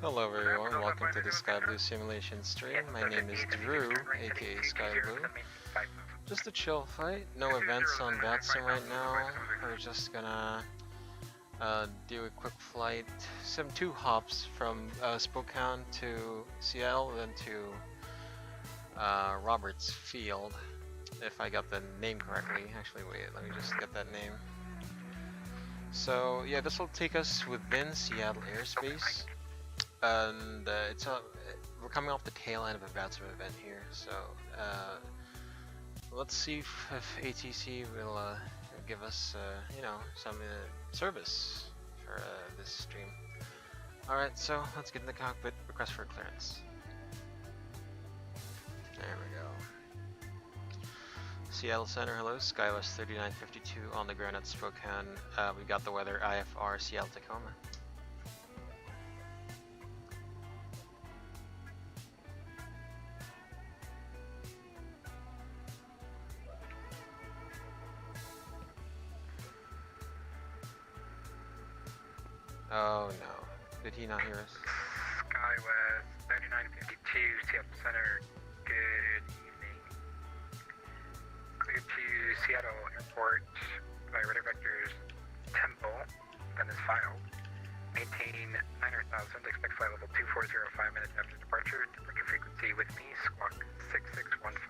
Hello everyone, welcome to the Sky Blue simulation stream. My name is Drew, aka Sky Blue. Just a chill fight, no events on VATSIM right now. We're just gonna do a quick flight, two hops from Spokane to Seattle, then to Roberts Field, if I got the name correctly. Actually, wait, let me just get that name. So yeah, this will take us within Seattle airspace. And we're coming off the tail end of a VATSIM event here, so let's see if ATC will give us, some service for this stream. Alright, so let's get in the cockpit, request for clearance. There we go. Seattle Center, hello, Skywest 3952 on the ground at Spokane. We got the weather, IFR, Seattle Tacoma. Oh no, did he not hear us? Skywest 3952, Seattle Center, good evening. Clear to Seattle Airport by radar vectors Temple, then is filed. Maintain 9,000, expect flight level 2405 minutes after departure. Departure frequency with me, squawk 6615.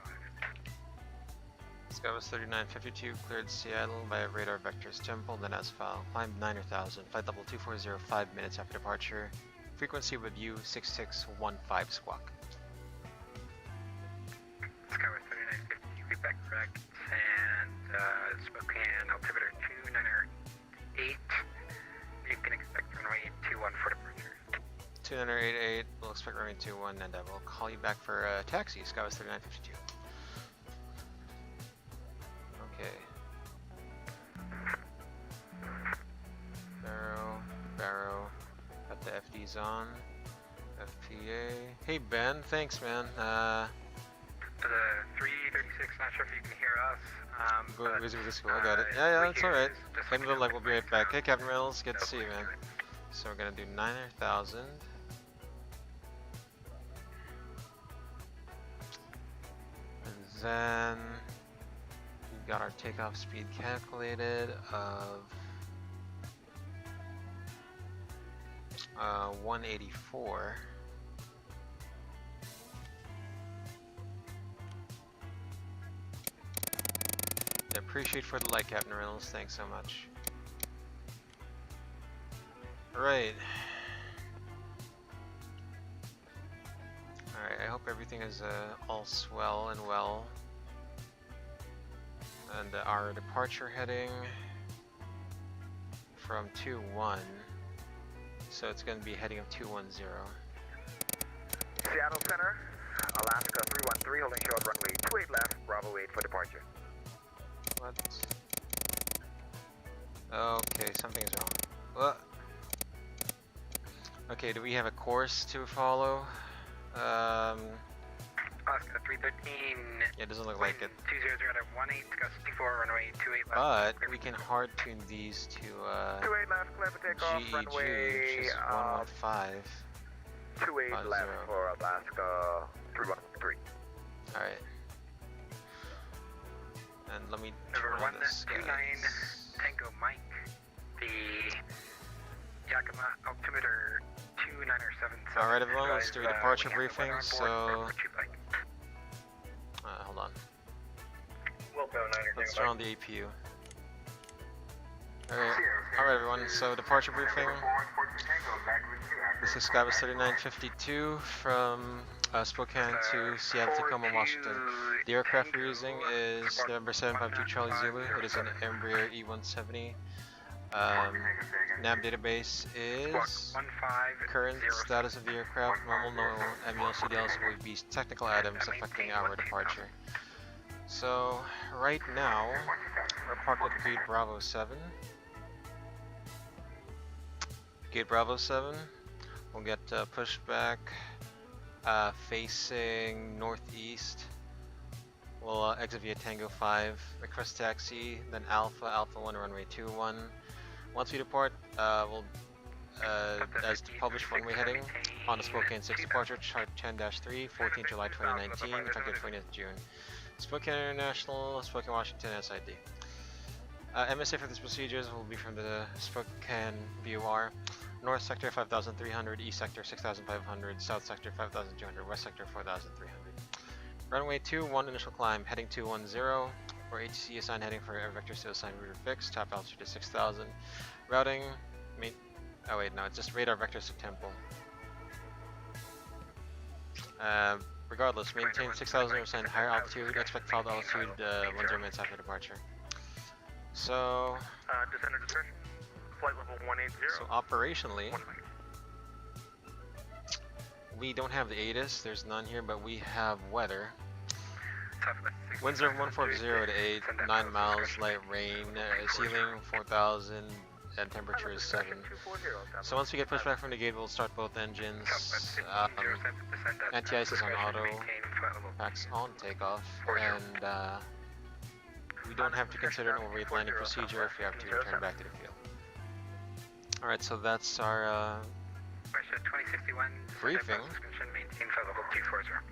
Skywest 3952 cleared Seattle via radar vectors Temple, then as file. Climb 9,000, flight level 2405 minutes after departure. Frequency with you 6615 squawk. Skywest 3952, feedback correct, and Spokane altimeter 298. You can expect runway 21 for departure. 2988, we'll expect runway 21, and we'll call you back for a taxi, Skywest 3952. Okay. Barrow, got the FDs on. FPA. Hey Ben, thanks man. The 336, not sure if you can hear us. Go busy with the school, I got it. Yeah, it's alright. Claim the like, we'll be right back. Hey Captain Reynolds, good to see you man. So we're gonna do 9,000. And then we've got our takeoff speed calculated of 184. I appreciate for the like, Captain Reynolds. Thanks so much. Alright. Alright, I hope everything is all swell and well. And our departure heading from 21. So it's going to be heading of 210. Seattle Center, Alaska 313, holding short runway 28 left, Bravo 8 for departure. What? Okay, something's wrong. What? Okay, do we have a course to follow? Alaska 313. Yeah, it doesn't look like it. 200 at 18, gust 24, runway 28 left. But we can hard tune these to 28 left, clear for takeoff, GEG, runway which is 115. 28 left 50. for Alaska 313. Alright. And let me Number turn on this, 129 Tango Mike, the Yakima altimeter 2977. Alright everyone, let's do a departure briefing, so... hold on. Let's turn on the APU. Alright everyone, so departure briefing. This is Skywest 3952 from Spokane to Seattle, Tacoma, Washington. The aircraft we're using is November 752 Charlie Zulu. It is an Embraer E170. Nav database is current status of the aircraft, normal, no MEL, CDLs, OEBs, technical items affecting our departure. So right now we're parked at Gate Bravo 7. Gate Bravo 7 will get pushed back facing northeast. We'll exit via Tango 5, request taxi, then Alpha 1 runway 21. Once we depart, we'll as published runway heading, On the Spokane 6 departure, chart 10-3, 14 July 2019, effective 20th June. Spokane International, Spokane Washington SID. MSA for these procedures will be from the Spokane BOR, North Sector 5300, East Sector 6500, South Sector 5200, West Sector 4300. Runway 21 initial climb, heading 210, for ATC assigned heading for air vectors to assigned route fixed, top altitude is 6000. Routing, oh wait, no, it's just radar vectors to Temple. Regardless, maintain 6,000% higher altitude, expect fall altitude 10 minutes after departure. So, Descender discretion, flight level 180. so operationally, we don't have the ADD-ONS, there's none here, but we have weather. Winds are 140 to 8, 9 miles, light rain, ceiling 4,000, and temperature is 7. So once we get pushed back from the gate, we'll start both engines. Anti-ice is on auto, packs on takeoff, and we don't have to consider an overweight landing procedure if we have to return back to the field. Alright, so that's our briefing.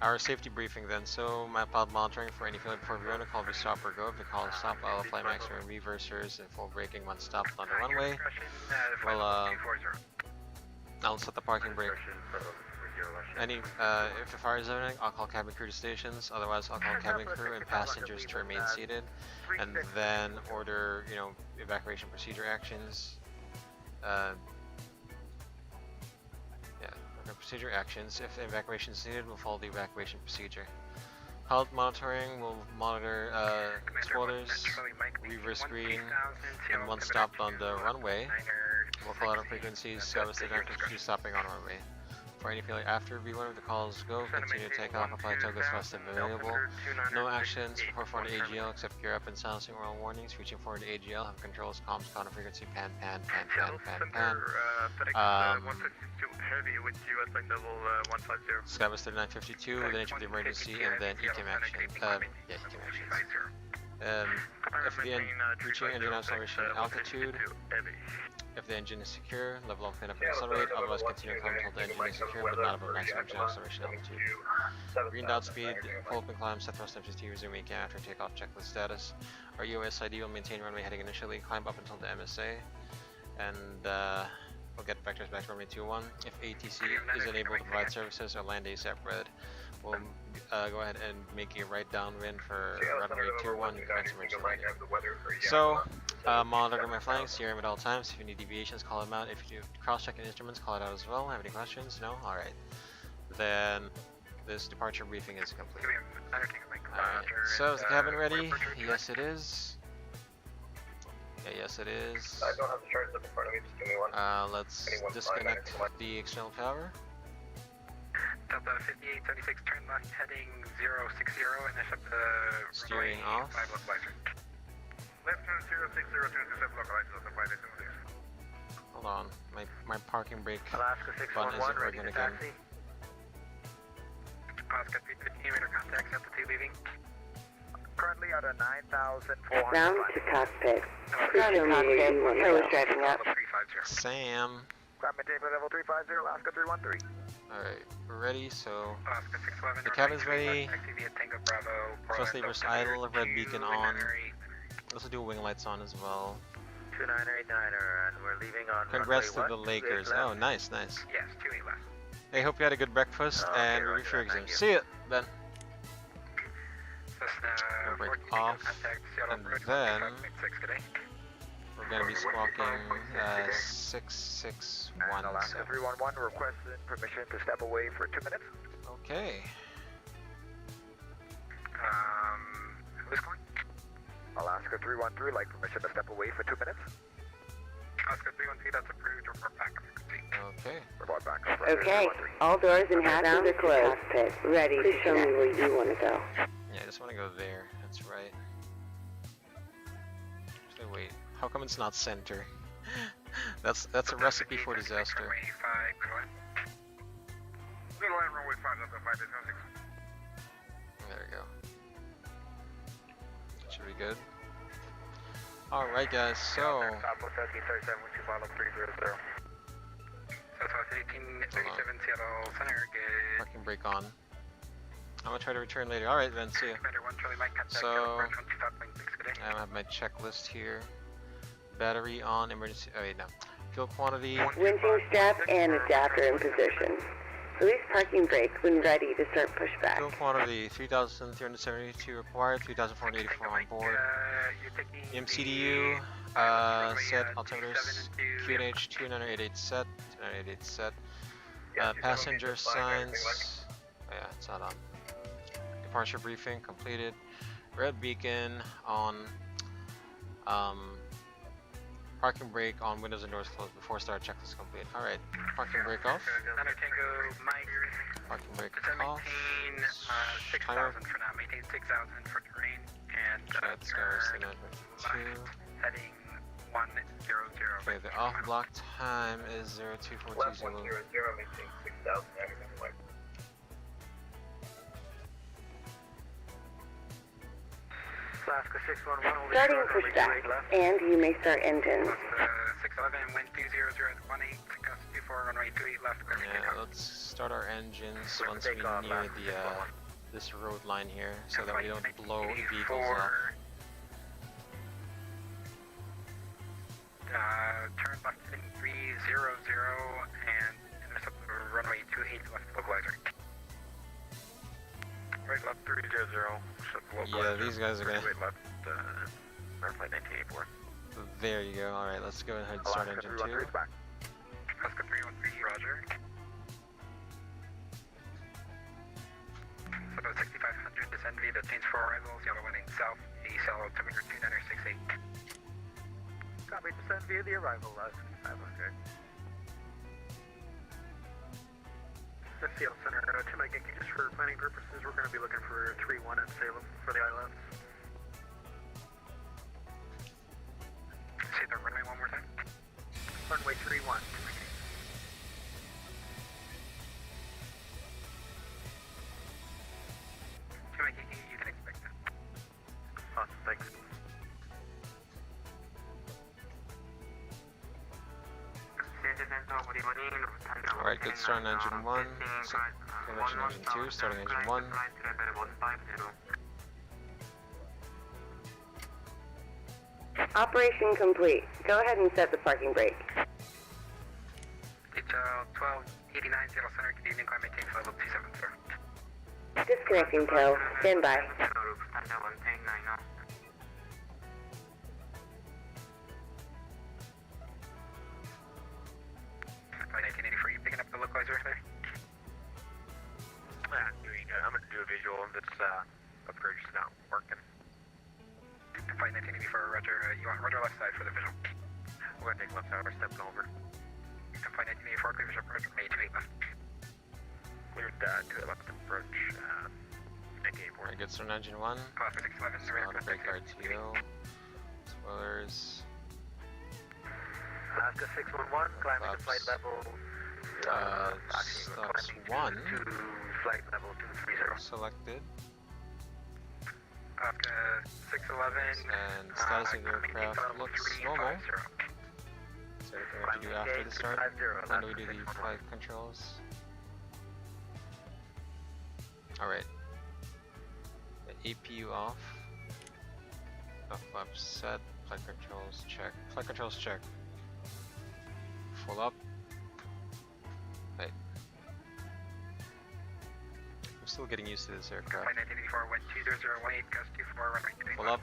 Our safety briefing then. So my pod monitoring for any failure before we run a call, we stop or go. If we call stop, I'll apply maximum reversers and full braking once stopped on the runway. Well, I'll set the parking brake. If the fire is imminent, I'll call cabin crew to stations. Otherwise, I'll call cabin crew and passengers to remain seated, and then order, evacuation procedure actions. Procedure actions. If evacuation is needed, we'll follow the evacuation procedure. Health monitoring will monitor spoilers, reverse screen, and once stopped on the runway, we'll call out on frequencies, service the to stopping on runway. For any failure after V1 of the calls go, continue to take off, apply togas fast if available. No actions before forward AGL except gear up and silencing oral warnings. Reaching forward to AGL, have controls, comms, counter frequency, pan. Skybus 3952 with an H of the emergency and then ECAM action. ECAM actions. If the reaching engine acceleration altitude, if the engine is secure, level off, clean up and accelerate, otherwise continue climbing until the engine is secure but not above maximum engine acceleration altitude. Green dot speed, full open climb, set thrust FCT, resume ECAM after takeoff, checklist status. Our USID will maintain runway heading initially, climb up until the MSA, and we'll get vectors back to runway 21. If ATC is unable to provide services or land ASAP red, we'll go ahead and make a right downwind for runway 21 and commence emergency landing. So, monitor my flanks, steer him at all times. If you need deviations, call them out. If you do cross-check instruments, call it out as well. Have any questions? No? Alright. Then, this departure briefing is complete. Alright, so is the cabin ready? Yes it is. Okay, yes it is. I don't have the charts up in front of me, just give me one. Let's disconnect the external power. Delta 5876, turn left heading 060 and accept the Steering off. Left turn 060, turn to 7 localized, Hold on, my parking brake Alaska button 611, isn't ready working to again. taxi. Alaska 315, radar contact, altitude leaving. Currently at a 9,400. Ground to cockpit. Ground to cockpit. Who is driving up? Sam. Climb maintain for level 350, Alaska 313. Alright, we're ready, so Alaska 611, the cabin's ready. Tango Bravo. Thrust levers idle, red beacon on. Let's do wing lights on as well. 2989er, and we're leaving on Congrats to runway the Lakers. left. Oh, nice, nice. Yes, 28 left. Hey, hope you had a good breakfast Okay, and roger review for your that, exam. thank you. See ya, then. Cessna Break 14 off, contact, Seattle and Bridge, then 6 today. we're gonna be squawking And 6617. Alaska 311 requesting permission to step away for 2 minutes. Okay. Who's calling? Alaska 313, like permission to step away for 2 minutes. Alaska 313, that's approved, report back on frequency. Okay. Report back. Okay, all doors and hatches are closed. Ready to show me where you want to go. Yeah, I just want to go there. That's right. Actually, wait. How come it's not center? that's a recipe for disaster. Runway 5, go ahead. Little line runway 5, Delta 5876. There we go. Should be good. Alright guys, so Southwest 1837 Seattle Center, good. Parking brake on. I'm gonna try to return later. Alright then, see ya. Commander 1 Charlie Mike, contact So, Approach 125.6, good day. I have my checklist here. Battery on, emergency, oh wait, no. Fuel quantity, Winching strap and adapter in position. Release parking brake when ready to start pushback. fuel quantity 3,372 required, 3,484 on board. MCDU, set altimeters, QNH 2988 set, 2988 set. Passenger signs, oh yeah, it's not on. Departure briefing completed. Red beacon on. Parking brake on, windows and doors closed before start, checklist complete. Alright, parking brake off. Tango Mike, Parking brake maintain off. 6,000 for now, maintain 6,000 for terrain, and That's Skywards turn 2. heading 100. Okay, the off block time is 0242 Zulu. maintain 6,000, Alaska 611, Starting pushback, and you may start engines. 611, wind 200 at 18, gust 24, runway 28 left, clear for Yeah, takeoff. let's start our engines once we near the this road line here, so that we don't blow vehicles up. Turn left heading 300 and intercept the runway 28 left localizer. Right left 300, Yeah, these guys are gonna. right left, flight 1984. There you go. Alright, let's go ahead and start engine 2. Alaska 313, roger. So about 6500, descend via the change for arrivals, yellow winning south, ACL altimeter 2968. Copy, descend via the arrival, 6500. Seattle Center, to my gauge, just for planning purposes, we're going to be looking for 3-1 in Salem for the islands. Say the runway one more time. Runway 31, to my gauge. To my gauge, you can expect that. Awesome, thanks. Alright, good start on engine 1. Connection engine 2, starting engine 1. Operation complete. Go ahead and set the parking brake. Detail 1289 Seattle Center, good evening, climate change level 27, sir. Disconnecting tow. Stand by. Flight 1984, you picking up the localizer there? I'm going to do a visual. This approach is not working. Flight 1984, roger. You want roger left side for the visual. We're going to take left side. We're stepping over. Flight 1984, clear visual approach. May 28 left. Cleared to the left approach. 1984. Alright, good start on engine 1. Alaska 611, Auto brake RTO. Spoilers. Alaska 611, climbing to flight level. Stops 1. To flight level 230. Selected. Alaska 611. And status of the aircraft looks normal. Is there anything we have to do after the start? When do we do the flight controls? Alright. The APU off. Flaps set. Flight controls check. Flight controls check. Full up. Right. I'm still getting used to this aircraft. Flight 1984, wind 2018, gust 24, runway 28 Full up.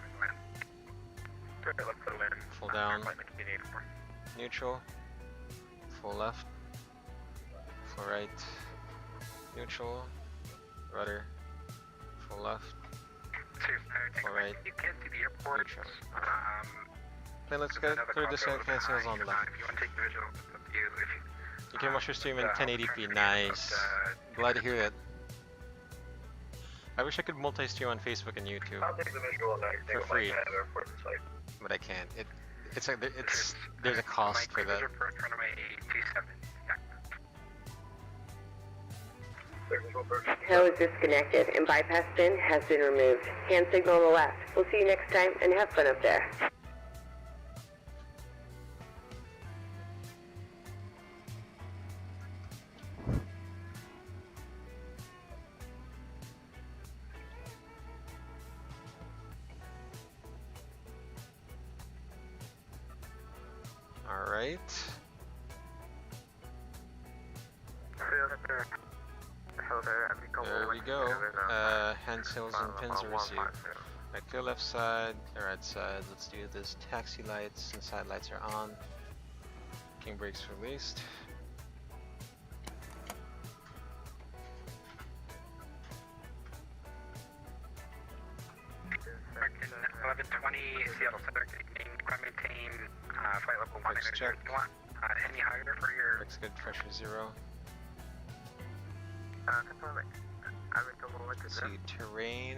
land. Full down. Flight 1984. Neutral. Full left. Full right. Neutral. Rudder. Full left. Full right. You can't see the airport. Neutral. Okay, let's go clear descent cancels on the left. If you want to take the visual, it's up to you. You can watch your stream in 1080p. Nice. Glad to hear that. I wish I could multi-stream on Facebook and YouTube I'll take the visual on that. for free, but I can't. There's a cost for that. Tow is disconnected and bypass bin has been removed. Hand signal on the left. We'll see you next time and have fun up there. right. There we go. Hand hills and pins are received. Right, clear left side, right side. Let's do this. Taxi lights and side lights are on. King brakes released. American 1120, Seattle Center, good evening. Maintain flight level 1. Brakes check. You want any higher for your... Brakes good, pressure 0. See terrain.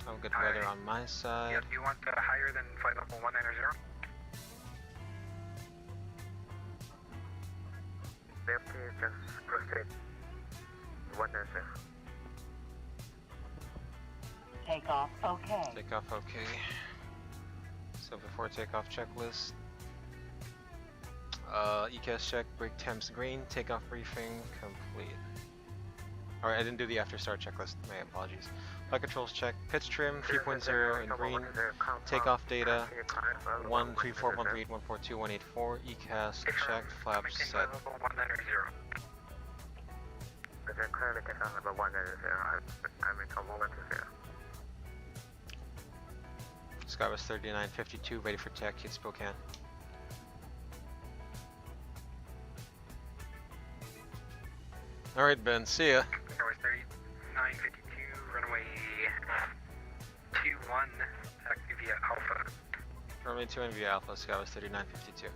Oh, good weather on my side. Yeah, do you want higher than flight level 190? Just proceed. 190. Takeoff okay. Takeoff okay. So before takeoff checklist. ECAS check, brake temps green, takeoff briefing complete. Alright, I didn't do the after start checklist, my apologies. Flight controls check, pitch trim 3.0 in green, takeoff data 134138142 ECAS checked, flaps set. Skywest 3952, ready for tech, hit Spokane. Alright Ben, see ya. Skywest 3952, runway 21, taxi via Alpha. Runway 2 and via Alpha, Skywest 3952.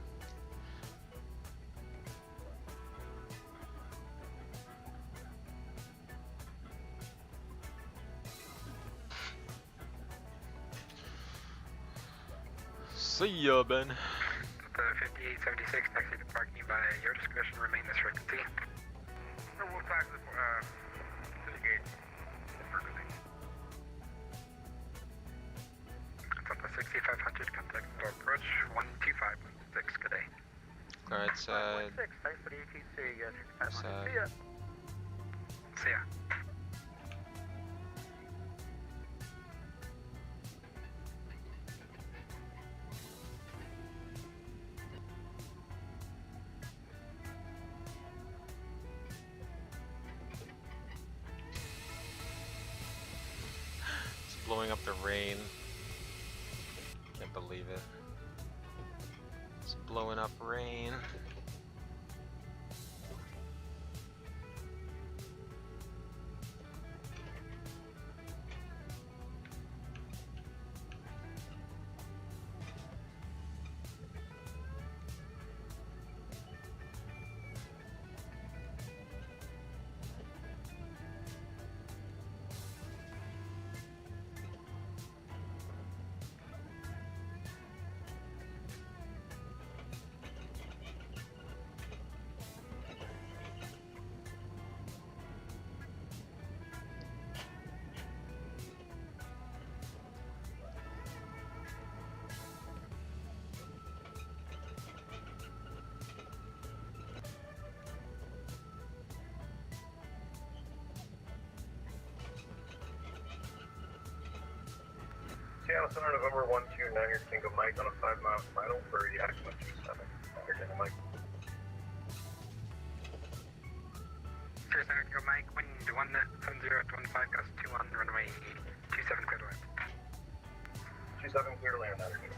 See ya, Ben. The 5876, taxi to parking by your discretion, remain this frequency. We'll taxi to the gate. It's on the 6500, contact to approach 125.6, good day. Clear right side. Thanks for the ATC, yes. Side. See ya. See ya. Blowing up the rain. Can't believe it. It's blowing up rain. Seattle Center, November 129, Tango Mike on a 5-mile final for Yak 127. Tango Mike. Sure, Center, Tango Mike, wind 170-15, gust 2 on runway 27, clear to land. 27 clear to land, that is good.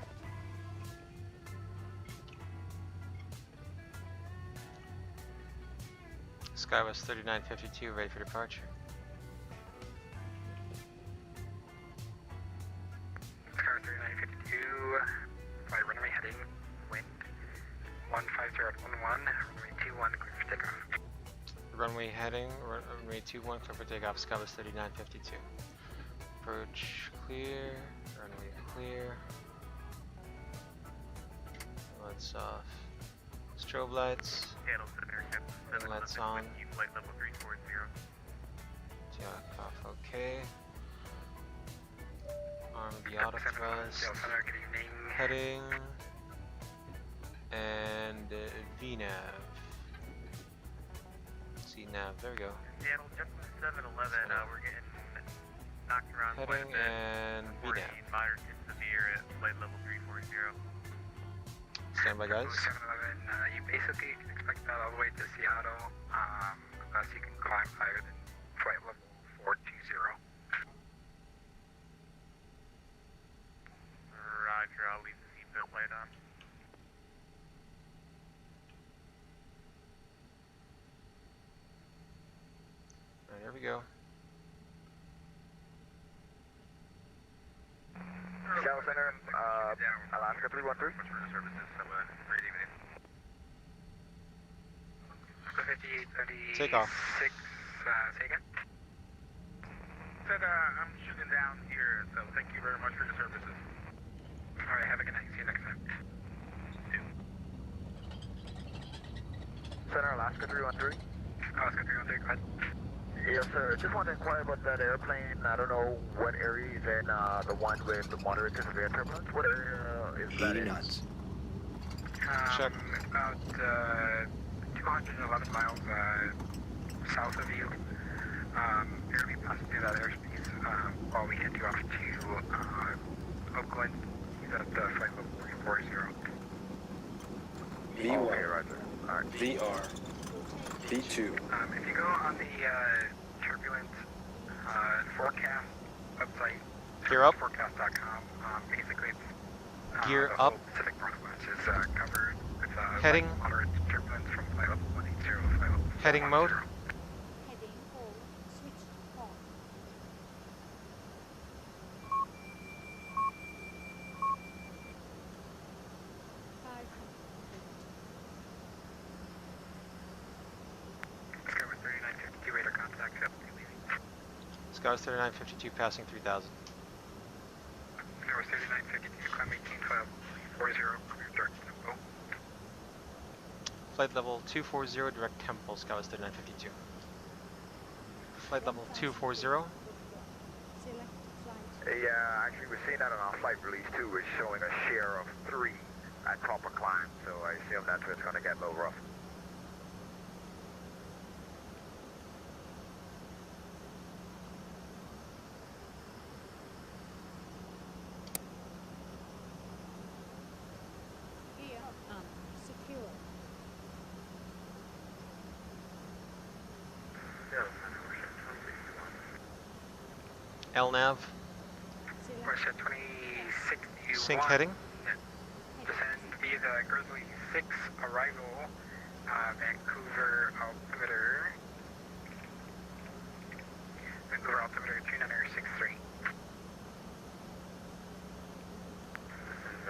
Skywest 3952, ready for departure. Skywest 3952, fly runway heading, wind 15011, runway 21, clear for takeoff. Runway heading, runway 21, clear for takeoff, Skywest 3952. Approach clear, runway clear. Lights off. Strobe lights. Seattle Center, Lights on. flight level 340. Jack off, okay. Arm the auto thrust. Seattle Center, good evening. Heading. And VNAV. CNAV, there we go. Seattle, Justin 711, we're getting knocked around quite a Heading bit. and VNAV. Moderate to severe at flight level 340. Stand by, guys. 711, you basically can expect that all the way to Seattle, unless you can climb higher than flight level 420. Roger, I'll leave the seatbelt light on. Alright, here we go. Seattle Center, Alaska 313. Services, great evening. 5836, Take off. say again? Said, I'm shooting down here, so thank you very much for your services. Alright, have a good night, see you next time. Center, Alaska 313. Alaska 313, go ahead. Yes, sir. Just wanted to inquire about that airplane. I don't know what area is in, the one with the moderate to severe turbulence. What area is that in? Check. About 211 miles south of you. You're going to be passing through that airspace while we head you off to Oakland. He's at flight level 340. Okay, roger. Alright. VR. V2. If you go on the turbulent forecast website, Gear up. forecast.com, basically it's Gear the up. whole Pacific Northwest is covered with Heading. moderate turbulence from flight level 180 to flight level Heading mode. 410. Heading hold. Switch on. Skyward 3952 radar contact, leaving. Skies 3952 passing 3000. Skyward 3952, climb 18, flight level 340, clear direct tempo. Flight level 240, direct tempo, Skies 3952. Flight level 240. Select flight. Yeah, actually we're seeing that on our flight release too. It's showing a share of 3 at proper climb, so I assume that's where it's going to get a little rough. Gear up. Secure. LNAV. Select Russia 2621. Sync heading. Descend via the Grizzly 6 arrival, Vancouver altimeter. Vancouver altimeter 2963.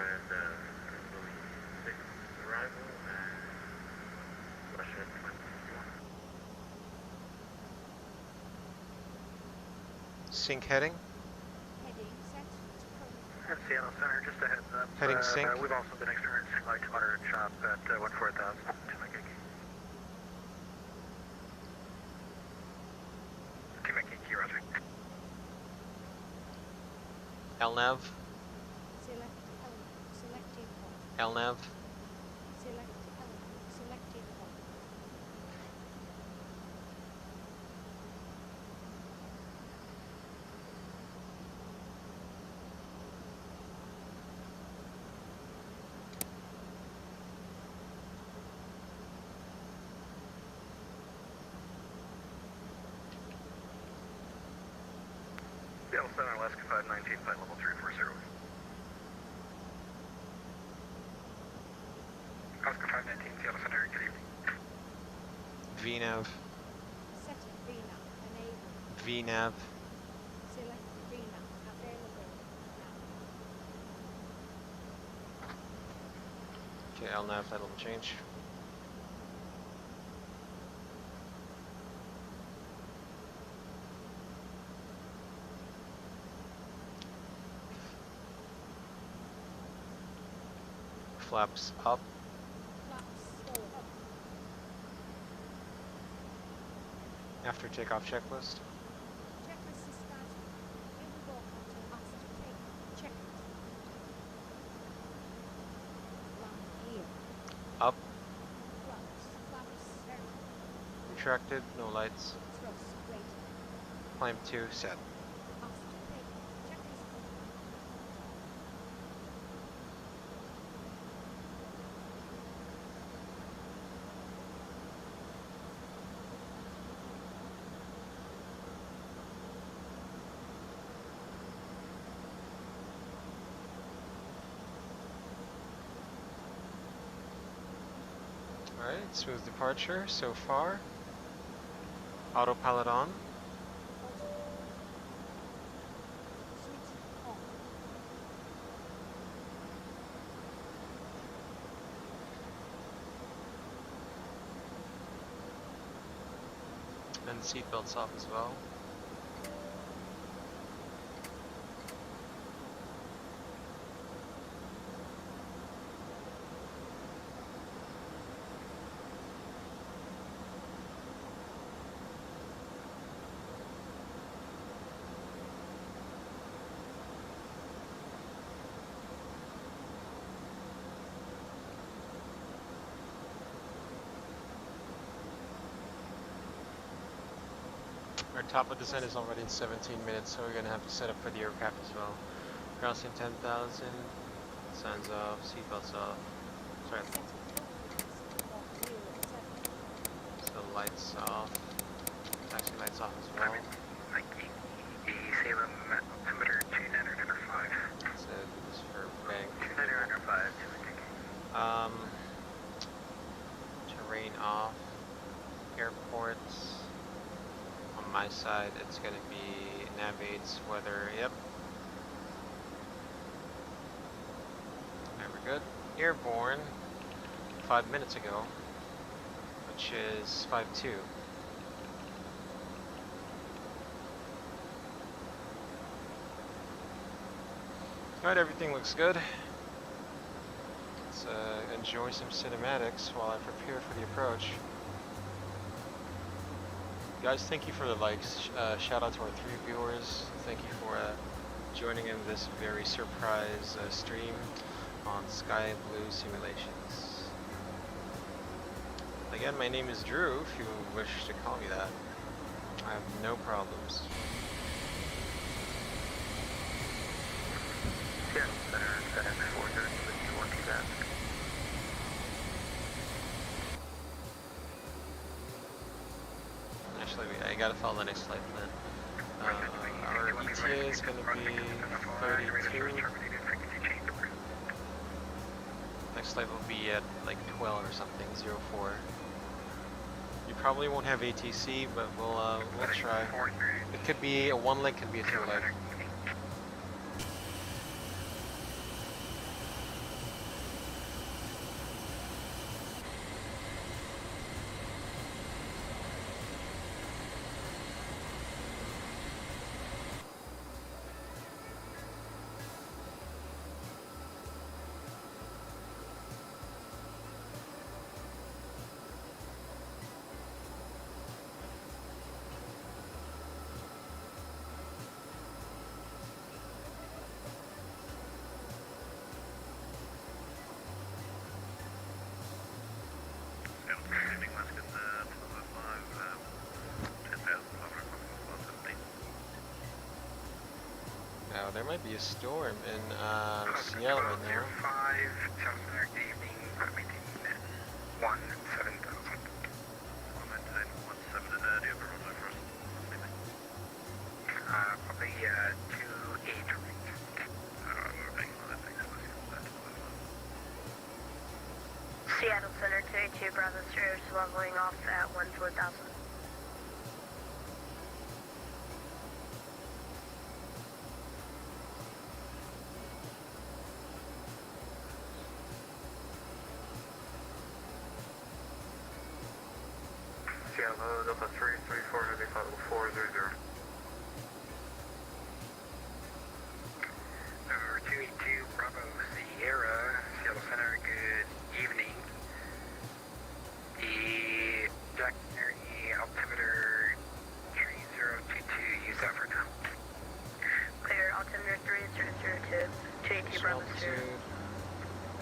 And, 6 arrival, and Russia 21. Sync heading. heading set to current. Seattle Center, just a heads up. Heading sync. We've also been experiencing light to moderate chop at 14,000 to my gig. To my gig, roger. LNAV. Select element. Selected one. LNAV. Select element. Selected one. Seattle Center, Alaska 519, flight level 340. Alaska 519, Seattle Center, good evening. VNAV. Setting VNAV. Enable. VNAV. Select VNAV. Available. Now. Okay, LNAV, that'll change. Flaps up. Flaps slow up. After takeoff checklist. Checklist is started. We will go until asked to take. Check it. Land gear. Up. Flaps. Flaps set. Retracted. No lights. Thrust rated. Climb 2. Set. Asked to take. Checklist complete. Alright, smooth departure so far. Autopilot on. Switch on. And seatbelts off as well. Our top of descent is already in 17 minutes, so we're gonna have to set up for the aircraft as well. Crossing 10,000, signs off, seatbelts off. Sorry, so lights off, taxi lights off as well. Mikey, Salem altimeter 2905. So this is for bank. 2905. Terrain off, airports. On my side, it's gonna be navigates, weather, yep. Alright, we're good. Airborne, 5 minutes ago, which is 5-2. Alright, everything looks good. Let's enjoy some cinematics while I prepare for the approach. Guys, thank you for the likes. Shout out to our 3 viewers. Thank you for joining in this very surprise stream on Sky Blue Simulations. Again, my name is Drew, if you wish to call me that. I have no problems. Seattle Center, FedEx 430 with you on that. Actually, I gotta follow the next flight plan. Our ETA is gonna be 32. Next flight will be at like 12 or something, 04. You probably won't have ATC, but we'll try. It could be a 1 leg, could be a 2 leg. Now, there might be a storm in Seattle right now. 5, South evening, maintain 17,000. I'll maintain 17 and early over on first. Probably 2-8 right. Seattle Center 282 Bravo Stairs leveling off at 14,000. Seattle Delta 334 Heavy 50400. Number 282 Bravo Sierra, Seattle Center, good evening. The Jack Mary altimeter 3022, use that for now. Clear altimeter 3002 282 Bravo Stairs.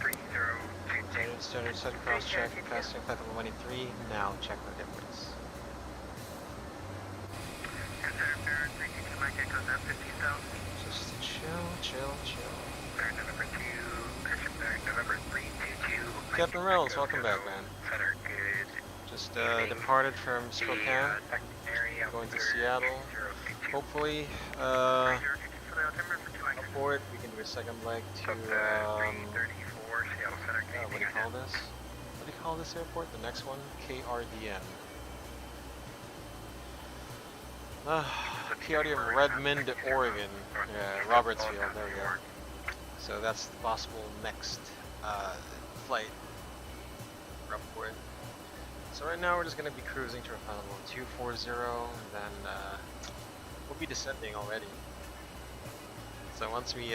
3022. Standard set cross check, casting flight level 23. Now check the difference. Consider Baron 322 Mike echoes at 15,000. Just chill. Baron November 2, Bishop Baron November 322. Captain Reynolds, welcome back, man. Center, good. Just departed from Spokane, going to Seattle. Hopefully, aboard, we can do a second leg to, what do you call this? What do you call this airport? The next one? KRDM. KRDM Redmond, Oregon. Yeah, Robertsfield, there we go. So that's the possible next flight we're up for it. So right now we're just going to be cruising to our final 240, and then we'll be descending already. So once we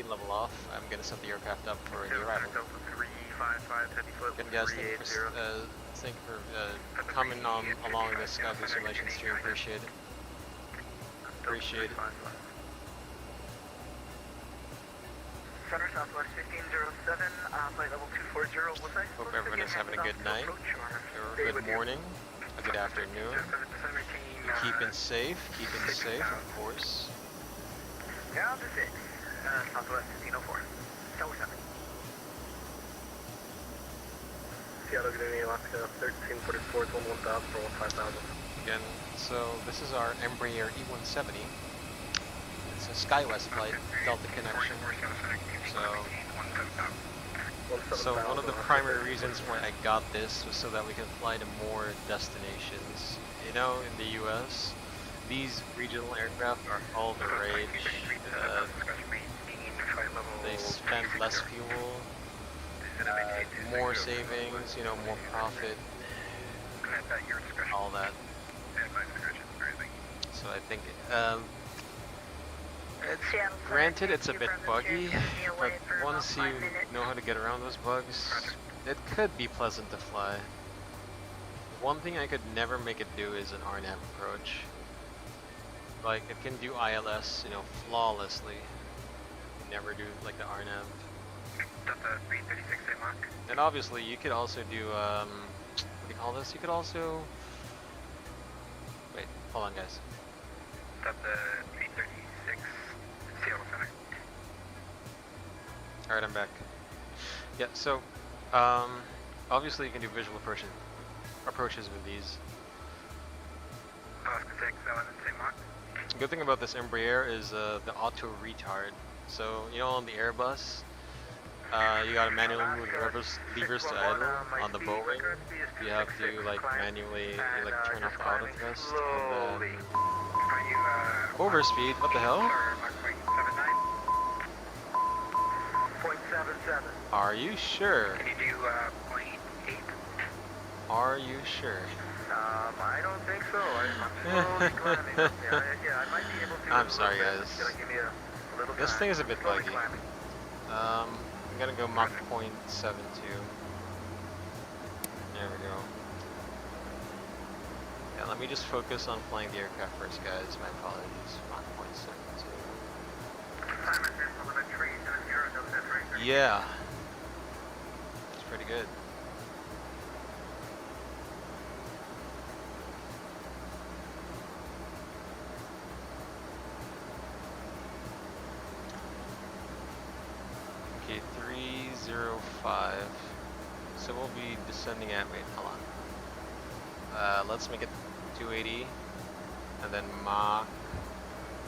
level off, I'm going to set the aircraft up for the arrival. Again guys, thank you for coming along this Skyblue simulation stream, appreciate it. Appreciate it. Center Southwest 1507, flight level 240, was I? Hope everyone is having a good night, or a good morning, a good afternoon. Keeping safe, of course. Yeah, this is Southwest 1504, Tower 7. Seattle, good evening, Alaska 1344, 1000 for 5000. Again, so this is our Embraer E170. It's a SkyWest flight, Delta connection. So one of the primary reasons why I got this was so that we can fly to more destinations. You know, in the US, these regional aircraft are all the rage. They spend less fuel, more savings, you know, more profit, all that. So I think, granted it's a bit buggy, but once you know how to get around those bugs, it could be pleasant to fly. One thing I could never make it do is an RNAV approach. Like, it can do ILS, you know, flawlessly. Never do like the RNAV. And obviously you could also do, what do you call this? You could also, wait, hold on guys. Alright, I'm back. Yeah, so, obviously you can do visual approaches with these. Good thing about this Embraer is the auto retard. So, you know, on the Airbus, you gotta manually move the levers to idle. On the Boeing, you have to like manually turn off the auto thrust and then overspeed. What the hell? Are you sure? Can you do plane 8? Are you sure? I don't think so. I'm slowly climbing. Yeah, I might be able to. I'm sorry guys. Give me a little This time. thing is a bit Slowly buggy. climbing. I'm gonna go Mach 0.72. There we go. Yeah, let me just focus on flying the aircraft first, guys. My apologies. Mach 0.72. Yeah. It's pretty good. Okay, 305. So we'll be descending at, wait, hold on. Let's make it 280, and then Mach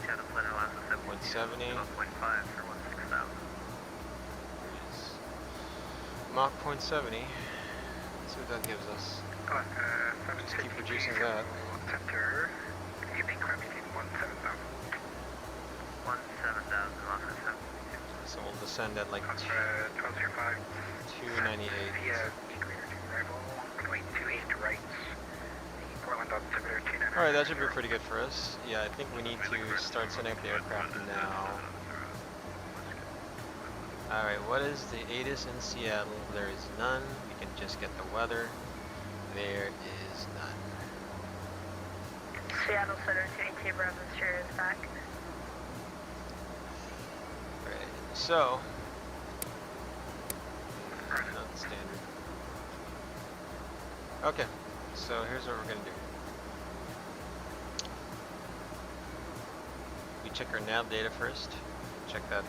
0.70. Mach 0.70. Let's see what that gives us. Just keep reducing that. Center, evening crab between 17,000. 17,000, So we'll descend at like 1205. 298. Via equator to arrival, runway 28 to right. The Portland altimeter 29. Alright, that should be pretty good for us. Yeah, I think we need to start setting up the aircraft now. Alright, what is the ADD-ONS in Seattle? There is none. We can just get the weather. There is none. Seattle Center 22 Bravo Sierra is back. Right, so not standard. Okay, so here's what we're gonna do. We check our nav data first. Check that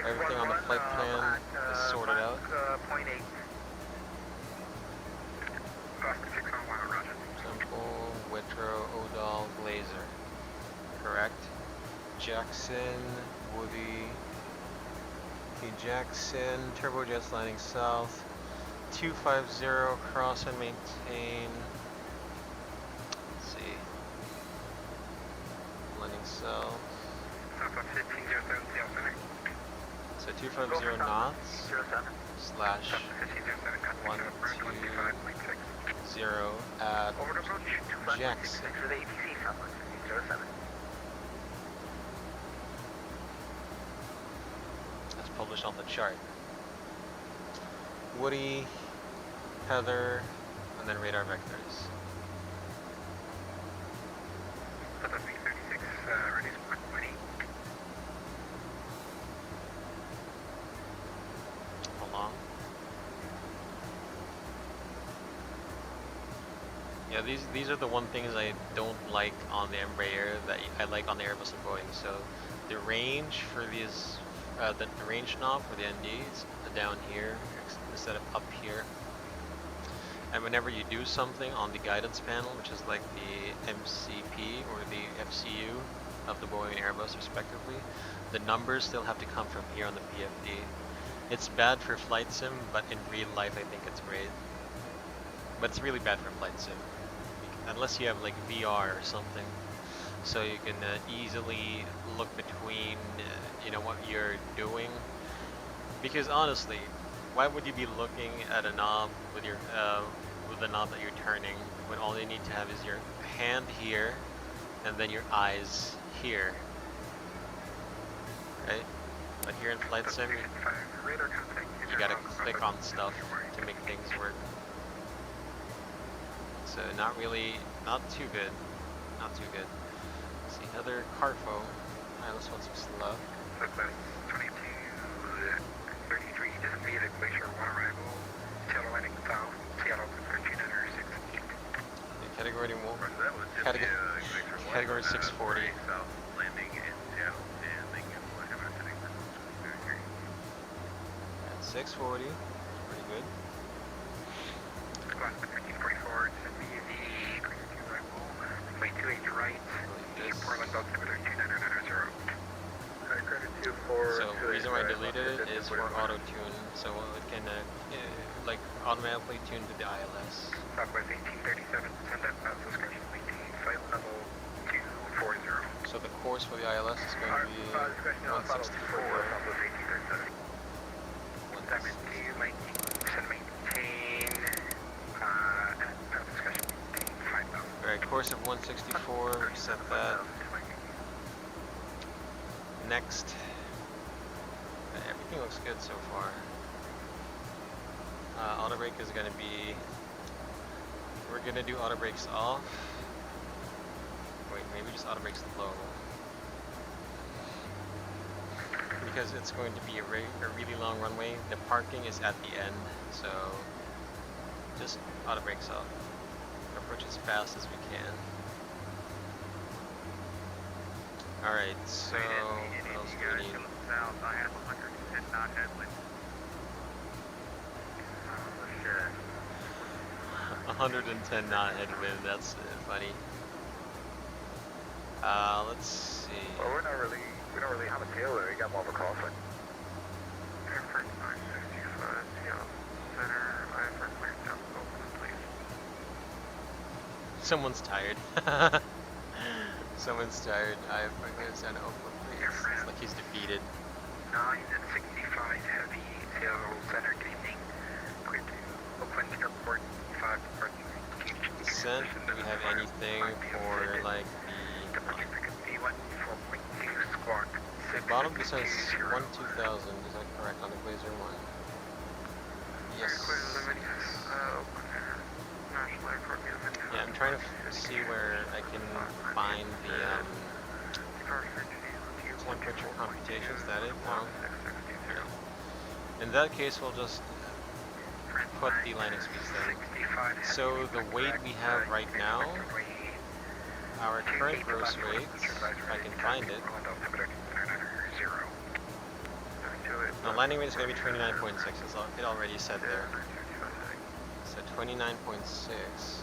everything on the flight plan is sorted out. Simple, Whitrow, Odal, Glazer. Correct. Jackson, Woody. Okay, Jackson, turbojets landing south. 250, cross and maintain. Let's see. Landing south. Southwest 1507, Seattle Center. So 250 knots slash 120 at Jackson. For the ATC, Southwest 1507. As published on the chart. Woody, Heather, and then radar vectors. Southwest 836, radius 120. Along. Yeah, these are the one things I don't like on the Embraer that I like on the Airbus and Boeing. So the range for these, the range knob for the NDs down here instead of up here. And whenever you do something on the guidance panel, which is like the MCP or the FCU of the Boeing and Airbus respectively, the numbers still have to come from here on the PFD. It's bad for flight sim, but in real life I think it's great. But it's really bad for flight sim, unless you have like VR or something, so you can easily look between, you know, what you're doing. Because honestly, why would you be looking at a knob with your with the knob that you're turning when all you need to have is your hand here and then your eyes here, right? But here in flight sim, you gotta click on stuff to make things work. So not too good, not too good. Let's see, Heather Carfo, ILS 16 left. Southwest 22, 33, just via the Glacier 1 arrival, Seattle landing south, Seattle to 1368. Category That was just category 640. South landing in Seattle and Lincoln. Whatever setting for 233. At 640, pretty good. Squad 1344, just via the Glacier 2 arrival, way 28 right, Like Portland altimeter 29990. So the reason why I deleted it is for auto tune, so it can like automatically tune to the ILS. Southwest 1837, send that discussion, maintain flight level 240. So the course for the ILS is going to be 164. Diamond 2, maintain, discussion, maintain 5,000. Alright, course of 164, we set that. Next. Everything looks good so far. Auto brake is going to be, we're going to do auto brakes off. Wait, maybe just auto brakes low. Because it's going to be a really long runway. The parking is at the end, so just auto brakes off. Approach as fast as we can. Alright, so what else do we need? South, I have 110 knot headwind. 110 knot headwind, that's funny. Let's see. Well, we don't really have a tailwind, we got more of a crosswind. Air Force 965, Seattle Center, IFR clear down Oakland, please. Someone's tired. Someone's tired. IFR clears down to Oakland, please. It's like he's defeated. 9 and 65 heavy, Seattle Center, good evening. Clear to Oakland Airport, 5 departing. Descent, do we have anything for like the bottom descent is 1-2000, is that correct on the Blazer 1? Yes. Yeah, I'm trying to see where I can find the temperature computations. That it? No. In that case, we'll just put the landing speeds there. So the weight we have right now, our current gross weight, if I can find it. The landing weight is going to be 29.6, it already said there. So 29.6.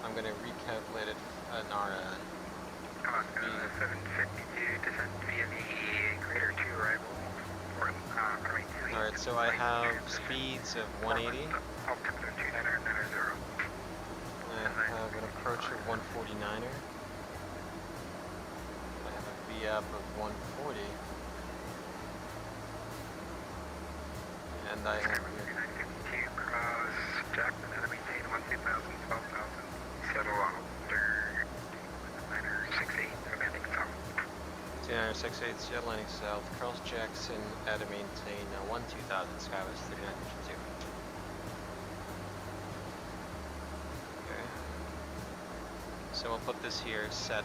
I'm going to recalculate it at NARA. 752, descent via the Crater 2 arrival, runway Alright, so I have speeds of 180. Altimeter 29090. I have an approach of 149er. I have a VAP of 140. And I have here 952 cross Jackson, and maintain 12,000, 12,000. Settle after 968, landing south. 2968 Seattle landing south, cross Jackson at a maintain 12000 Skywest 3952. Okay. So we'll put this here, set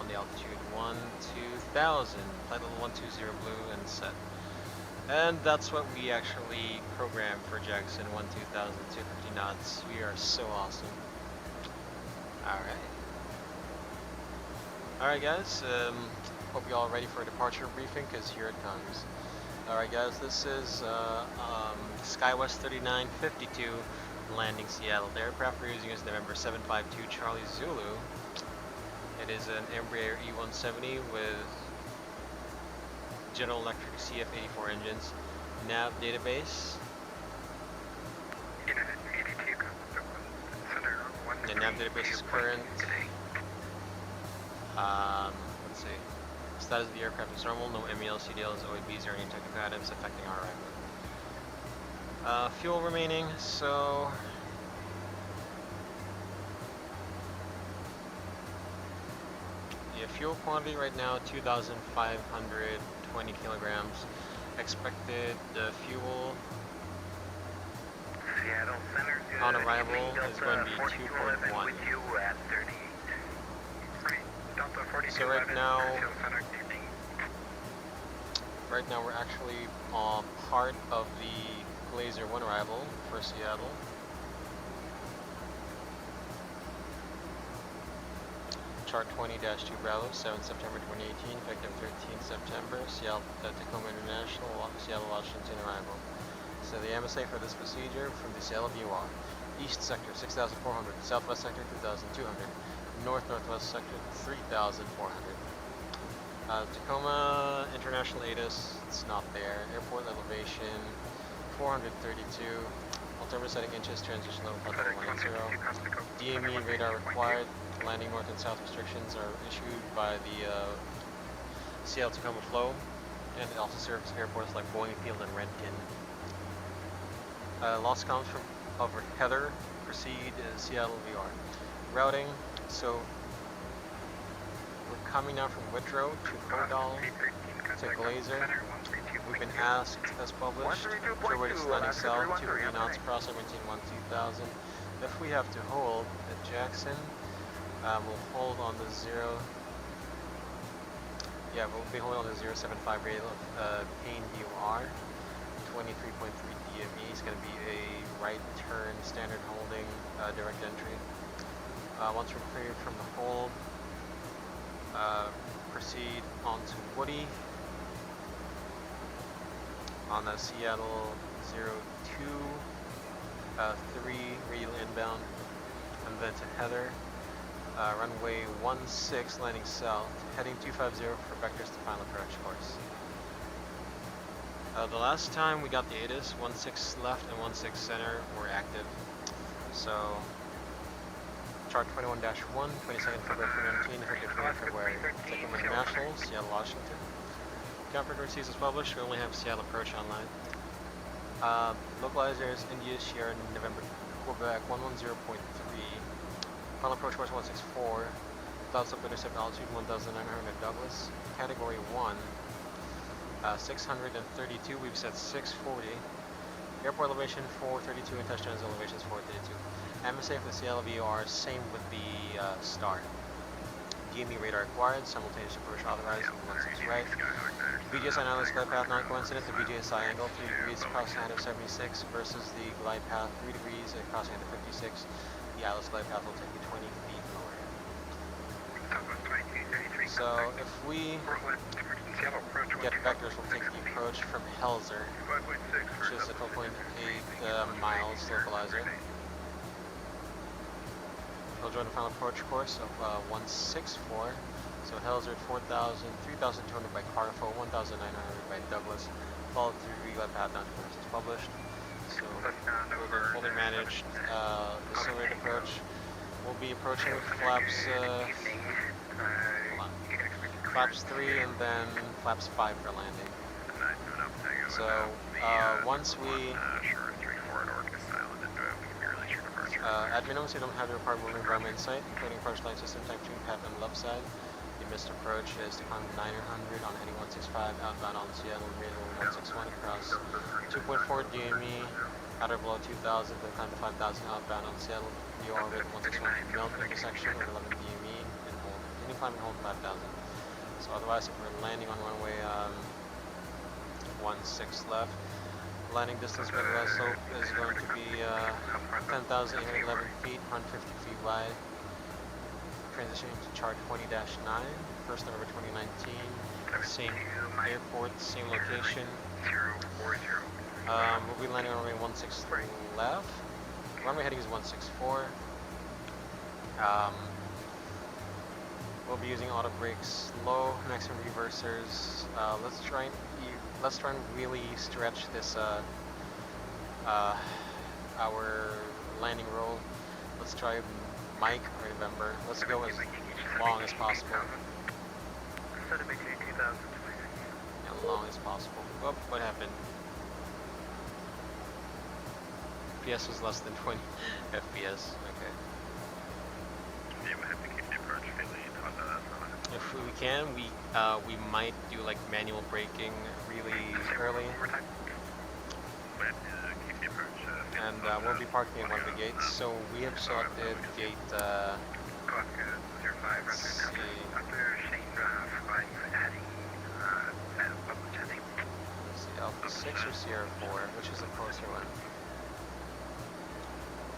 on the altitude 12000, flight level 120 blue, and set. And that's what we actually programmed for Jackson 12000, 250 knots. We are so awesome. Alright. Alright guys, hope you all ready for a departure briefing, because here it comes. Alright guys, this is Skywest 3952 landing Seattle. The aircraft we're using is the November 752 Charlie Zulu. It is an Embraer E170 with General Electric CF84 engines. Nav database. The nav database is current. Let's see. Status of the aircraft is normal. No MEL, CDLs, OABs, or any technical items affecting our arrival. Fuel remaining. So yeah, fuel quantity right now 2,520 kilograms. Expected fuel Seattle Center on arrival is going to be 2.1. So right now we're actually part of the Glazer 1 arrival for Seattle. Chart 20-2 Bravo, 7 September 2018, effective 13 September, Seattle, Tacoma International, Seattle, Washington arrival. So the MSA for this procedure from the Seattle VOR: East Sector 6,400, Southwest Sector 2,200, Northwest Sector 3,400. Tacoma International ADIS, it's not there. Airport elevation 432. Altimeter setting inches, transition level flight level 90. DME radar required. Landing north and south restrictions are issued by the Seattle Tacoma flow, and it also serves airports like Boeing Field and Redken. Lost comms from over Heather. Proceed Seattle VR. Routing. So we're coming now from Whitrow to Podal to Glazer. We've been asked, as published, to rate landing south, 2 knots, cross maintain 12000. If we have to hold at Jackson, we'll hold on the we'll be holding on the 075 radial of Payne VOR, 23.3 DME. It's going to be a right turn, standard holding, direct entry. Once we're cleared from the hold, proceed onto Woody on the Seattle 023 radial inbound, and then to Heather. Runway 16 landing south, heading 250 for vectors to final approach course. The last time we got the ADIS, 16 left and 16 center were active. So, chart 21-1, 22nd February 2019, effective 20th February. Tacoma International, Seattle, Washington. Ground frequencies is published, we only have Seattle approach online. Localizers, India, Sierra, November, Quebec, 110.3. Final approach course 164, cloud sub-intercept altitude 1900 Douglas, category 1, 632, we've set 640, airport elevation 432 and touchdown elevation is 432. MSA for the Seattle VOR, same with the STAR. DME radar acquired, simultaneous approach authorized with 16 right. VGSI analysis glide path not coincident, the VGSI angle 3 degrees, crossing height of 76 versus the glide path 3 degrees and crossing height of 56. The ILS glide path will take you 20 feet lower. So if we get vectors, we'll take the approach from Helzer, which is a 12.8 miles localizer. We'll join the final approach course of 164. So Helzer at 4,000, 3,200 by Carfo, 1,900 by Douglas, follow through relay path down first. It's published. So we're fully managed accelerated approach. We'll be approaching flaps flaps 3 and then flaps 5 for landing. So once we admin knows you don't have your required moving environment in sight, including approach line system type 2 path on the left side. The missed approach is to climb 900 on heading 165 outbound on Seattle, middle 161 across 2.4 DME, outer below 2000, then climb to 5000 outbound on Seattle, the orbit 161 melt intersection with 11 DME and hold. Any climb and hold 5000. So otherwise, if we're landing on runway 16 left, landing distance for the slope is going to be 10,811 feet, 150 feet wide. Transitioning to chart 20-9, 1st November 2019, same airport, same location. We'll be landing on runway 16 left. Runway heading is 164. We'll be using auto brakes low, maximum reversers. Let's try and really stretch this our landing roll. Let's try Mike or November. Let's go as long as possible. As long as possible. Oh, what happened? FPS was less than 20 FPS. Okay. If we can, we might do like manual braking really early. And we'll be parking at one of the gates. So we have selected gate. Let's see. Alpha 6 or Sierra 4, which is the closer one?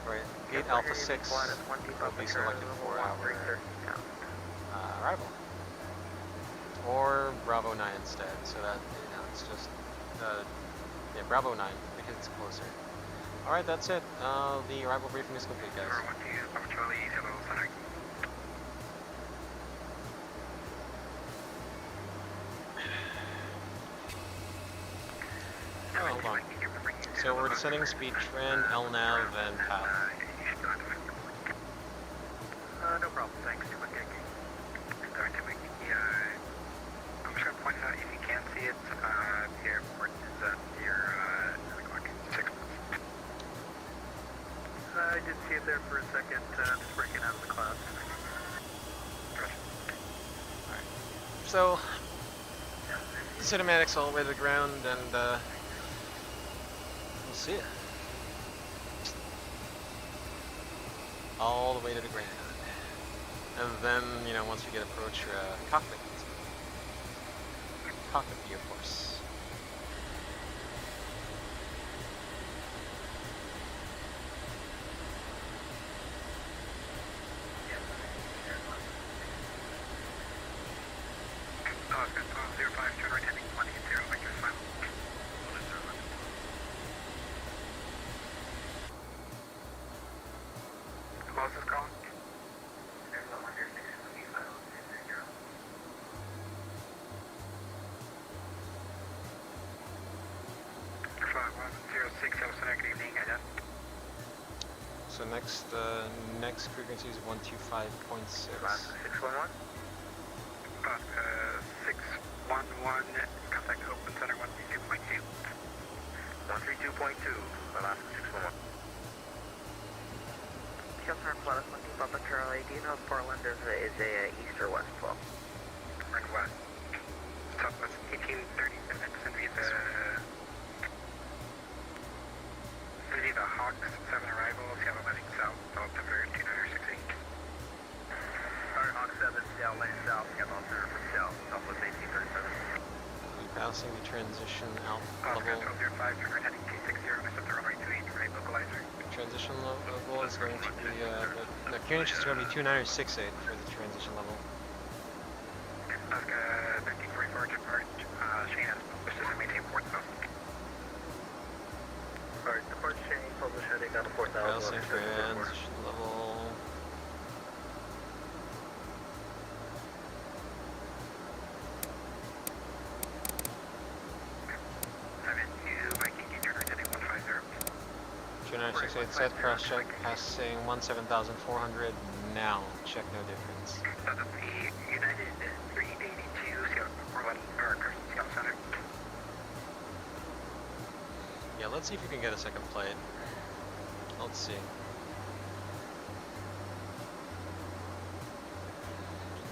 Right, gate Alpha 6 will be selected for our arrival. Or Bravo 9 instead, so that, you know, it's just, yeah, Bravo 9, because it's closer. Alright, that's it. The arrival briefing is complete, guys. Oh, hold on. So we're descending speed trend, LNAV, and path. No problem, thanks. I'm just going to point out, if you can see it, the airport is at near 6 minutes. I did see it there for a second, just breaking out of the clouds. Alright. So, cinematics all the way to the ground, and we'll see it. All the way to the ground. And then, you know, once we get approach cockpit view, of course. Closest call. Good evening, So next frequency is 125.6. 611. 611. Contact open center 132.2. 132.2. Alaska 611. Shelter Pilote 20 Papa Charlie. Do you know if Portland is a east or west 12? Right west. Southwest 1830. Send me the Hawks 7 arrival. Seattle landing south. Altimeter 2968. Alright, Hawk 7, Seattle landing south. Seattle altimeter from south. Southwest 1837. We'll be passing the transition level. Oscar 1205, turn right heading 260, intercept the runway 28, right localizer. Transition level is going to be, the QNH is going to be 2968 for the transition level. Oscar 1344, depart. Shane has published this and maintain 4000. Alright, depart Shane, publish heading down to 4000. Passing transition level. So it said cross check, passing 17,400 now. Check no difference. So that's the United 382 Seattle, Portland, or Seattle Center. Yeah, let's see if we can get a second flight. Let's see.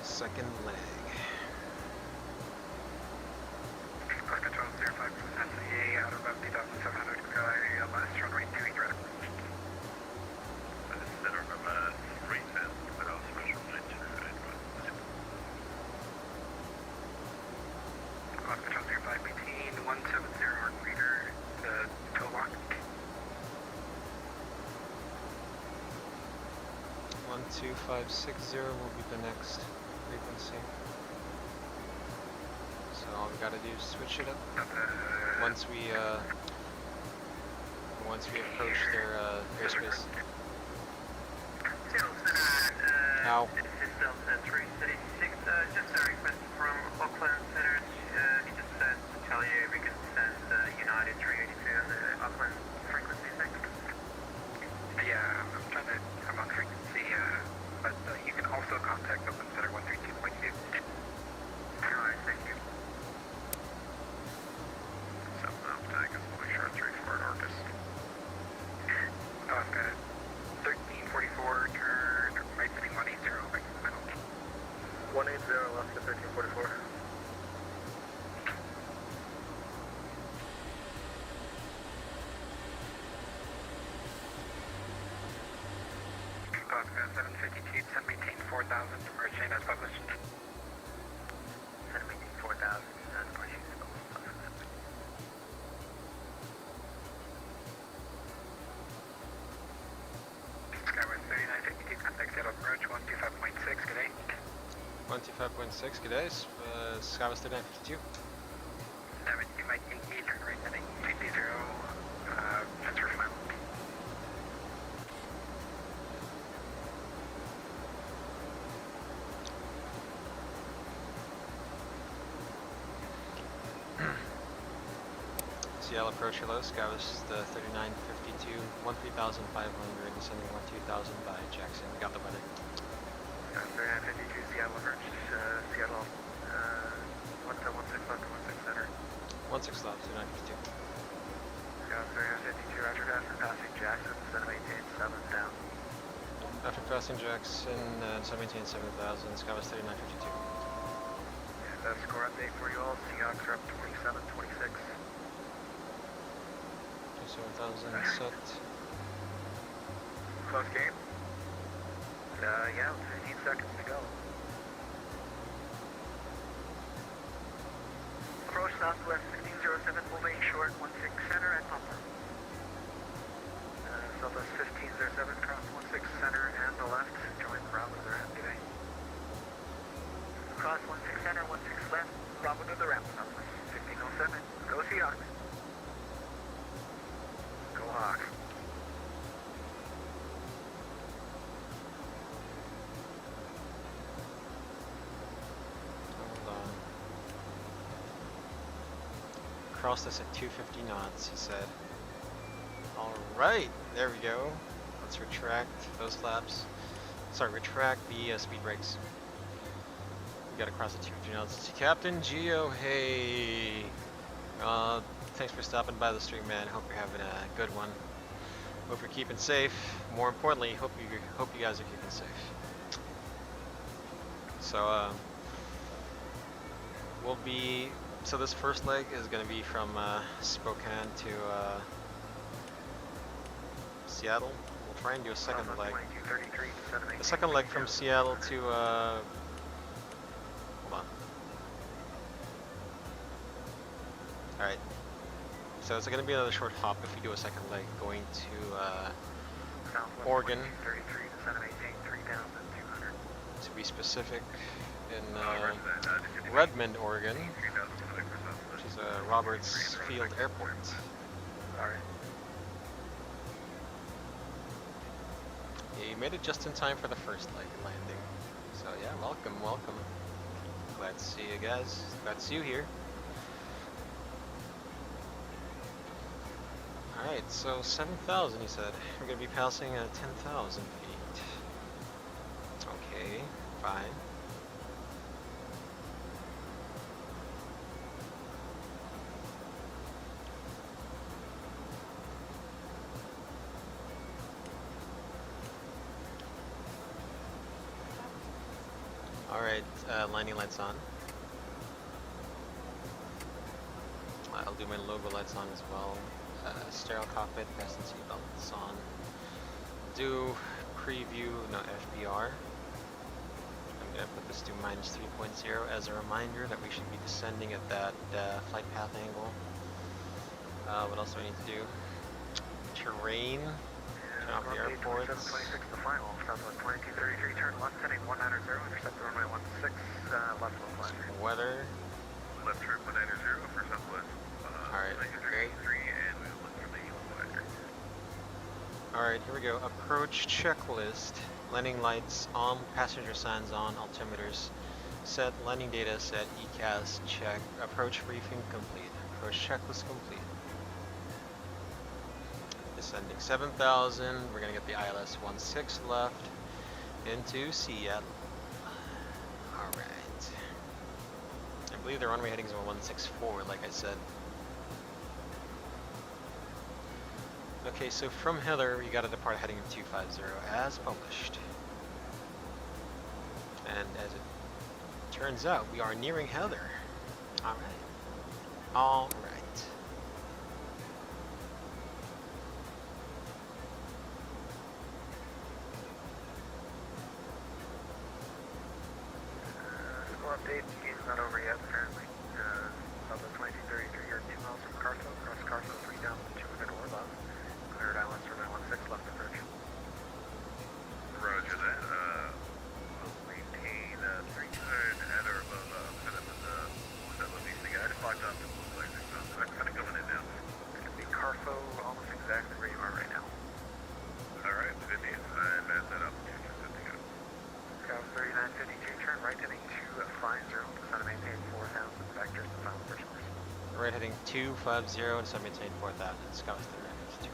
Second leg. Coast control 05 SSGE out of 2,700, last runway 28 right. This is center from 310, but also special flight 2 Coast control 05 maintain 170 arc leader to tow lock. 12560 will be the next frequency. So all we gotta do is switch it up. Once we approach their airspace. Ow. This is Delta 336, just a request from Auckland Center. He just said to tell you we can send United 382 on the Auckland frequency thing. Yeah, I'm on frequency, but you can also contact Auckland Center 132.2. Alright, thank you. Tag is fully short 34 at Orcus. 1344, turn right heading 180, back to the middle. 180 left to 1344. Oscar 752, send maintain 4,000, or chain as published. Send maintain 4,000, as published. Skyway 3952, contact Seattle approach 125.6, good day. 125.6, good day. Skywest 3952. 70 Mike Yankee, turn right heading 220, transfer final. Seattle approach hello, Skywest 3952, 13,500, descending 12,000 by Jackson. We got the weather. 3952 Seattle approach, Seattle, 16 left to 16 center. 16 left, 3952. Skywest 3952, roger that, for passing Jackson, 787 down. After passing Jackson, 7,000, Skywest 3952. And score update for you all, Seahawks are up 27, 26. 27,000 set. Close game? Yeah, 15 seconds to go. Approach southwest 1507, moving short 16 center and pumper. Southwest 1507, cross 16 center and the left, join Bravo to the ramp today. Cross 16 center, 16 left, Bravo to the ramp, southwest 1507, go Seahawks. Go Hawks. Hold on. Crossed this at 250 knots, he said. Alright, there we go. Let's retract those flaps. Sorry, retract the speed brakes. We gotta cross at 250 knots. Captain Geo, hey! Thanks for stopping by the stream, man. Hope you're having a good one. Hope you're keeping safe. More importantly, hope you guys are keeping safe. So so this first leg is gonna be from Spokane to Seattle. We'll try and do a second leg. The second leg from Seattle to hold on. Alright. So it's going to be another short hop if we do a second leg going to Oregon. To be specific, in Redmond, Oregon, which is Roberts Field Airport. Alright. Yeah, you made it just in time for the first leg landing. So yeah, welcome. Glad to see you guys. Glad to see you here. Alright, so 7,000 he said. We're gonna be passing at 10,000 feet. Okay, fine. Alright, landing lights on. I'll do my logo lights on as well. Sterile cockpit, fasten seatbelts on. Do preview, no FBR. I'm gonna put this to minus 3.0 as a reminder that we should be descending at that flight path angle. What else do I need to do? Terrain. Turn off the airports. 2726 the final. Southwest 2233, turn left heading 190, intercept the runway 16, left low flat. Weather. Left turn 190 for Southwest. Alright, great. And we will look for the equalizer. Alright, here we go. Approach checklist. Landing lights on, passenger signs on, altimeters set, landing data set, ECAS check, approach briefing complete, approach checklist complete. Descending 7,000, we're gonna get the ILS 16 left into Seattle. Alright. I believe the runway headings are 164, like I said. Okay, so from Heather, we gotta depart heading 250 as published. And as it turns out, we are nearing Heather. Alright. Alright. Score update, game's not over yet apparently. Southwest 2233, you're 2 miles from Carso, cross Carso 3 down 200 or above. Cleared ILS runway 16 left approach. Roger that. We'll maintain 300 at or above set up in the that location again. I just locked off the blue laser, so I'm kind of going in now. It's going to be Carso, almost exactly where you are right now. Alright, good news. I messed that up. Good to go. Scout 3952, turn right heading 250, descend to maintain 4,000, vectors to final approach course. Right heading 250 to maintain 4,000. Scout 3952.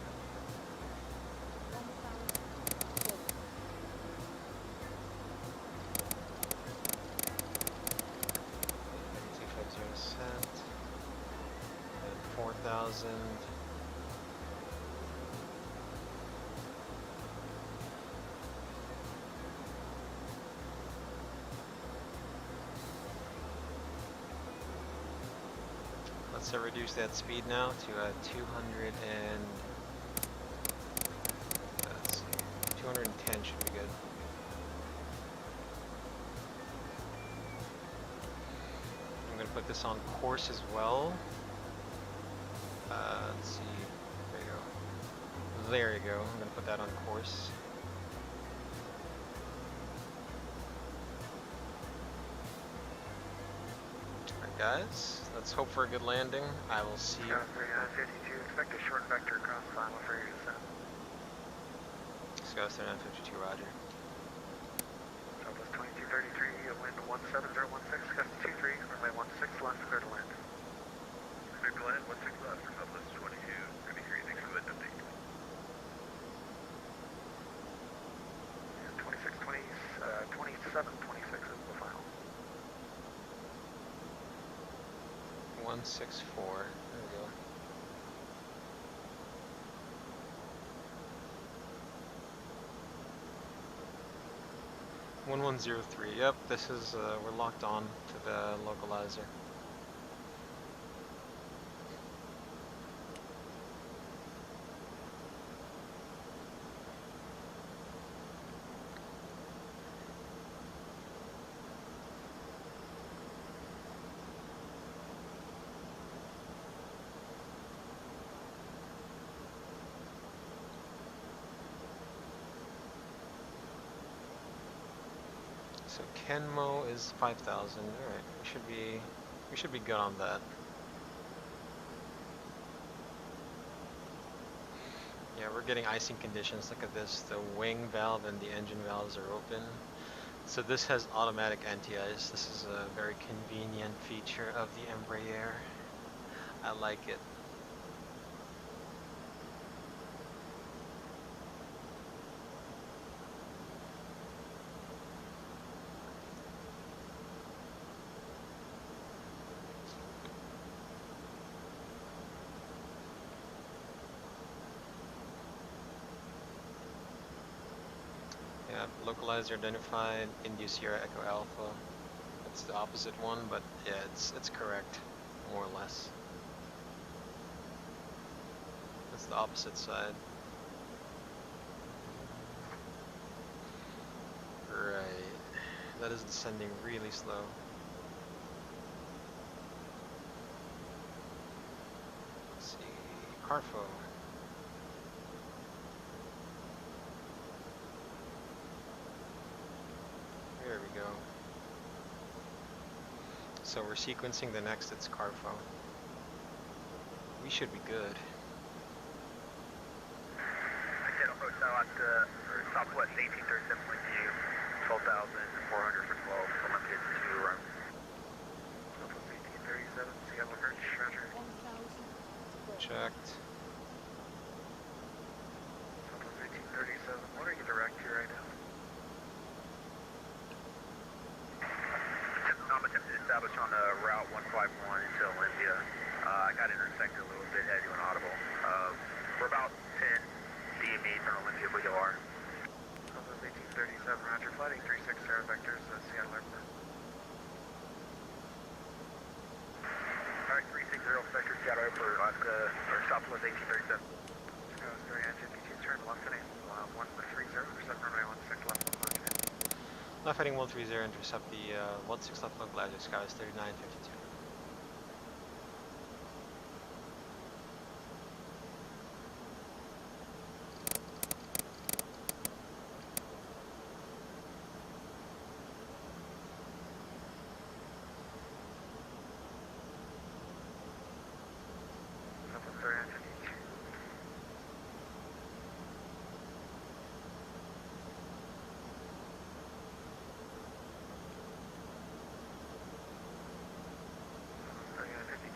250 set. And 4,000. Let's reduce that speed now to 200 and let's see, 210 should be good. I'm gonna put this on course as well. Let's see, there you go. There you go. I'm gonna put that on course. Guys, let's hope for a good landing. I will see you. Scout 3952, expect a short vector across final for your descent. Scout 3952, roger. Southwest 2233, wind 17016, gust 23, runway 16 left, clear to land. Clear to land, 16 left for Southwest 2233. Thanks for the update. And 2726 is the final. 164. There we go. (1103). Yep, this is we're locked on to the localizer. So Kenmo is 5,000. All right, we should be good on that. Yeah, we're getting icing conditions. Look at this. The wing valve and the engine valves are open. So this has automatic anti-ice. This is a very convenient feature of the Embraer. I like it. Yeah, localizer identified, India Sierra Echo Alpha. It's the opposite one, but yeah, it's correct, more or less. It's the opposite side. Right. That is descending really slow. Let's see. Carfo. There we go. So we're sequencing the next, it's Carfo. We should be good. Again, approach now at Southwest 1837 with you, 12,400 for 12, Olympia 2 run. Southwest 1837, Seattle approach, roger. 1000. Checked. Southwest 1837, what are you direct here right now? I'm attempting to establish on Route 151 into Olympia. I got intersected a little bit, had you an audible. We're about 10 DME from Olympia VOR. Southwest 1837, roger. Flight 836, Sarah vectors, Seattle Airport. Alright, 360, vector Seattle Airport, or Southwest 1837. Skywest 3952, turn left heading 130, intercept runway 16 left, 100. Left heading 130, intercept the 16 left localizer, Skywest 3952. Southwest 3952.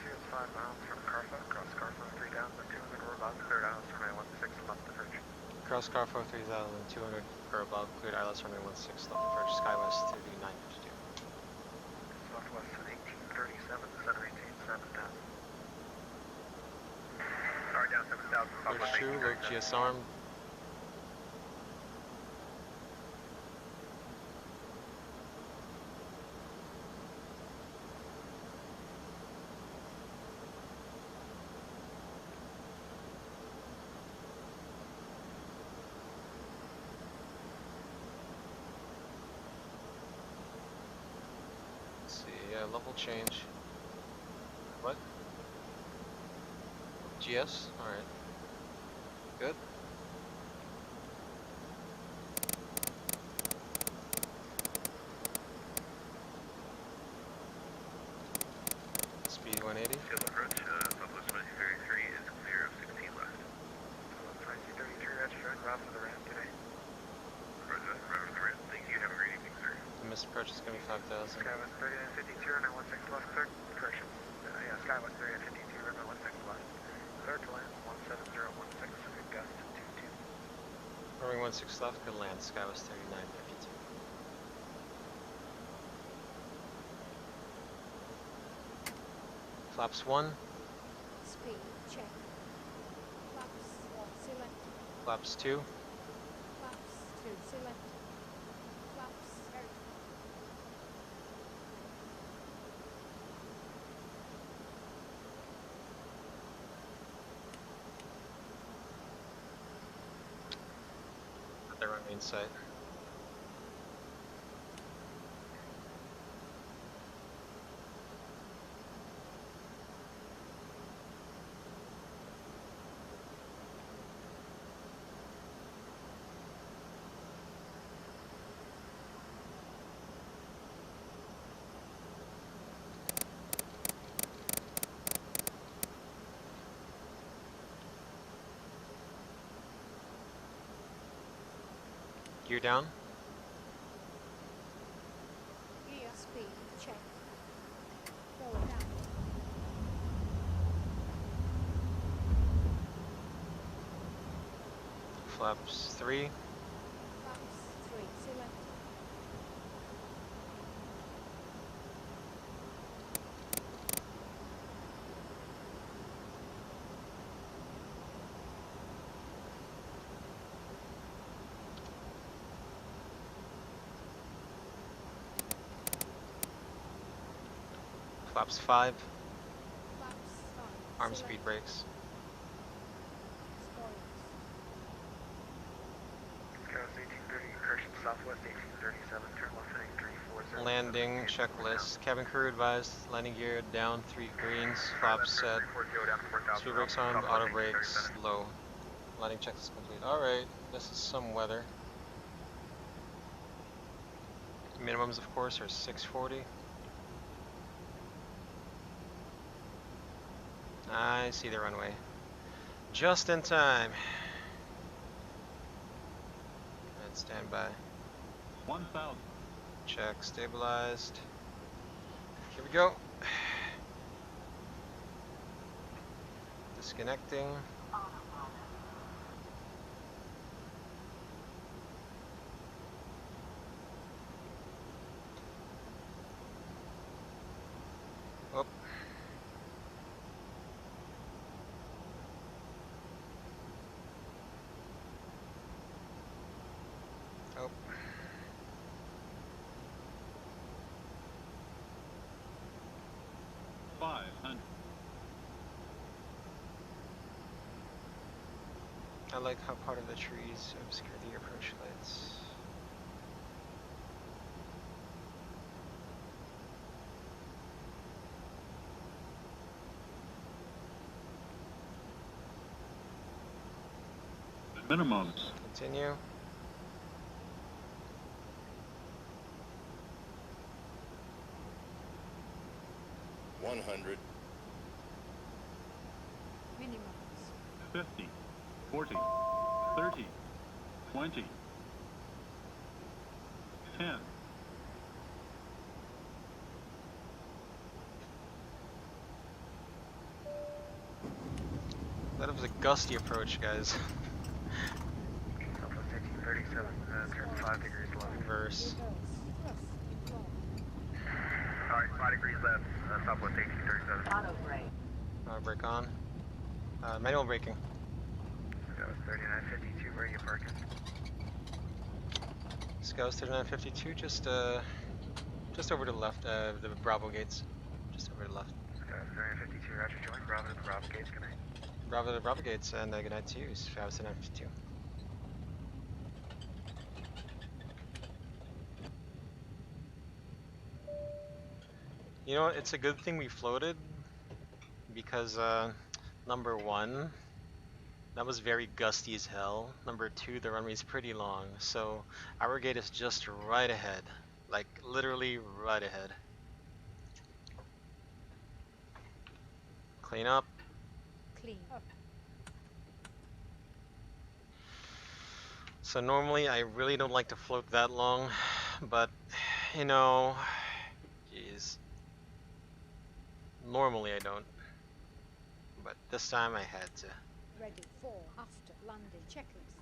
Is 5 miles from Carfo, cross Carfo 3,200, we're about cleared out, runway 16 left approach. Cross Carfo 3200 or above, cleared ILS runway 16 left approach, Skywest 3952. Southwest 1837, center 18 7,000. Alright, down 7,000, Approach Southwest 2, low 1837. GS armed. Let's see, yeah, level change. What? GS? Alright. Good. Speed 180. Field approach, Southwest 2033 is clear of 16 left. Southwest 1933, roger, join route for the ramp today. Roger, roger the ramp. Thank you, have a great evening, sir. The missed approach is going to be 5,000. Skywest 3952, runway 16 left, clear. Correction. Yeah, Skywest 3952, runway 16 left. Clear to land 17016, good gust 22. Runway 16 left, good land, Skywest 3952. Flaps 1, Speed check. Flaps 1 select. flaps 2, Flaps 2 select. Flaps out. put the runway in sight. Gear down. Gear speed check. Forward down. Flaps 3, Flaps 3 select. Flaps 5. Flaps 5. Arm Select. speed brakes. Spoilers. Scout 1830, correction southwest 1837, turn left heading 340. Landing checklist. Cabin crew advised. Landing gear down 3 greens. Flaps set. Speed brakes on. Auto brakes low. Landing checklist complete. Alright, this is some weather. Minimums, of course, are 640. I see the runway. Just in time. And stand by. 1000. Check stabilized. Here we go. Disconnecting. Oh. Oh. 500. I like how part of the trees obscure the approach lights. Minimums. Continue. $100. Minimums. 50. 40. 30. 20. 10. That was a gusty approach, guys. Southwest 1837, turn 5 degrees left. Reverse. Reverse. Plus. Deploy. Alright, 5 degrees left, southwest 1837. Brake on. Manual braking. That was 3952, where are you parking? Scouts 3952, just over to the left of the Bravo gates. Just over to the left. Scouts 3952, roger, join Bravo to the Bravo gates, good night. Bravo to the Bravo gates, and good night to you, Scouts 3952. You know what, it's a good thing we floated, because number 1, that was very gusty as hell. Number 2, the runway is pretty long, so our gate is just right ahead. Like, literally right ahead. Clean up. Clean up. So normally I really don't like to float that long, but, you know, jeez. Normally I don't, but this time I had to. Ready for after landing checklist.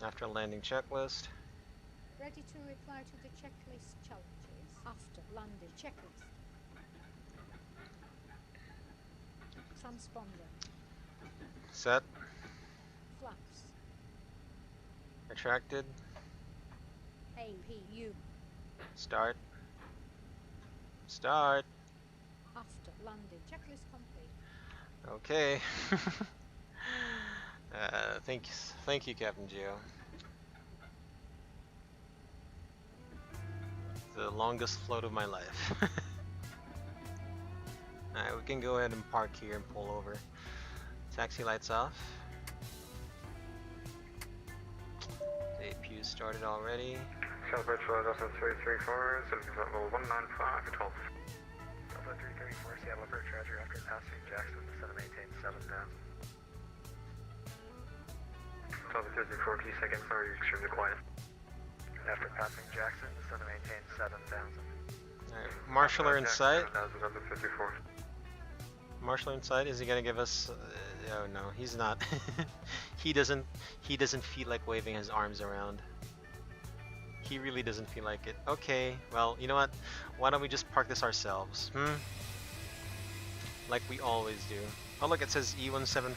After landing checklist. Ready to reply to the checklist challenges after landing checklist. Transponder. Set. Flaps. Retracted. APU. Start. Start. After landing checklist complete. Okay. Thank you, Captain Geo. The longest float of my life. Alright, we can go ahead and park here and pull over. Taxi lights off. The APU started already. Southwest Philadelphia 334, level 195 at 12. Delta 334, Seattle approach, roger, after passing Jackson, descend and maintain 7,000. Delta 334, key second, sorry, you're extremely quiet. After passing Jackson, descend and maintain 7,000. Alright, Marshaller in sight. 7,000, Delta 54. Marshaller in sight. Is he gonna give us? Oh no, he's not. He doesn't feel like waving his arms around. He really doesn't feel like it. Okay, well, you know what? Why don't we just park this ourselves? Like we always do. Oh look, it says E175. 37, descend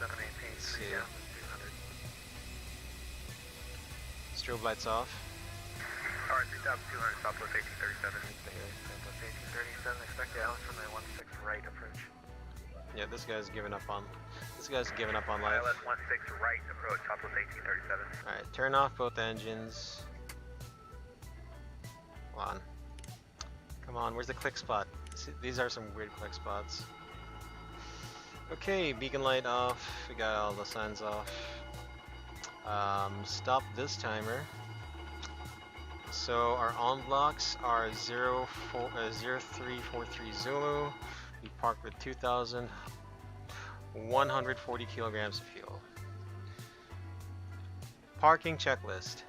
and maintain 3,200. Strobe lights off. Alright, 3200 Southwest 1837. Southwest 1837, expect the Alice from my 16 right approach. Yeah, this guy's giving up on life. ILS 16 right approach Southwest 1837. Alright, turn off both engines. Come on. Come on, where's the click spot? See, these are some weird click spots. Okay, beacon light off. We got all the signs off. Stop this timer. So our on blocks are 0343 Zulu. We parked with 2,140 kilograms of fuel. Parking checklist.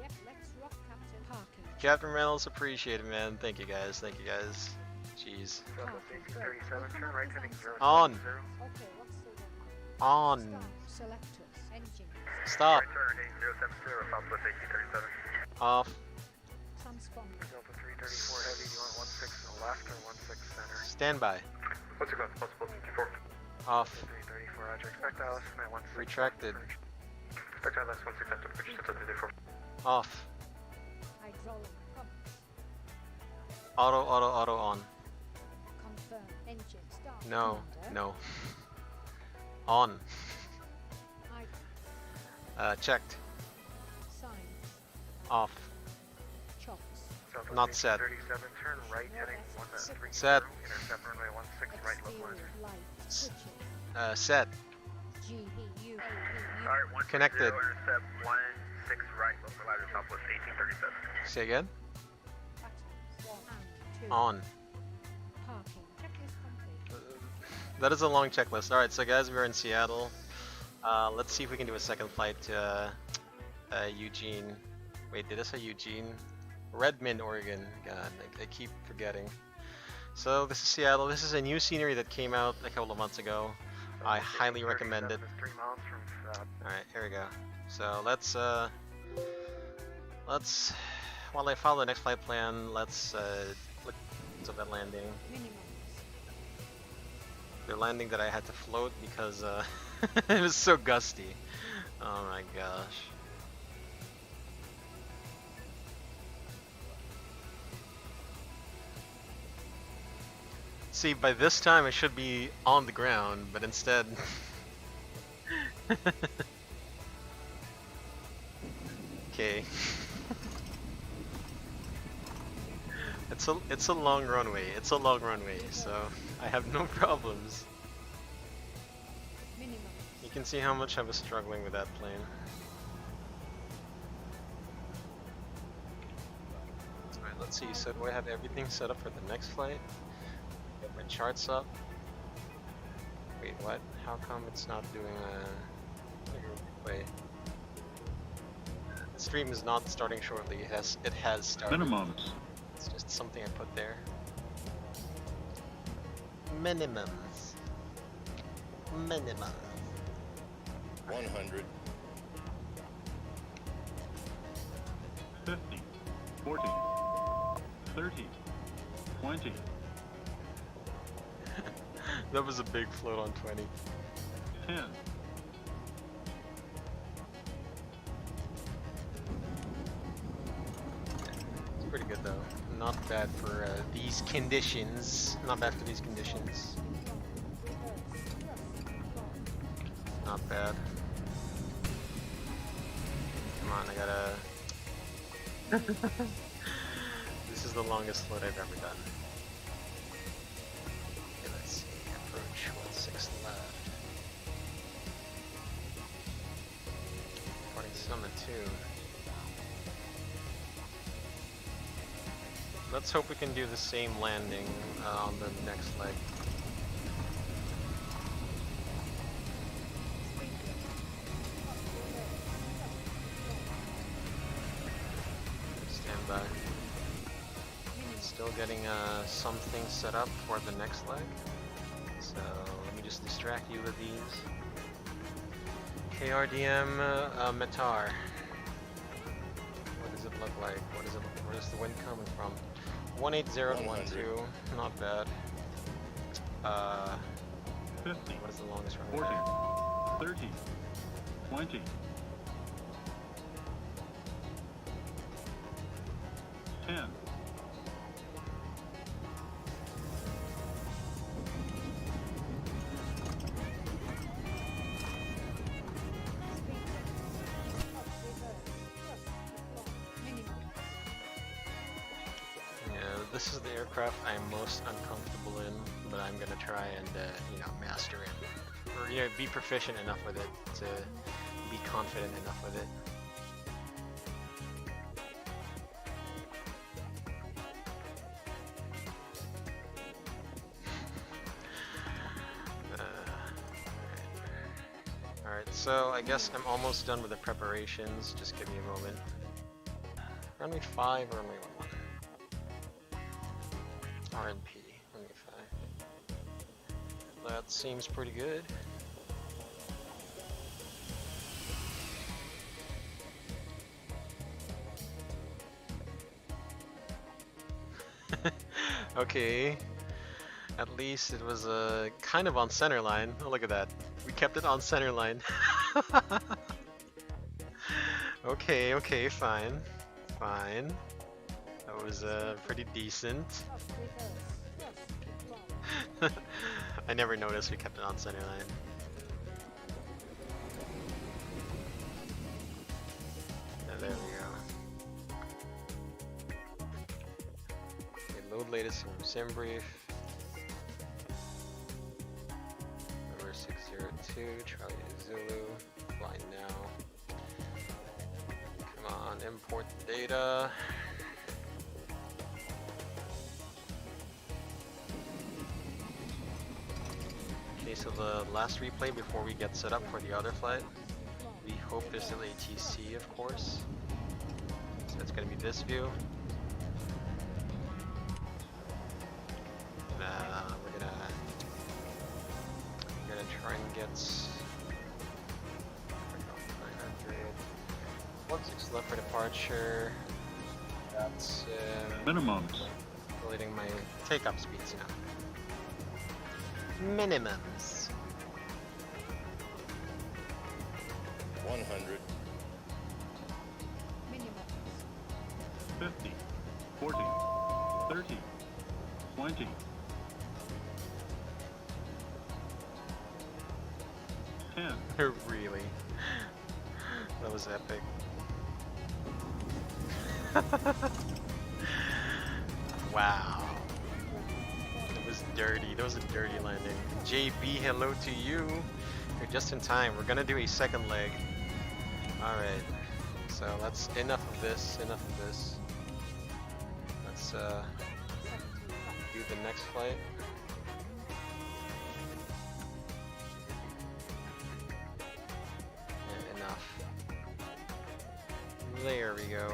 Yep, let's rock, Captain. Parking. Captain Reynolds, appreciate it, man. Thank you guys. Thank you guys. Jeez. Southwest 1837, turn right heading 070. On. Okay, what's the one? On. Stop. Selectors. Engine. Stop. Right turn 8070 Southwest 1837. Off. Transponder. Delta 334 Heavy, do you want 16 left or 16 center? Standby. What's your class? Possible 54. Off. 334, Roger. Expect Alice from my 16. Retracted. Expect ILS 16 center, approach Delta 334. Off. Hydraulic pumps. Auto on. Confirm. Engine. Start. No. Commander. No. On. Idle. Checked. Signs. Off. Chocks. Southwest Not set. 1837, turn right heading 130. Set. Intercept runway 16 right localizer. Exterior light. S- Switches. Set. GEU. Alright, 160 Connected. intercept 16 right localizer Southwest 1837. Say again. Buttons. 1 and 2. On. Parking. Checklist complete. That is a long checklist. Alright, so guys, we're in Seattle. Let's see if we can do a second flight to Eugene. Wait, did I say Eugene? Redmond, Oregon. God, I keep forgetting. So this is Seattle. This is a new scenery that came out a couple of months ago. I highly recommend it. 3 miles from Alright, here we go. So let's while I follow the next flight plan, let's look at that landing. Minimums. The landing that I had to float because it was so gusty. Oh my gosh. See, by this time I should be on the ground, but instead... Okay. It's a long runway. It's a long runway, so I have no problems. Minimums. You can see how much I was struggling with that plane. Alright, let's see. So do I have everything set up for the next flight? Get my charts up. Wait, what? How come it's not doing a... Wait. The stream is not starting shortly. It has started. Minimums. It's just something I put there. Minimums. Minimum. 100. 50, 40, 30, 20, That was a big float on 20. 10, It's pretty good though. Not bad for these conditions. Not bad for these conditions. Not bad. Come on, I gotta... This is the longest float I've ever done. Okay, let's see. Approach 16 left. Reporting summit 2. Let's hope we can do the same landing on the next leg. Stand by. Still getting something set up for the next leg. So let me just distract you with these. KRDM Metar. What does it look like? Where's the wind coming from? 18012, not bad. 50, What is the longest runway? 40, 30, 20, 10. Yeah, this is the aircraft I'm most uncomfortable in, but I'm gonna try and you know, master it, or you know, be proficient enough with it to be confident enough with it. Alright, so I guess I'm almost done with the preparations. Just give me a moment. Runway 5 or runway 1? RNP, runway 5. That seems pretty good. Okay. At least it was kind of on center line. Oh, look at that. We kept it on center line. Okay, fine. Fine. That was pretty decent. I never noticed we kept it on center line. Yeah, there we go. Okay, load latest sim brief. Number 602, Charlie Zulu, flying now. Come on, import the data. Okay, so the last replay before we get set up for the other flight. We hope there's still ATC, of course. So it's gonna be this view. We're gonna try and get 900. 16 left for departure. That's Minimums. calculating my takeoff speeds now. Minimums. 100. 50. 40. 30. 20. 10. Really? That was epic. Wow. It was dirty. That was a dirty landing. JB, hello to you. You're just in time. We're gonna do a second leg. Alright. So that's enough of this. Enough of this. Let's do the next flight. Yeah, enough. There we go.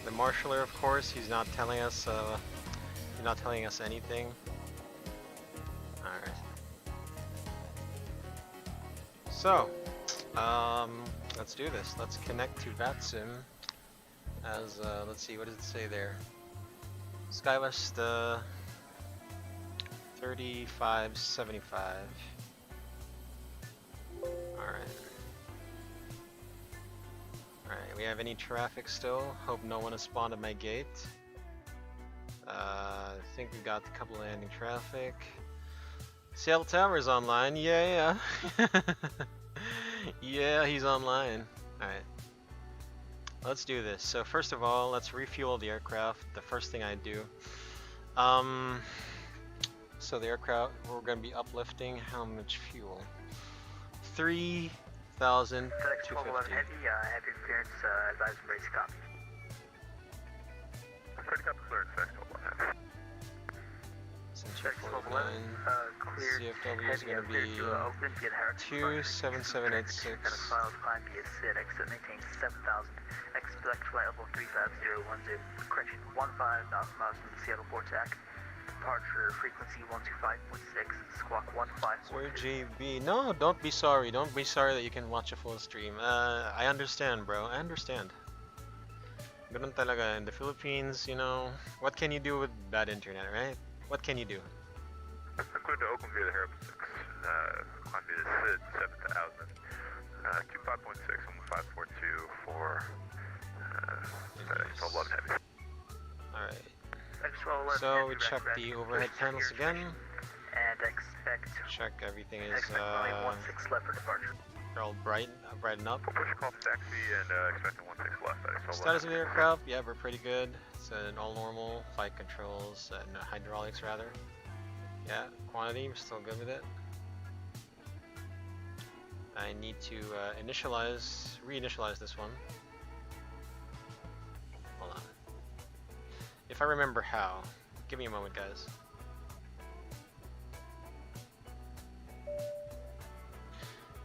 The marshaller, of course, he's not telling us anything. Alright. So, let's do this. Let's connect to VATSIM as, let's see, what does it say there? SkyWest 3575. Alright. Alright, we have any traffic still? Hope no one has spawned at my gate. I think we got a couple landing traffic. Seattle Tower is online, yeah. Yeah, he's online. Alright. Let's do this. So first of all, let's refuel the aircraft. The first thing I do. So the aircraft, we're going to be uplifting how much fuel? 3,250. Heavy interference, advise brace copy. Pretty copy cleared, Central 49. CFW is going to be 27786. Climb via SID, exit maintain 7,000. Expect flight level 35010, correction 15 miles from the Seattle Vortex. Departure frequency 125.6, squawk 15. Sorry, JB. No, don't be sorry. Don't be sorry that you can watch a full stream. I understand, bro. I understand. Ganun talaga in the Philippines, you know. What can you do with bad internet, right? What can you do? Clear to Oakland via the Harrison 6, climb via the SID 7,000. 25.6 on the 542 for FedEx 12 Heavy. Alright. X12 So we check the overhead panels again. And expect Check everything is only 16 left for departure. they're all brighten up. Push call to taxi and expecting 16 left. FedEx 12 Status of the aircraft, yeah, we're pretty good. It's an all normal, flight controls, and hydraulics rather. Yeah, quantity, we're still good with it. I need to reinitialize this one. Hold on. If I remember how. Give me a moment, guys.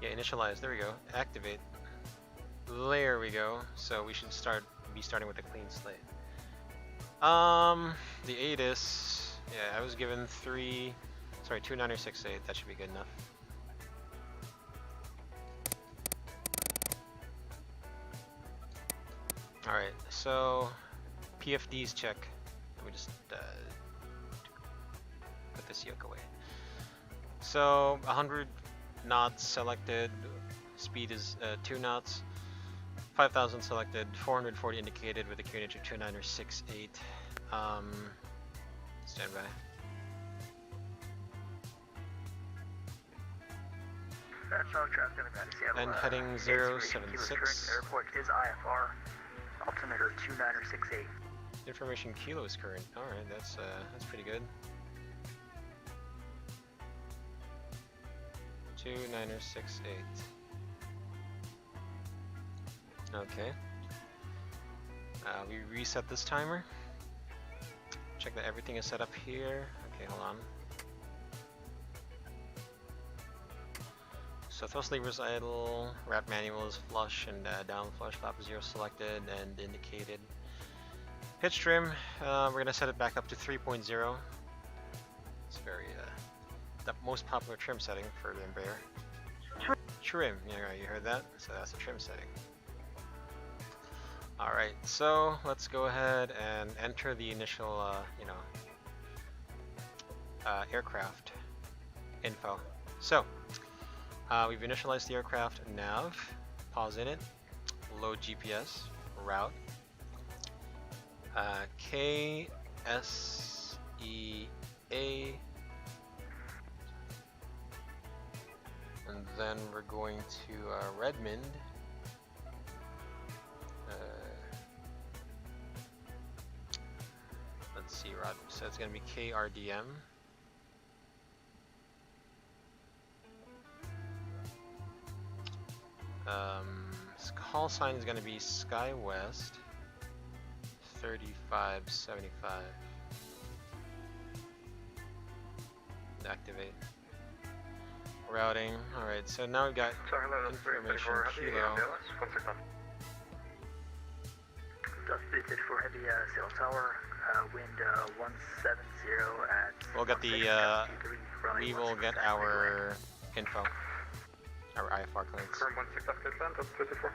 Yeah, initialize, there we go. Activate. There we go. So we should be starting with a clean slate. The ADIS, yeah, I was given 29068, that should be good enough. Alright, so PFDs check. Let me just put this yoke away. So 100 knots selected, speed is 2 knots, 5,000 selected, 440 indicated with a QNH of 29068. Stand by. And heading 076. Airport is IFR. Altimeter 29068. Information kilo is current. Alright, that's pretty good. 29068. Okay. We reset this timer. Check that everything is set up here. Okay, hold on. So thrust levers idle, wrap manual is flush and down flush, flap 0 selected and indicated. Pitch trim, we're gonna set it back up to 3.0. It's very the most popular trim setting for the Embraer. Trim, you heard that? So that's the trim setting. Alright, so let's go ahead and enter the initial, aircraft info. So, we've initialized the aircraft nav, pause in it, load GPS, route, KSEA, and then we're going to Redmond. Let's see, Rod. So it's going to be KRDM. Call sign is going to be SkyWest 3575. Activate. Routing. Alright, so now we've got information kilo. Dust 54 heavy sail tower, wind 170 at. We'll get we will get our info. Our IFR clearance. Current 16 left, good land, Delta 54.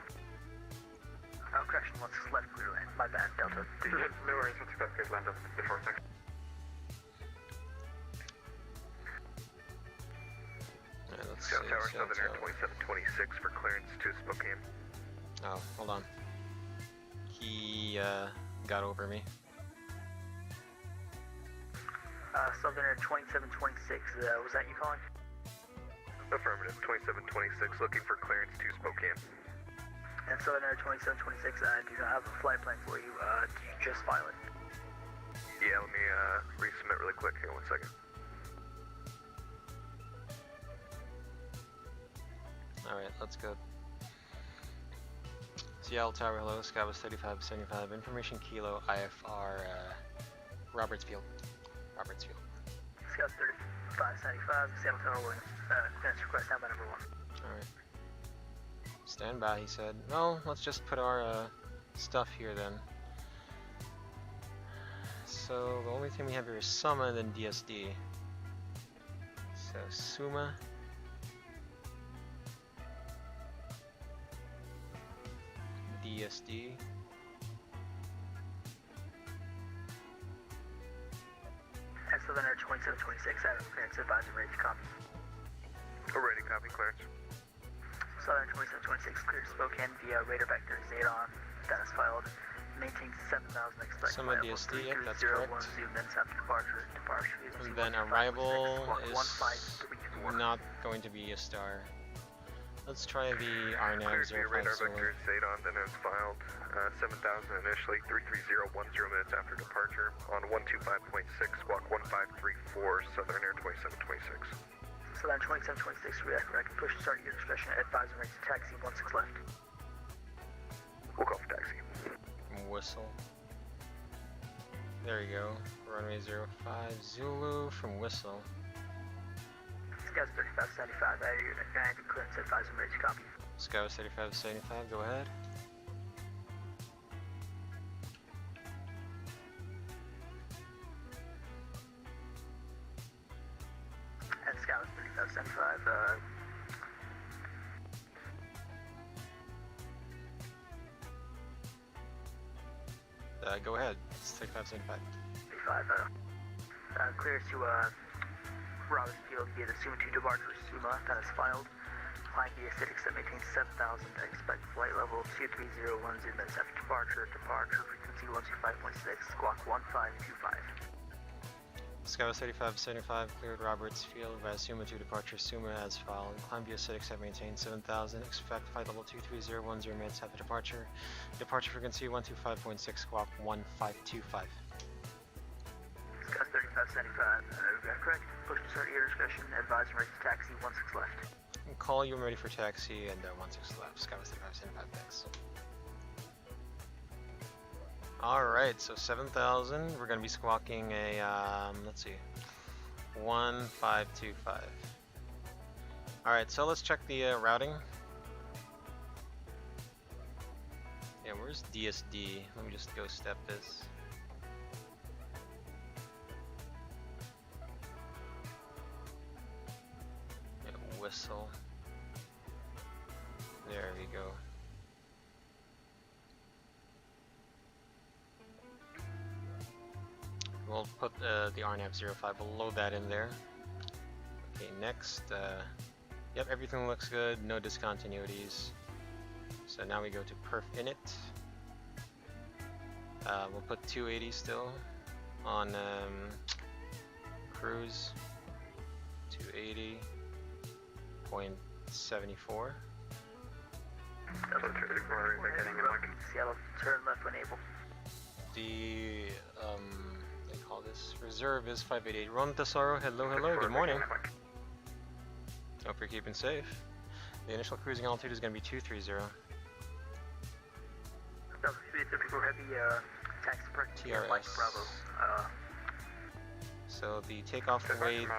Correction, 16 left, clear land. My bad, Delta 54. No worries, 16 left, good land, Delta 54, thanks. Alright, let's South see. Tower, Southern Air 2726 for clearance to Spokane. Oh, hold on. He got over me. Southern Air 2726, was that you calling? Affirmative, 2726, looking for clearance to Spokane. And Southern Air 2726, I do not have a flight plan for you. Do you just file it? Yeah, let me resubmit really quick here, 1 second. Alright, let's go. Seattle Tower, hello, Skywest 3575, information kilo, IFR, Robertsfield. Robertsfield. Scout 3575, Seattle Tower, Williams. Clearance request, now by number 1. Alright. Stand by, he said. Well, let's just put our stuff here then. So the only thing we have here is SUMA and then DSD. So SUMA. DSD. And Southern Air 2726, I have clearance advisor ready to copy. Already, copy, clearance. Southern 2726, clear Spokane via radar vector Zadon, status filed. Maintain 7,000, expect Summit flight level DSD, yep, that's 33010, correct. minutes after departure, frequency And then 125.6, arrival squawk is 1534. not going to be a star. Let's try the RNAV Cleared via 05 radar Zulu. vector Zadon, then as filed. 7,000 initially, 33010 minutes after departure on 125.6, squawk 1534, Southern Air 2726. Southern 2726, react correct, push start your discretion, advise and raise taxi 16 left. We'll call for taxi. Whistle. There you go. Runway 05 Zulu from Whistle. Scouts 3575, your dynamic clearance, advise and raise copy. Scout 3575, go ahead. And Scouts 3575, Go ahead. It's 3575. 35, clears to Roberts Field via the Suma 2 departure, Suma, that is filed. Climb via acidics that maintains 7,000, expect flight level 23010 minutes after departure, frequency 125.6, squawk 1525. Scout 3575 cleared Roberts Field via Suma 2 departure, Suma as filed. Climb via acidics that maintains 7,000, expect flight level 23010 minutes after departure. Departure frequency 125.6, squawk 1525. Scouts 3575, correct. Push to start your discretion, advise and raise taxi 16 left. Call you when ready for taxi and 16 left. Scout 3575, thanks. Alright, so 7,000, we're going to be squawking a, let's see, 1525. Alright, so let's check the routing. Yeah, where's DSD? Let me just go step this. Yeah, whistle. There we go. We'll put the RNAV 05, we'll load that in there. Okay, next, yep, everything looks good, no discontinuities. So now we go to perf init. We'll put 280 still on cruise, 280.74. Seattle, turn left when able. The they call this reserve is 588. Ron Tesoro, hello, good morning. Hope you're keeping safe. The initial cruising altitude is going to be 230. TRS. So the takeoff weight.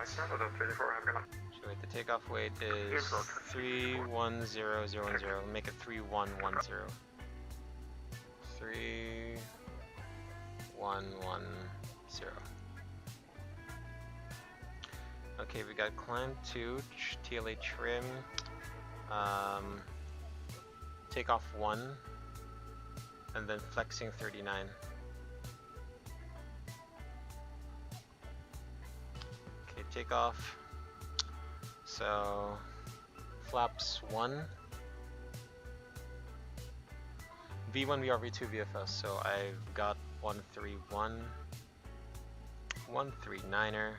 The takeoff weight is 31000. Make it 3110. 3110. Okay, we got climb 2, TLA trim, takeoff 1, and then flexing 39. Okay, takeoff. So flaps 1. V1, VR, V2, VFS. So I've got 131, 139er,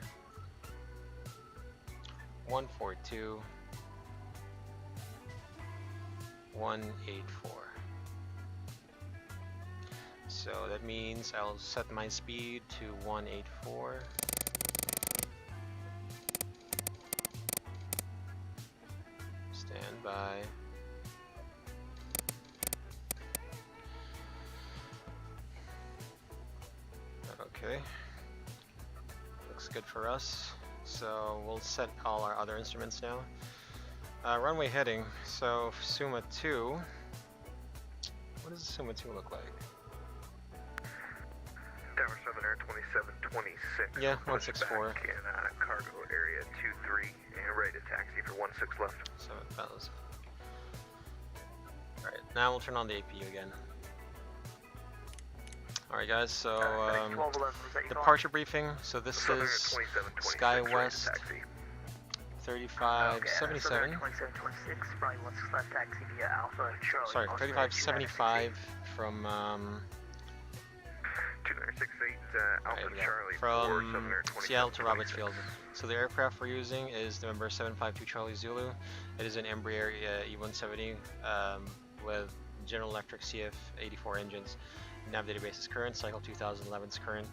142, 184. So that means I'll set my speed to 184. Stand by. Okay, looks good for us. So we'll set all our other instruments now. Runway heading, so Suma 2. What does Suma 2 look like? Tower Southern Air 2726. Yeah, 164. In cargo area 23 and ready to taxi for 16 left. 7,000. Alright, now we'll turn on the APU again. Alright guys, so departure briefing. So this is Sky West 3577. 2726, Bravo 16 left, taxi via Alpha, Charlie. Sorry, 3575 from 2968 Alpha yeah, Charlie. from Seattle to Roberts Field. So the aircraft we're using is the number 752 Charlie Zulu. It is an Embraer E170 with General Electric CF84 engines. Nav database is current, cycle 2011 is current.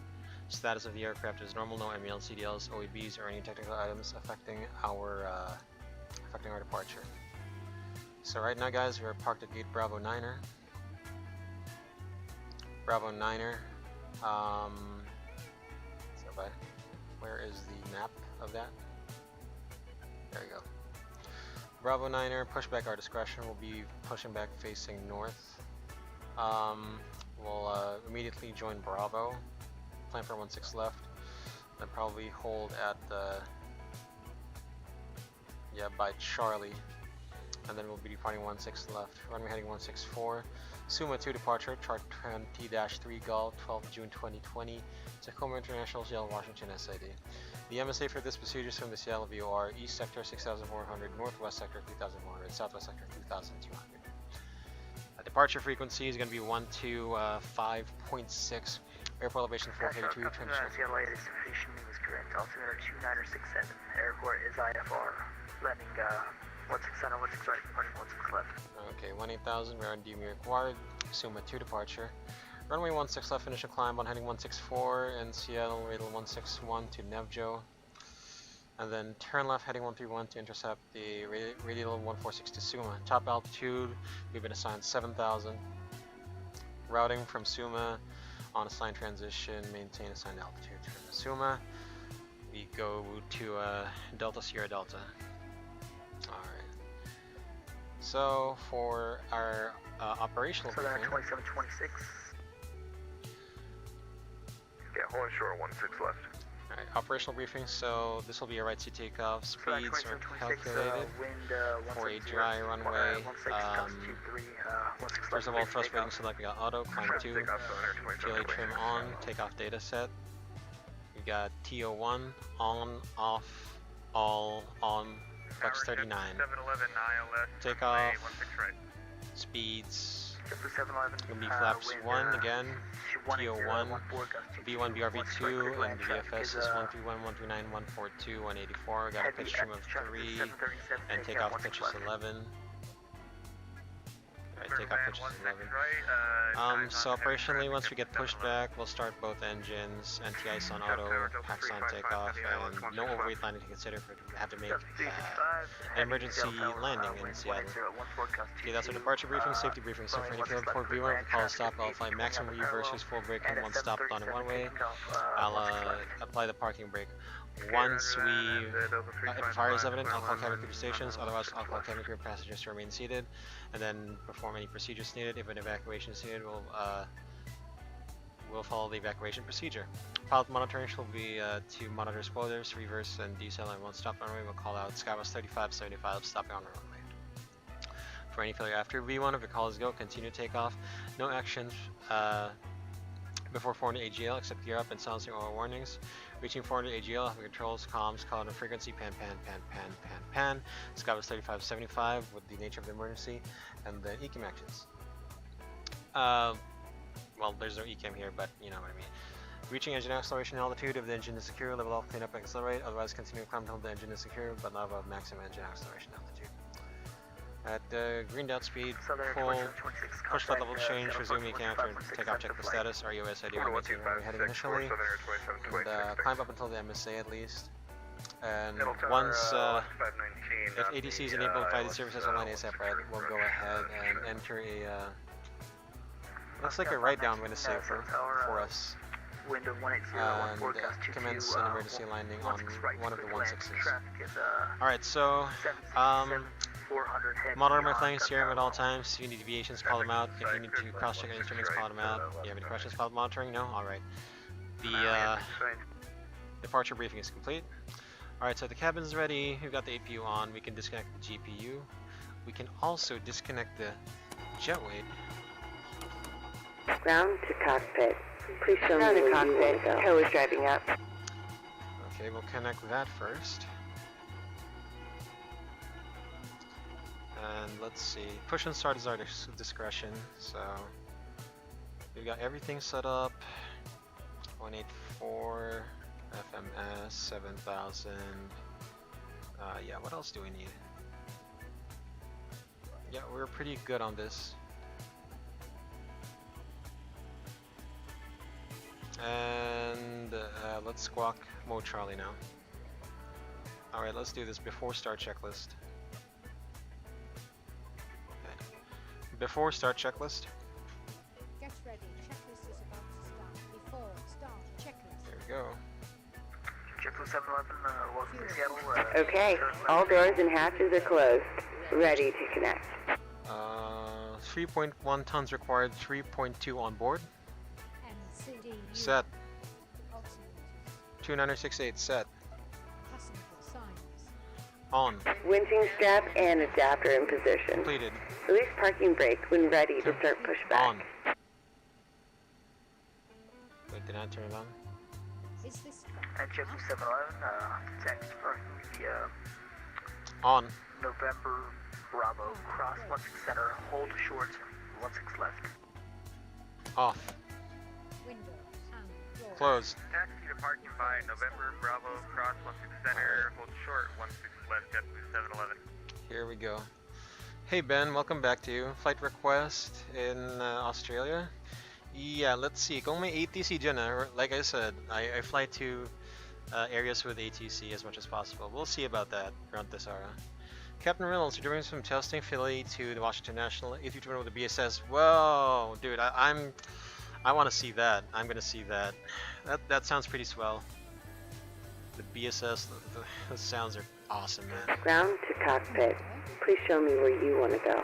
Status of the aircraft is normal, no MEL, CDLs, OEBs, or any technical items affecting our departure. So right now, guys, we're parked at gate Bravo 9er. Bravo 9er. Where is the map of that? There we go. Bravo 9er, push back our discretion. We'll be pushing back facing north. We'll immediately join Bravo. Plan for 16 left. Then probably hold at the by Charlie. And then we'll be departing 16 left. Runway heading 164. Suma 2 departure, chart 20-3 Gulf, 12 June 2020, Tacoma International, Seattle, Washington, SID. The MSA for this procedure is from the Seattle VOR, East Sector 6400, Northwest Sector 3400, Southwest Sector 2200. Departure frequency is going to be 125.6, airport elevation 4K2, transition. Seattle identification was correct, altimeter 2967, airport is IFR, landing 16 center, 16 right, departing 16 left. Okay, 18,000, we're on DME required, Suma 2 departure. Runway 16 left, initial climb on heading 164, and Seattle, radial 161 to Nevjo. And then turn left heading 131 to intercept the radial 146 to Suma. Top altitude, we've been assigned 7,000. Routing from Suma on assigned transition, maintain assigned altitude from Suma. We go to Delta Sierra Delta. Alright. So for our operational briefing. 2726. Yeah, hold short 16 left. Alright, operational briefing. So this will be a right seat takeoff. Speeds are calculated for a dry runway. First of all, thrust rating select, we got auto, climb 2, GLA trim on, takeoff data set. We got TO1, on, off, all, on, flex 39. Takeoff, speeds, gonna be flaps 1 again, TO1, B1, BRV2, and the VFS is 131, 139, 142, 184. Got a pitch trim of 3, and takeoff pitch is 11. Alright, takeoff pitch is 11. So operationally, once we get pushed back, we'll start both engines, NTIs on auto, packs on takeoff, and no overweight landing to consider for we have to make an emergency landing in Seattle. Okay, that's our departure briefing, safety briefing. So for any failed before V1, if we call a stop, I'll apply maximum reverses, full brake, and 1 stop on a one-way. I'll apply the parking brake. Once we, if fire is evident, I'll call cabin crew stations, otherwise I'll call cabin crew passengers to remain seated, and then perform any procedures needed. If an evacuation is needed, we'll follow the evacuation procedure. Pilot monitoring will be to monitor spoilers, reverse, and decel, and 1 stop runway. We'll call out Skybus 3575, stopping on the runway. For any failure after V1, if the call is go, continue takeoff. No actions before 400 AGL, except gear up and silencing all warnings. Reaching 400 AGL, having controls, comms, call on a frequency, pan, Skybus 3575 with the nature of the emergency, and then ECAM actions. Well, there's no ECAM here, but you know what I mean. Reaching engine acceleration altitude, if the engine is secure, level off, clean up, and accelerate, otherwise continue to climb until the engine is secure, but not above maximum engine acceleration altitude. At greened out speed, full push flight level change, resume ECAM after takeoff, check the status, RUS ID on maintain where we headed initially, and climb up until the MSA at least. And once, if ADC is enabled by the services online ASAP, right, we'll go ahead and enter a, looks like a write down window safer for us. And commence an emergency landing on one of the 16s. Alright, so, monitor my flying steering at all times. If you need deviations, call them out. If you need to cross-check instruments, call them out. Do you have any questions about monitoring? No? Alright. The departure briefing is complete. Alright, so the cabin's ready. We've got the APU on. We can disconnect the GPU. We can also disconnect the jetweight. Ground to cockpit. Please show me where you want to go. Tow is driving up. Okay, we'll connect that first. And let's see, push and start is our discretion, so we've got everything set up. 184 FMS 7000. Yeah, what else do we need? Yeah, we're pretty good on this. And let's squawk mode Charlie now. Alright, let's do this before start checklist. Okay. Before start checklist. Get ready. Checklist is about to start. Before start checklist. There we go. JetBlue 711, welcome to Seattle. Okay, all doors and hatches are closed. Ready to connect. 3.1 tons required, 3.2 on board. MCD. Set. Altimeters. 2968 set. Passenger signs. On. Winching strap and adapter in position. Completed. Release parking brake when ready to start pushback. On. Wait, did I turn it on? Is this At JetBlue 711, text for the On. November Bravo, cross 16 center, hold short, 16 left. Off. windows and doors? Closed. Taxi to parking by November Bravo, cross 16 center, hold short, 16 left, JetBlue 711. Here we go. Hey Ben, welcome back to you. Flight request in Australia. Yeah, let's see. Kung may ATC dyan, like I said, I fly to areas with ATC as much as possible. We'll see about that around this hour. Captain Reynolds, you're doing some testing Philly to the Washington National A321 with the BSS. Whoa, dude, I want to see that. I'm gonna see that. That sounds pretty swell. The BSS, the sounds are awesome, man. Ground to cockpit. Please show me where you want to go.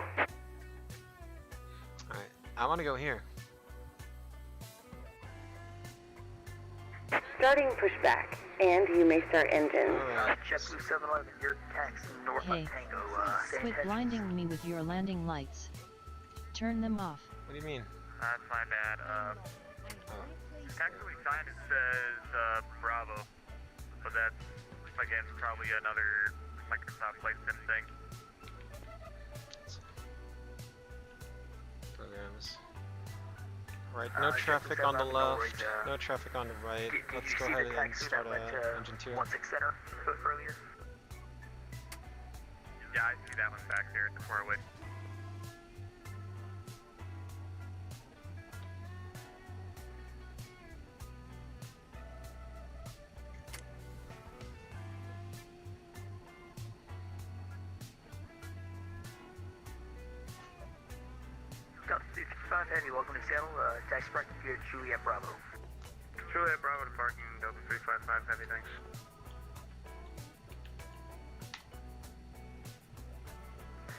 Alright, I want to go here. Starting pushback, and you may start engine. Alright. JetBlue 711, your taxi north Hey, on Tango. Same quit head. blinding me with your landing lights. Turn them off. What do you mean? That's my bad. Actually, signed it says Bravo, but that's again probably another Microsoft Flight Sim thing. Programs. Right, no traffic on the left, no traffic on the right. Did Let's you go see ahead the and taxi start that went to engine 2. 16 center earlier? Yeah, I see that one back there at the four-way. Delta 355 Heavy, welcome to Seattle. Taxi parking here at Juliet Bravo. Juliet Bravo to parking, Delta 355 Heavy, thanks.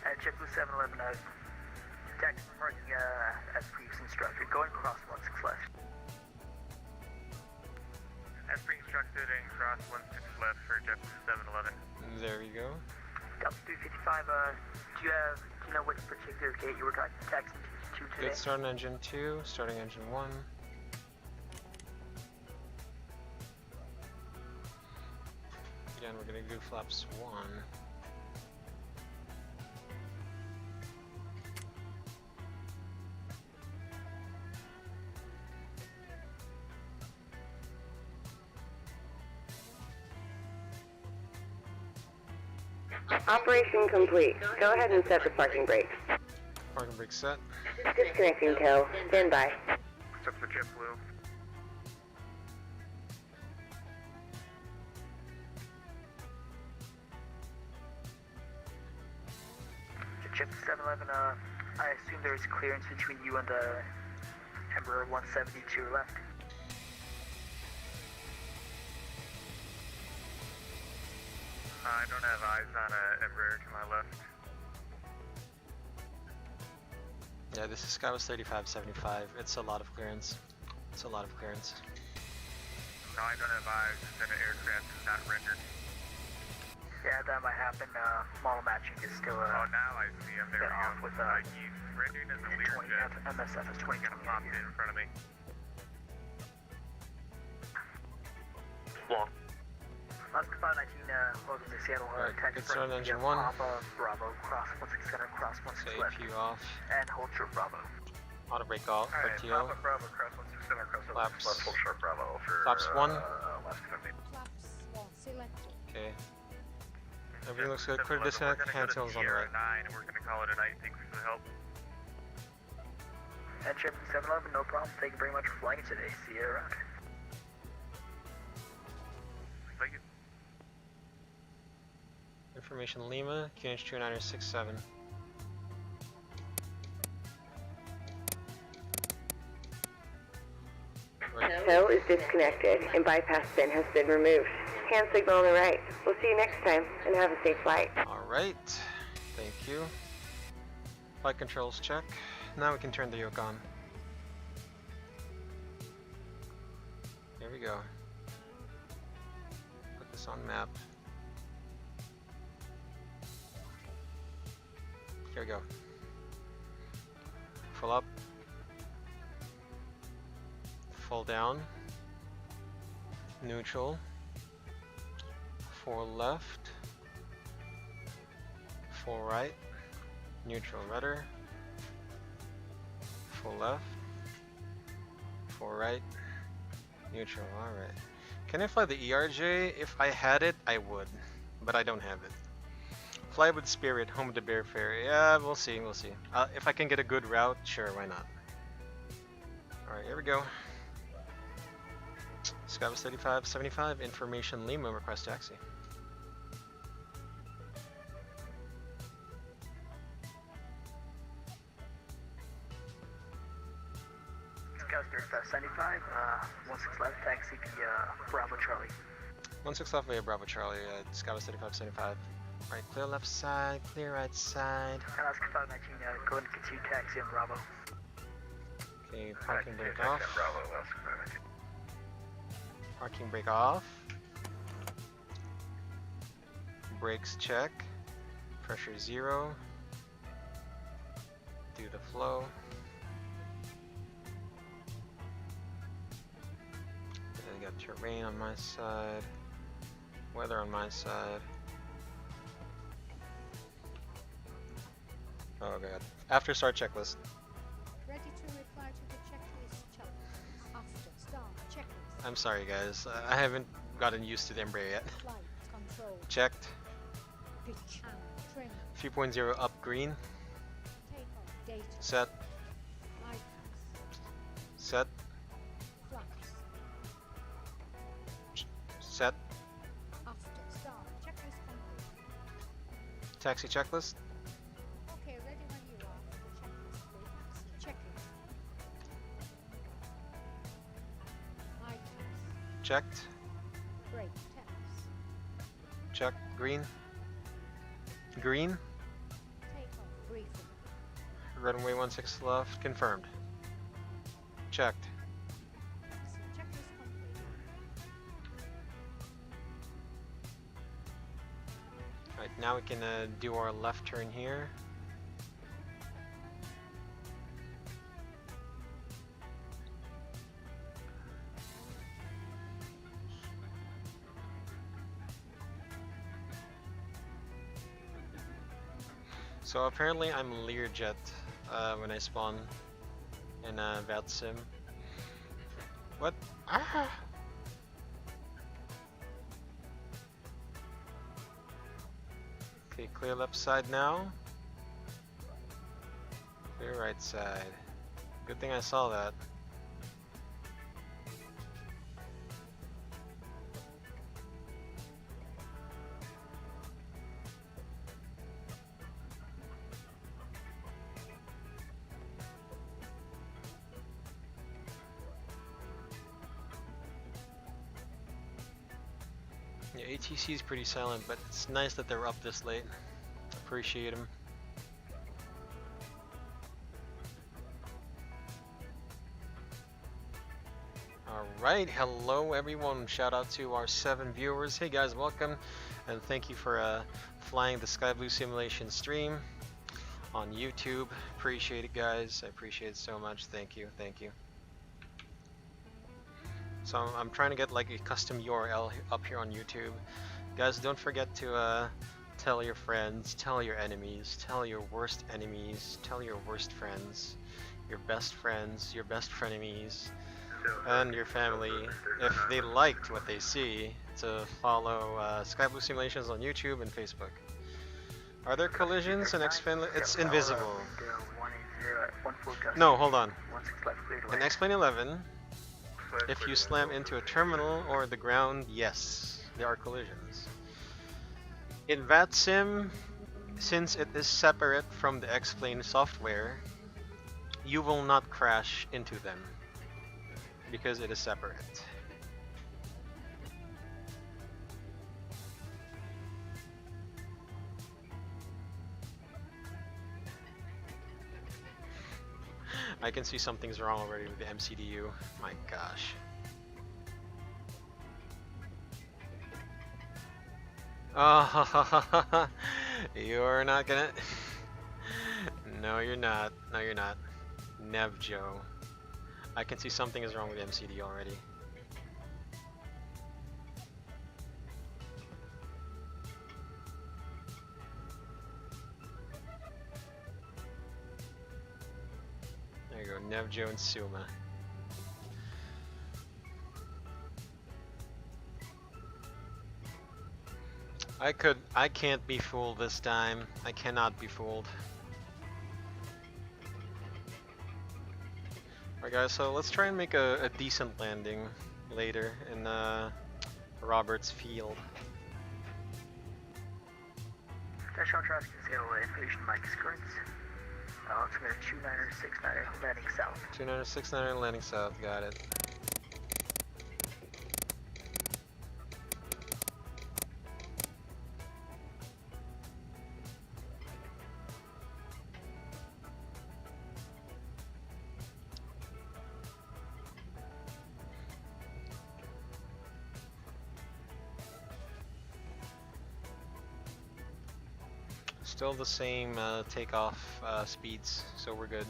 At JetBlue 711, taxi parking as previously instructed, going cross 16 left. As pre-instructed and cross 16 left for JetBlue 711. There you go. Delta 355, do you know which particular gate you were taxiing to today? Good start on engine 2, starting engine 1. Again, we're gonna do flaps 1. Operation complete. Go ahead and set the parking brakes. Parking brake set. Disconnecting tow. Stand by. Step for JetBlue. JetBlue 711, I assume there is clearance between you and the Embraer 170 to your left. I don't have eyes on a Embraer to my left. Yeah, this is Skywest 3575. It's a lot of clearance. It's a lot of clearance. No, I don't have eyes. It's an aircraft is not rendered. Yeah, that might happen. Model matching is still Oh, now I see him. There we off go. with He's rendering as a Learjet. MSF is He's gonna pop in front of me. Delta Alaska 519, welcome to Seattle. Alright, Taxi good start on engine via 1. Papa Bravo, cross 16 center, cross 16 left, APU off. and hold short Bravo. Auto brake off. RTO. Papa Bravo, cross 16 center, cross Flaps. left, hold short Bravo for Flaps 1. Alaska 15. Flaps 1 selected. Okay. Everything looks good. Clear disconnect. Handtails on the right. 9, and we're going to call it a night. Thanks for the help. And Chip 711, no problem. Thank you very much for flying it today. See you around. Thank you. Information Lima, QNH2967. FIL is disconnected and bypass bin has been removed. Hand signal on the right. We'll see you next time and have a safe flight. Alright, thank you. Flight controls check. Now we can turn the yoke on. Here we go. Put this on map. Here we go. Full up. Full down. Neutral. 4 left. 4 right. Neutral rudder. 4 left. 4 right. Neutral, alright. Can I fly the ERJ? If I had it, I would. But I don't have it. Fly with Spirit, home of the Bear Fair. Yeah, we'll see, we'll see. If I can get a good route, sure, why not? Alright, here we go. Skybus 3575, information Lima, request taxi. Scout 3575, 16 left, taxi via Bravo Charlie. 16 left via Bravo Charlie, Skybus 3575. Alright, clear left side, clear right side. Alaska 519, go ahead and continue taxi on Bravo. Okay, parking brake off. Bravo, Alaska 519. Parking brake off. Brakes check. Pressure 0. Do the flow. I got terrain on my side. Weather on my side. Oh god. After start checklist. Ready to reply to the checklist challenge. After start checklist. I'm sorry guys. I haven't gotten used to the Embraer yet. Flight control. Checked. Pitch and trim. 3.0 up green. Takeoff data. Set. Icons. Set. Flaps. Set. After start checklist complete. Taxi checklist. Okay, ready when you are for the checklist, please. Checklist. Icons. Checked. Brake taps. Check. Green. Green. Takeoff briefing. Runway 16 left. Confirmed. Checked. So checklist complete. Alright, now we can do our left turn here. So apparently I'm Learjet when I spawn in VATSIM. What? Ah! Okay, clear left side now. Clear right side. Good thing I saw that. Yeah, ATC is pretty silent, but it's nice that they're up this late. Appreciate them. Alright, hello everyone. Shout out to our 7 viewers. Hey guys, welcome. And thank you for flying the Sky Blue Simulation stream on YouTube. Appreciate it guys. I appreciate it so much. Thank you, thank you. So I'm trying to get like a custom URL up here on YouTube. Guys, don't forget to tell your friends, tell your enemies, tell your worst enemies, tell your worst friends, your best frenemies, and your family, if they liked what they see, to follow Sky Blue Simulations on YouTube and Facebook. Are there collisions in XPlane? It's invisible. No, hold on. In XPlane 11, if you slam into a terminal or the ground, yes, there are collisions. In VATSIM, since it is separate from the XPlane software, you will not crash into them because it is separate. I can see something's wrong already with the MCDU. My gosh. Oh, you're not gonna. No, you're not. No, you're not. Nevjo. I can see something is wrong with MCD already. There you go, Nevjo and Suma. I can't be fooled this time. I cannot be fooled. Alright guys, so let's try and make a decent landing later in Roberts Field. Attention all traffic to Seattle, information Mike is current. Let's go to 2969 landing south. 2969 landing south, got it. Still the same takeoff speeds, so we're good.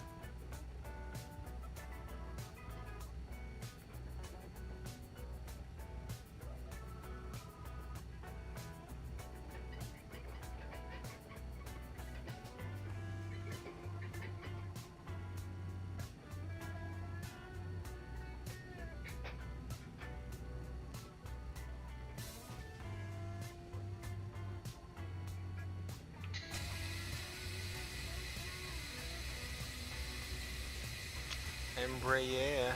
Embraer.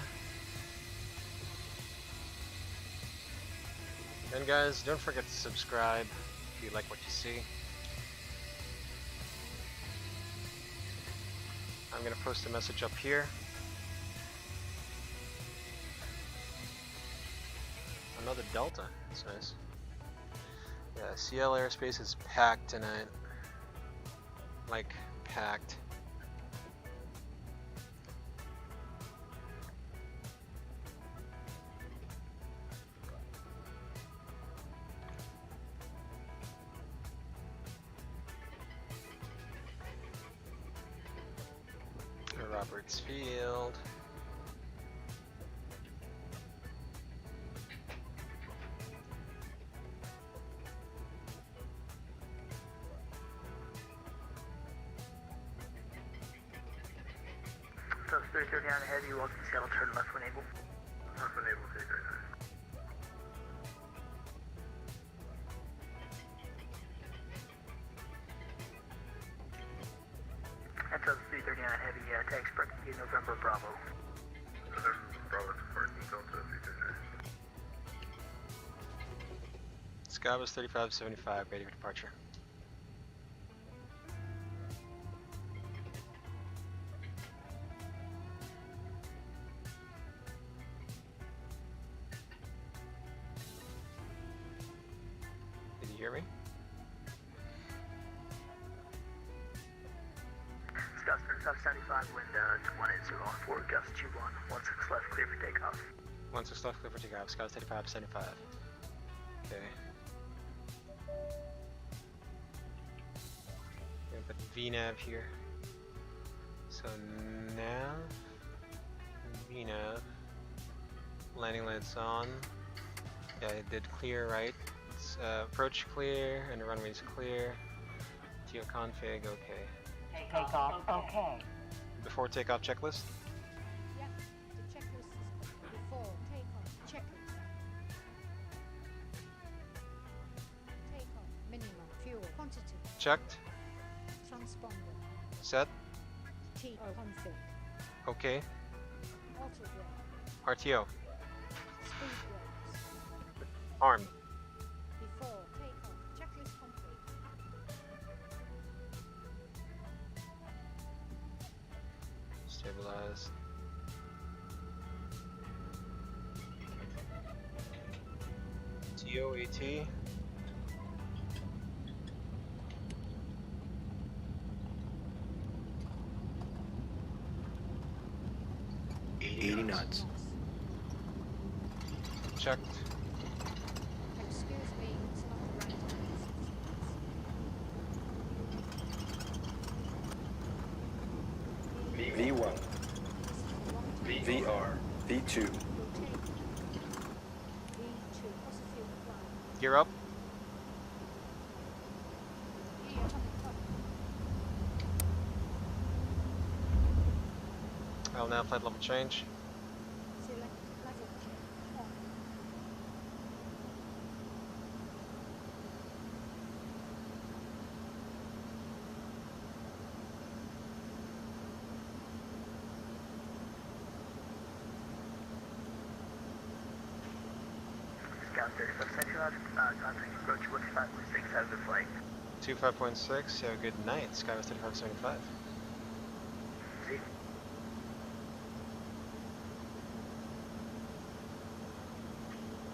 And guys, don't forget to subscribe if you like what you see. I'm gonna post a message up here. Another Delta, that's nice. Yeah, CL airspace is packed tonight. Like, packed. Roberts Field. So 330 on ahead, you welcome to Seattle, turn left when able. Left when able, take right. Enter 330 on heavy, tags Berkeley, November Bravo. November Bravo to 14, Delta 330. Skybus 3575, ready for departure. Did you hear me? Scott 75, wind 1804, gust 21, 16 left, clear for takeoff. 16 left, clear for takeoff. Sky 3575. Okay. Gonna put VNAV here. So nav, VNAV. Landing lights on. Yeah, it did clear right. It's approach clear and the runway's clear. TO config, okay. Takeoff, okay. Before takeoff checklist. Yeah, the checklist is complete. Before takeoff, checklist. Takeoff, minimum fuel quantity. Checked. Transponder, Set. TO config, Okay. auto brake, RTO. speed brakes. Armed. Before takeoff, checklist complete. Stabilized. TOAT. Eighty knots. Checked. Excuse me, it's not the right time. V1, VR, V2, V2, fossil fuel apply. Gear up. E170. I'll now flight level change. Select level change on. Scout 35 Central, contact approach 15.6, have a good flight. 25.6. Have a good night. Skywest 3575. Z.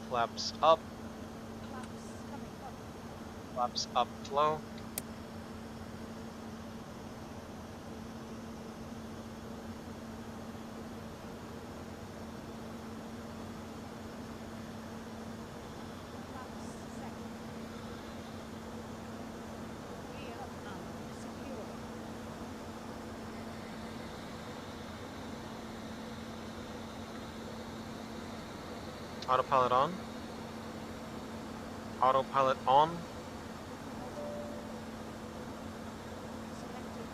Flaps up. Flaps coming up. Flaps up low. Flaps set. Gear up and secure. Autopilot on. Autopilot on. Selected.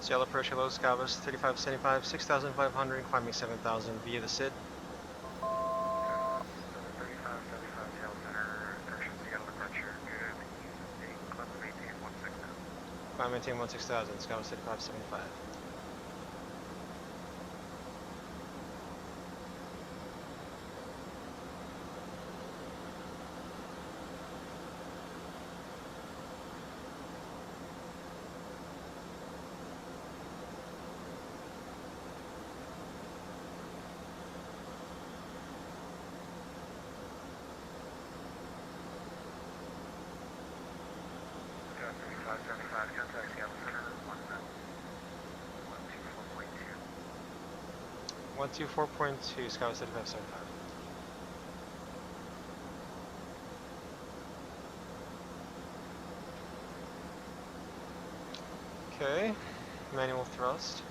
Sail approach hello Skywest 3575, 6,500, climbing 7,000 via the SID. 3575 tail center, direction Seattle departure, good evening, climb and maintain 16,000. Climb maintain 16,000, Skywest 3575. Got 3575, contact Seattle center, 124.2. 124.2, Skywest 3575. Okay, manual thrust.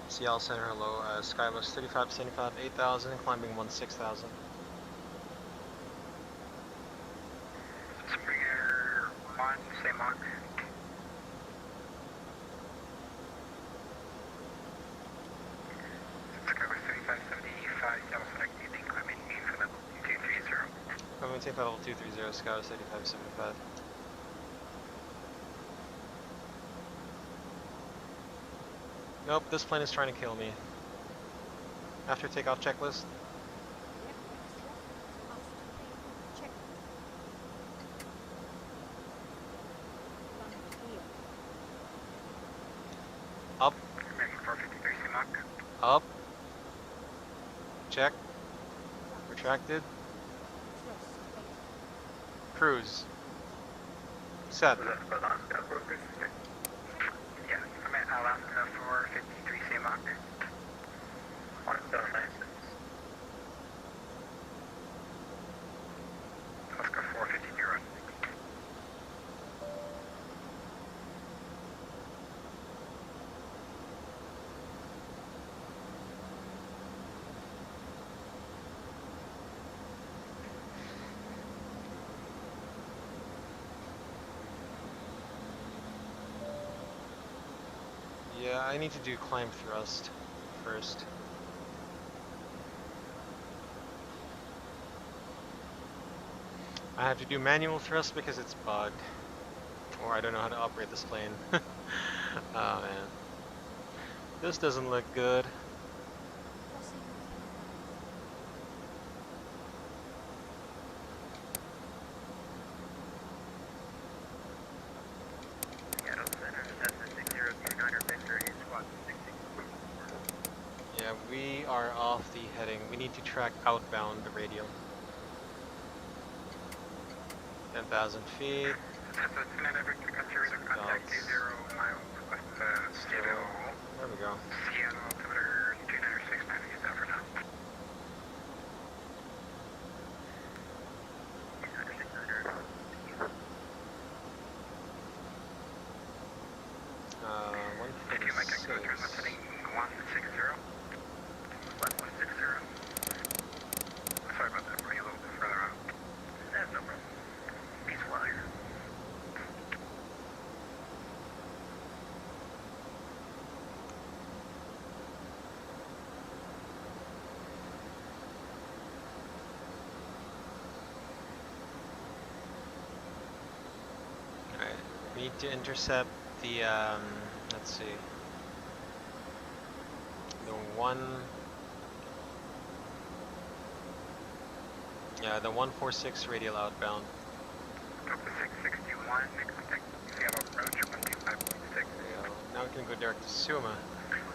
CL center hello, Skywest 3575, 8,000, climbing 16,000. Springer 1, same mark. Skywest 3575, Seattle center, good evening, climb maintain for level 230. Climb maintain for level 230, Skywest 3575. Nope, this plane is trying to kill me. After takeoff checklist. Yep, extra. After takeoff, check. Landing gear. Up. Mach. Up. Check. Retracted. Thrust. Cruise. Set. Yeah, I'm at Alaska 453 C Mach. 1796. Alaska 450 run. Yeah, I need to do climb thrust first. I have to do manual thrust because it's bugged. Or I don't know how to operate this plane. Oh man. This doesn't look good. Crossing. Seattle Center, SS6029 Victor, squad 66. Yeah, we are off the heading. We need to track outbound the radial. 10,000 feet. Cincinnati Victor, country radar contact 20 miles west of Seattle. There we go. Seattle, altimeter 2969, use that for now. 146. If you make a go turn left heading 160. Left 160. Sorry about that, running a little bit further out. That's no problem. Peace wire. Alright, we need to intercept the, let's see. The 146 radial outbound. Delta 661, contact Seattle approach 125.6. Now we can go direct to Suma.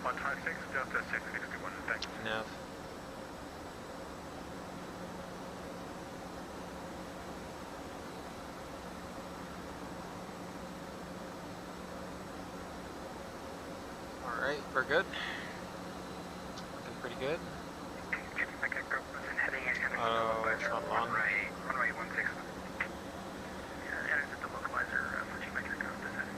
156, Delta 661, thanks. Nav. Alright, we're good. Looking pretty good. Runway 16. Yeah, enter the localizer for geometric descent.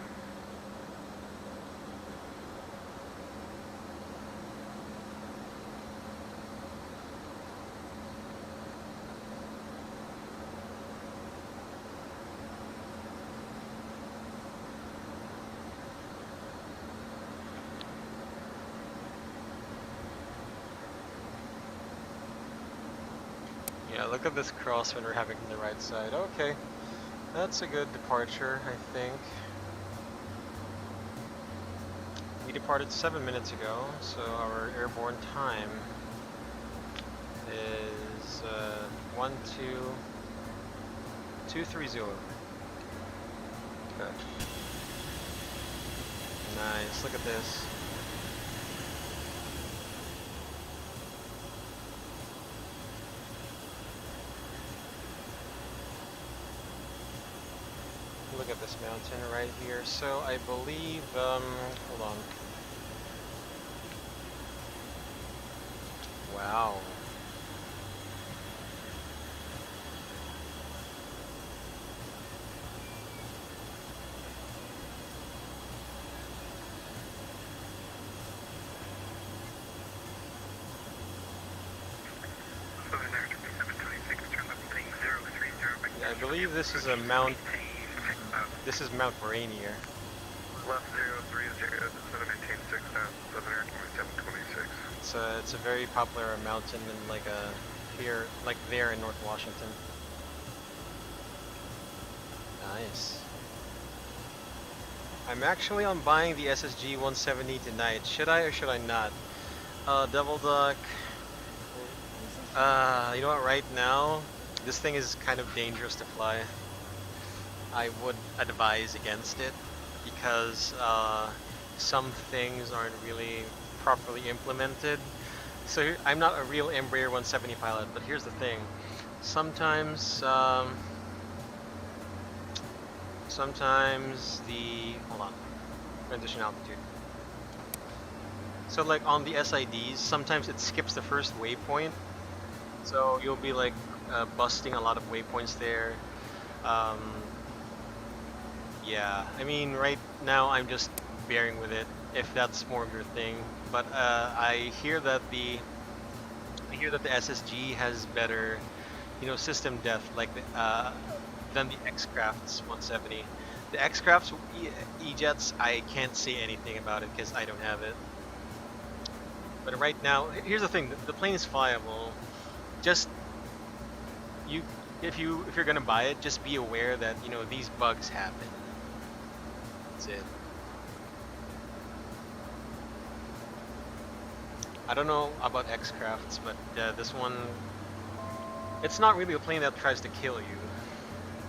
Yeah, look at this crosswind we're having from the right side. Okay, that's a good departure, I think. We departed 7 minutes ago, so our airborne time is 12230. Okay. Nice, look at this. Look at this mountain right here. So I believe, hold on. Wow. Yeah, I believe this is a Mount. This is Mount Rainier. Left 030, maintain 6 now, Southern Air 2726. It's a very popular mountain in like here, like there in North Washington. Nice. I'm actually on buying the SSG E170 tonight. Should I or should I not? Double duck. You know what? Right now, this thing is kind of dangerous to fly. I would advise against it because some things aren't really properly implemented. So I'm not a real Embraer 170 pilot, but here's the thing. Sometimes hold on, transition altitude. So like on the SIDs, sometimes it skips the first waypoint. So you'll be like busting a lot of waypoints there. Yeah, I mean right now I'm just bearing with it if that's more of your thing. But I hear that the SSG has better, you know, system depth like than the X-Craft's 170. The X-Craft's E-Jets, I can't say anything about it because I don't have it. But right now, here's the thing: the plane is flyable. Just if you're gonna buy it, just be aware that you know these bugs happen. That's it. I don't know about X-Crafts, but this one, it's not really a plane that tries to kill you.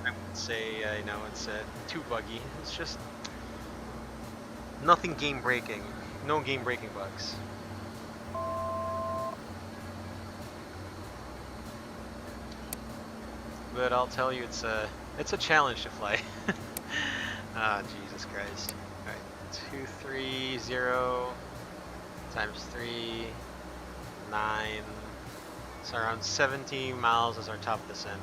I would say, you know, it's too buggy. It's just nothing game-breaking. No game-breaking bugs. But I'll tell you, it's a challenge to fly. Ah, Jesus Christ. Alright, 230 times 3, 9. So around 70 miles is our top descent.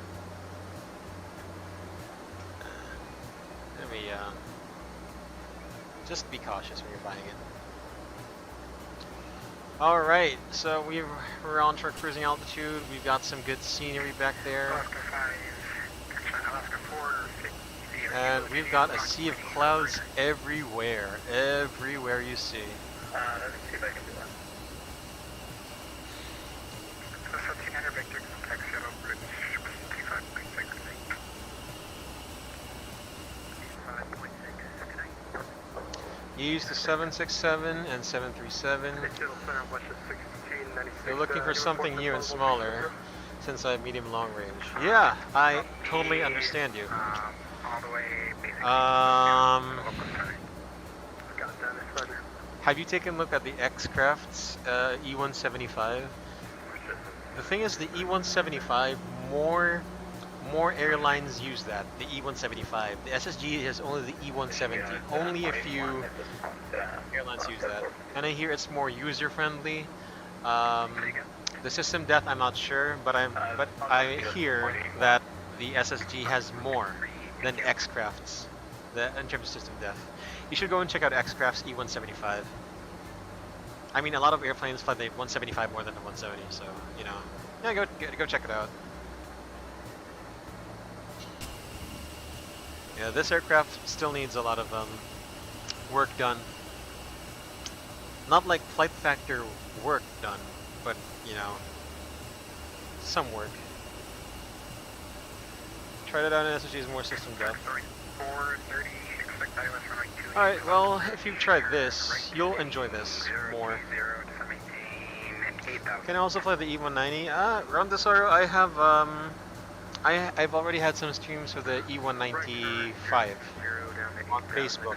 Let me just be cautious when you're buying it. Alright, so we're on our cruising altitude. We've got some good scenery back there. Alaska 5, Alaska 4, And we've got a sea of clouds everywhere. Everywhere you see. let me see if I can do that. So 1700 Victor, contact Seattle Bridge, 25.6. 5.6. You use the 767 and 737. You're looking for something new and smaller, since I have medium long range. Yeah, I totally understand you. All the way Have you taken a look at the X-Craft's E175? The thing is, the E175, more airlines use that, the E175. The SSG has only the E170. Only a few airlines use that. And I hear it's more user-friendly. The system depth, I'm not sure, but I hear that the SSG has more than the X-Craft's, in terms of system depth. You should go and check out X-Craft's E175. I mean, a lot of airplanes fly the 175 more than the 170, so you know, yeah, go check it out. Yeah, this aircraft still needs a lot of work done. Not like flight factor work done, but you know, some work. Try that out in SSG's more system depth. Alright, well, if you try this, you'll enjoy this more. Can I also fly the E190? Rondesaro, I have I've already had some streams for the E195 on Facebook.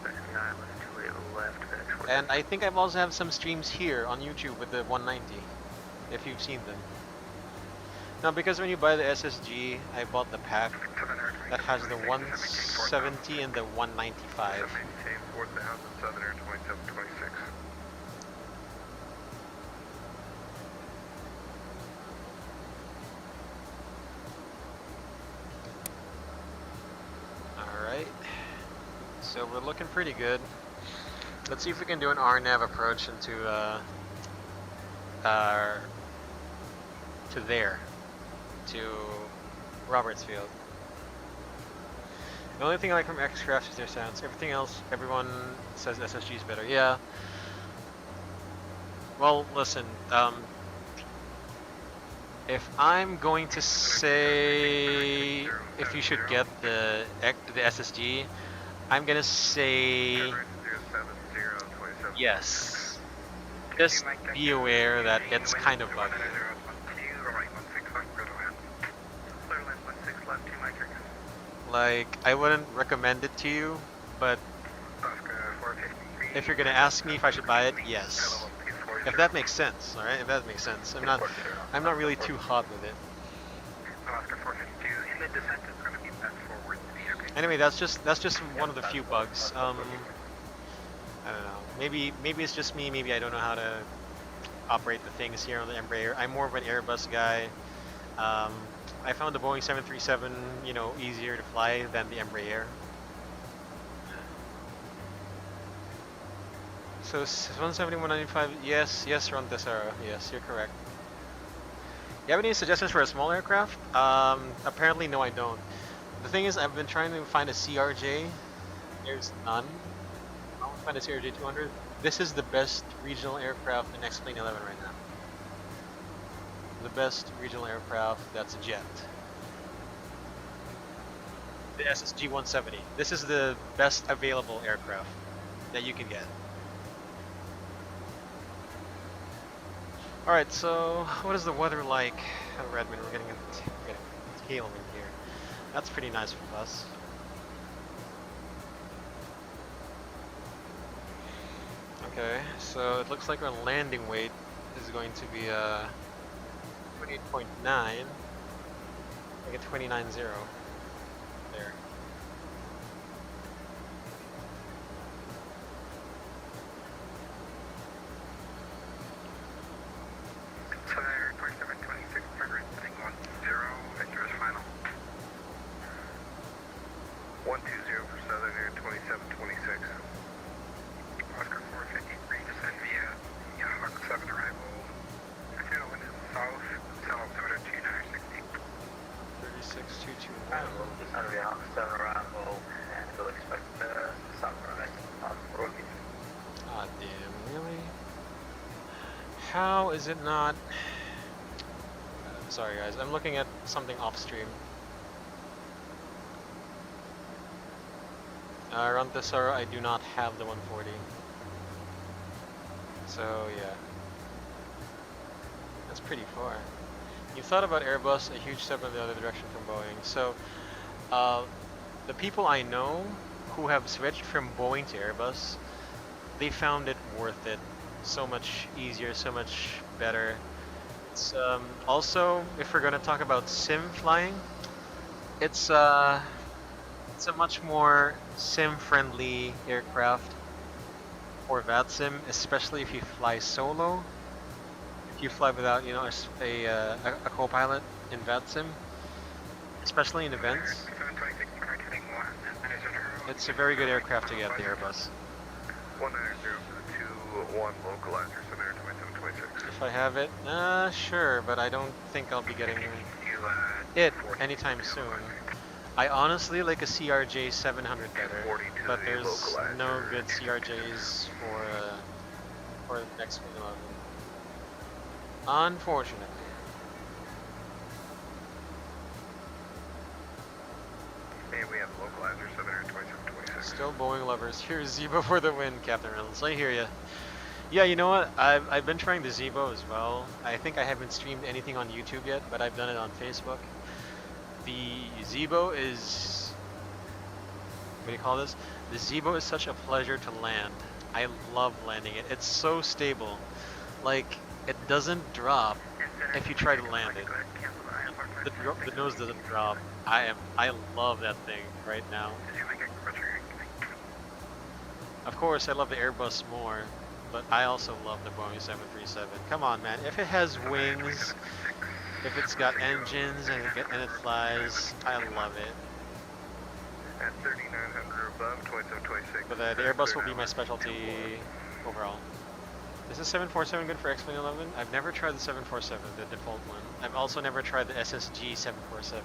And I think I've also have some streams here on YouTube with the 190, if you've seen them. Now, because when you buy the SSG, I bought the pack that has the 170 and the 195. Alright, so we're looking pretty good. Let's see if we can do an RNAV approach into to Roberts Field. The only thing I like from X-Craft is their sounds. Everything else, everyone says SSG is better. Yeah. Well, listen. If I'm going to say if you should get the SSG, I'm gonna say yes. Just be aware that it's kind of buggy. Like, I wouldn't recommend it to you, but if you're gonna ask me if I should buy it, yes. If that makes sense, all right? If that makes sense. I'm not really too hot with it. Oscar 452, in the descent is going to be best forward speed, okay? Anyway, that's just one of the few bugs. I don't know. Maybe it's just me. Maybe I don't know how to operate the things here on the Embraer. I'm more of an Airbus guy. I found the Boeing 737, you know, easier to fly than the Embraer. So 170, 195, yes, Ron Tesoro, yes, you're correct. You have any suggestions for a small aircraft? Apparently no, I don't. The thing is, I've been trying to find a CRJ. There's none. I want to find a CRJ 200. This is the best regional aircraft in XPlane 11 right now. The best regional aircraft that's a jet. The SSG E170. This is the best available aircraft that you can get. Alright, so what is the weather like at Redmond? We're getting a tailwind here. That's pretty nice for us. Okay, so it looks like our landing weight is going to be 28.9, like a 29.0 there. So there, 2726, progress setting 10, Victor is final. 120 for Southern Air 2726. Oscar 453, descend via Hawk 7 arrival. Actually, wind is south, altimeter 2960. 36221. Descend via Hawk 7 arrival, and we'll expect the sunrise on Rookie. Ah, damn, really? How is it not? Sorry guys, I'm looking at something off stream. Around Tesoro, I do not have the 140. So yeah, that's pretty far. You thought about Airbus, a huge step in the other direction from Boeing. So the people I know who have switched from Boeing to Airbus, they found it worth it. So much easier, so much better. It's also, if we're gonna talk about sim flying, it's a much more sim-friendly aircraft for VATSIM, especially if you fly solo. If you fly without, you know, a co-pilot in VATSIM, especially in events, 726, turn heading 1, it's a very good aircraft to get, the Airbus. 190 for the 2-1 localizer, Southern Air 2726. If I have it, sure, but I don't think I'll be getting it anytime soon. I honestly like a CRJ 700 better, but there's no good CRJs for the next 11. Unfortunately. Hey, we have localizer, Southern Air 2726. Still Boeing lovers. Here's Zebo for the win, Captain Reynolds. I hear ya. Yeah, you know what? I've been trying the Zebo as well. I think I haven't streamed anything on YouTube yet, but I've done it on Facebook. The Zebo is, what do you call this? The Zebo is such a pleasure to land. I love landing it. It's so stable. Like, it doesn't drop if you try to land it. The nose doesn't drop. I love that thing right now. Of course, I love the Airbus more, but I also love the Boeing 737. Come on, man. If it has wings, if it's got engines and it flies, I love it. At 3900 above, 2726. But the Airbus will be my specialty overall. Is the 747 good for XPlane 11? I've never tried the 747, the default one. I've also never tried the SSG 747.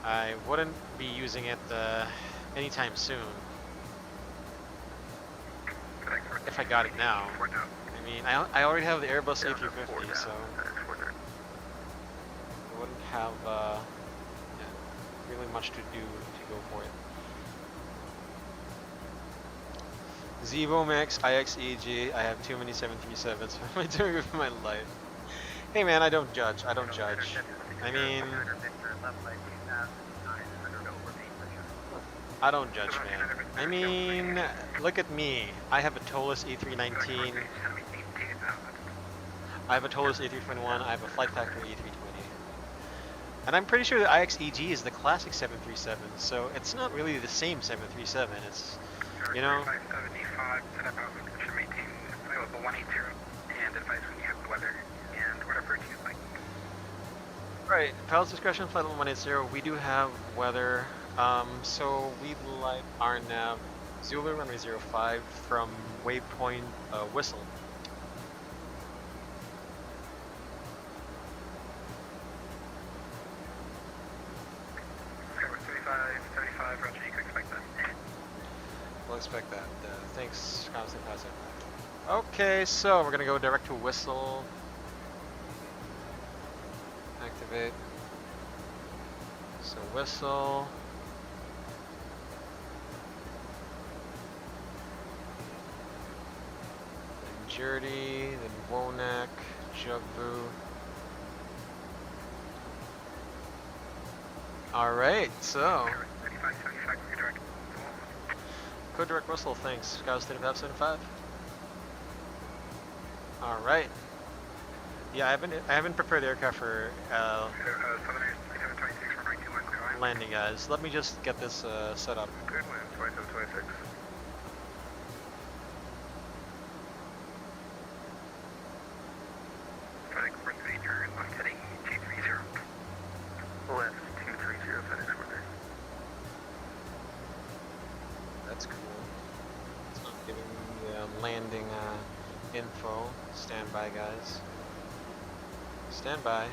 I wouldn't be using it anytime soon. If I got it now. I mean, I already have the Airbus A350, so I wouldn't have really much to do to go for it. Zevo Max, IXEG, I have too many 737s. What am I doing with my life? Hey man, I don't judge. I don't judge. I mean, I don't judge, man. I mean, look at me. I have a Tolus A319. I have a Tolos A321, I have a Flight Factory A320. And I'm pretty sure the IXEG is the classic 737, so it's not really the same 737, it's, you know... 575, set up out, should maintain available 180, and advise when you have the weather, and whatever you'd like. Right, pilot's discretion, flight level 180, we do have weather, so we'd like our nav Zulu runway 05 from waypoint whistle. Skywards 75, Roger, you can expect that. We'll expect that. Thanks, Constant Passive. Okay, so we're gonna go direct to whistle. Activate. So whistle. Then Jerdy, then Wonak, Jugbu. Alright, so. 35, 75, we're direct. Code direct whistle, thanks. Scout state of F75. Alright. Yeah, I haven't prepared the aircraft for landing, guys. Let me just get this set up. Good wind, 2726. Flight course major, left heading 230. Left 230, finish order. That's cool. It's not giving me landing info. Stand by, guys. Stand by.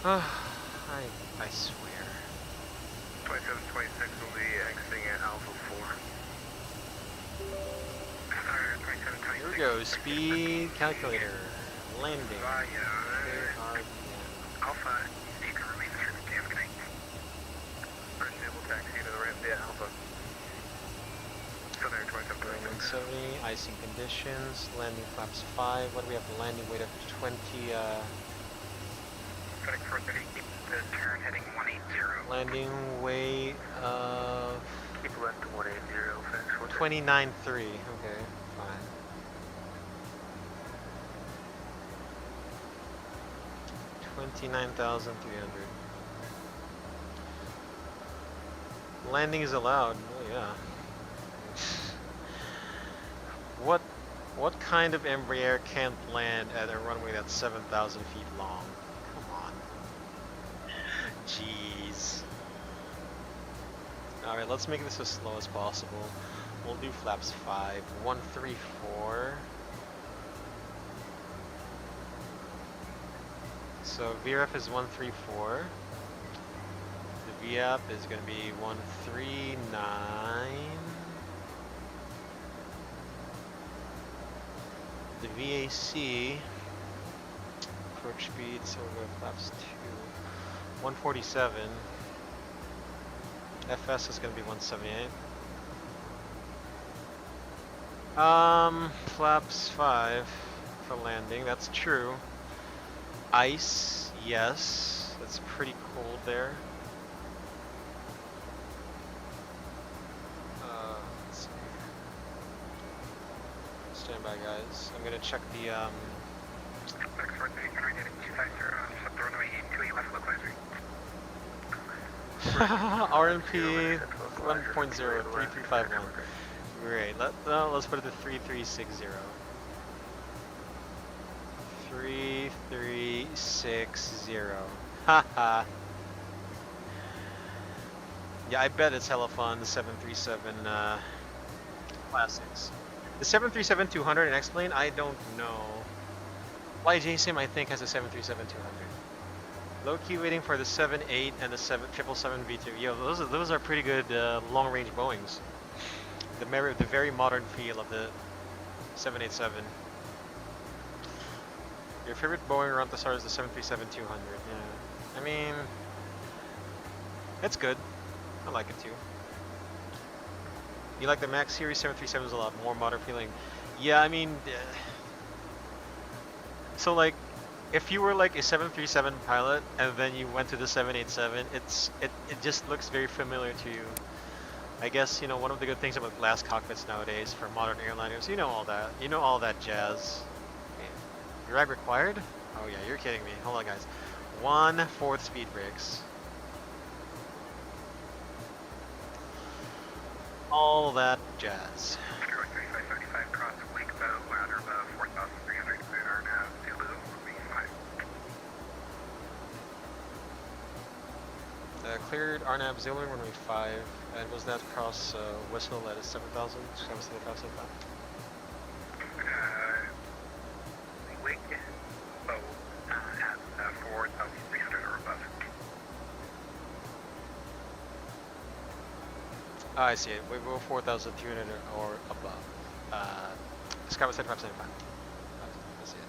I swear. 2726 will be exiting at Alpha 4. Here we go. Speed calculator. Landing. KRDM. Alpha, you can remain in service. Have a good night. First naval taxi to the ramp via Alpha. Southern 2726. 170, icing conditions, landing flaps 5. What do we have? The landing weight of 20, Flight 430, keep the turn heading 180. landing weight of Keep left to 180, finish order. 29.3. Okay, fine. $29,300. Landing is allowed. Oh yeah. What kind of Embraer can't land at a runway that's 7,000 feet long? Come on. Jeez. Alright, let's make this as slow as possible. We'll do flaps 5. 134. So VRF is 134. The VAP is going to be 139. The VAC approach speed, so we'll go flaps 2. 147. FS is going to be 178. Flaps 5 for landing, that's true. Ice, yes, it's pretty cold there. Let's see. Stand by, guys. I'm gonna check the RMP 1.03351. Great. Let's put it to 3360. 3360. Haha. Yeah, I bet it's hella fun, the 737 classics. The 737-200 in XPlane, I don't know. YJSIM, I think, has a 737-200. Low key waiting for the 7.8 and the 777 V2. Yo, those are pretty good long-range Boeings. The very modern feel of the 787. Your favorite Boeing around the start is the 737-200. Yeah, I mean, it's good. I like it too. You like the Max series 737s a lot more modern feeling. Yeah, I mean, so like, if you were like a 737 pilot and then you went to the 787, it just looks very familiar to you. I guess, you know, one of the good things about glass cockpits nowadays for modern airliners, you know all that. You know all that jazz. Drag required? Oh yeah, you're kidding me. Hold on, guys. 1/4 speed brakes. All that jazz. Oscar 3575 cross Wakebow, ladder above 4,300, cleared RNAV, Zulu, runway 5. Cleared RNAV Zulu, runway 5. And was that across Whistle at 7,000? Wakebow at 4,300 or above. I see it. We go 4,300 or above. Sky was 7575. I see it.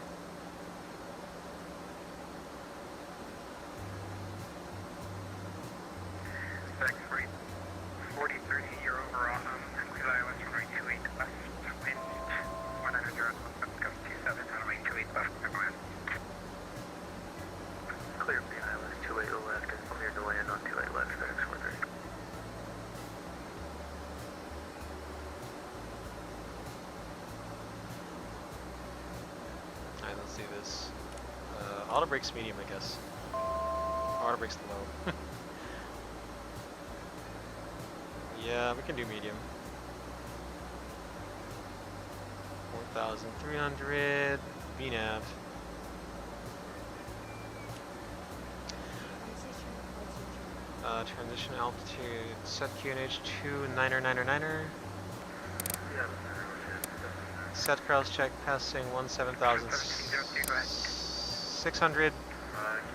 Spec 4030, you're over Clear ILS runway 28 left, wind 190, gust 27, runway 28 left, go ahead. Clear for the ILS 28 left and clear to land on 28 left, FedEx 430. Alright, let's do this. Auto brake's medium, I guess. Auto brake's low. Yeah, we can do medium. 4,300 VNAV. Transition altitude set QNH 2999er. Set cross check passing 17,600.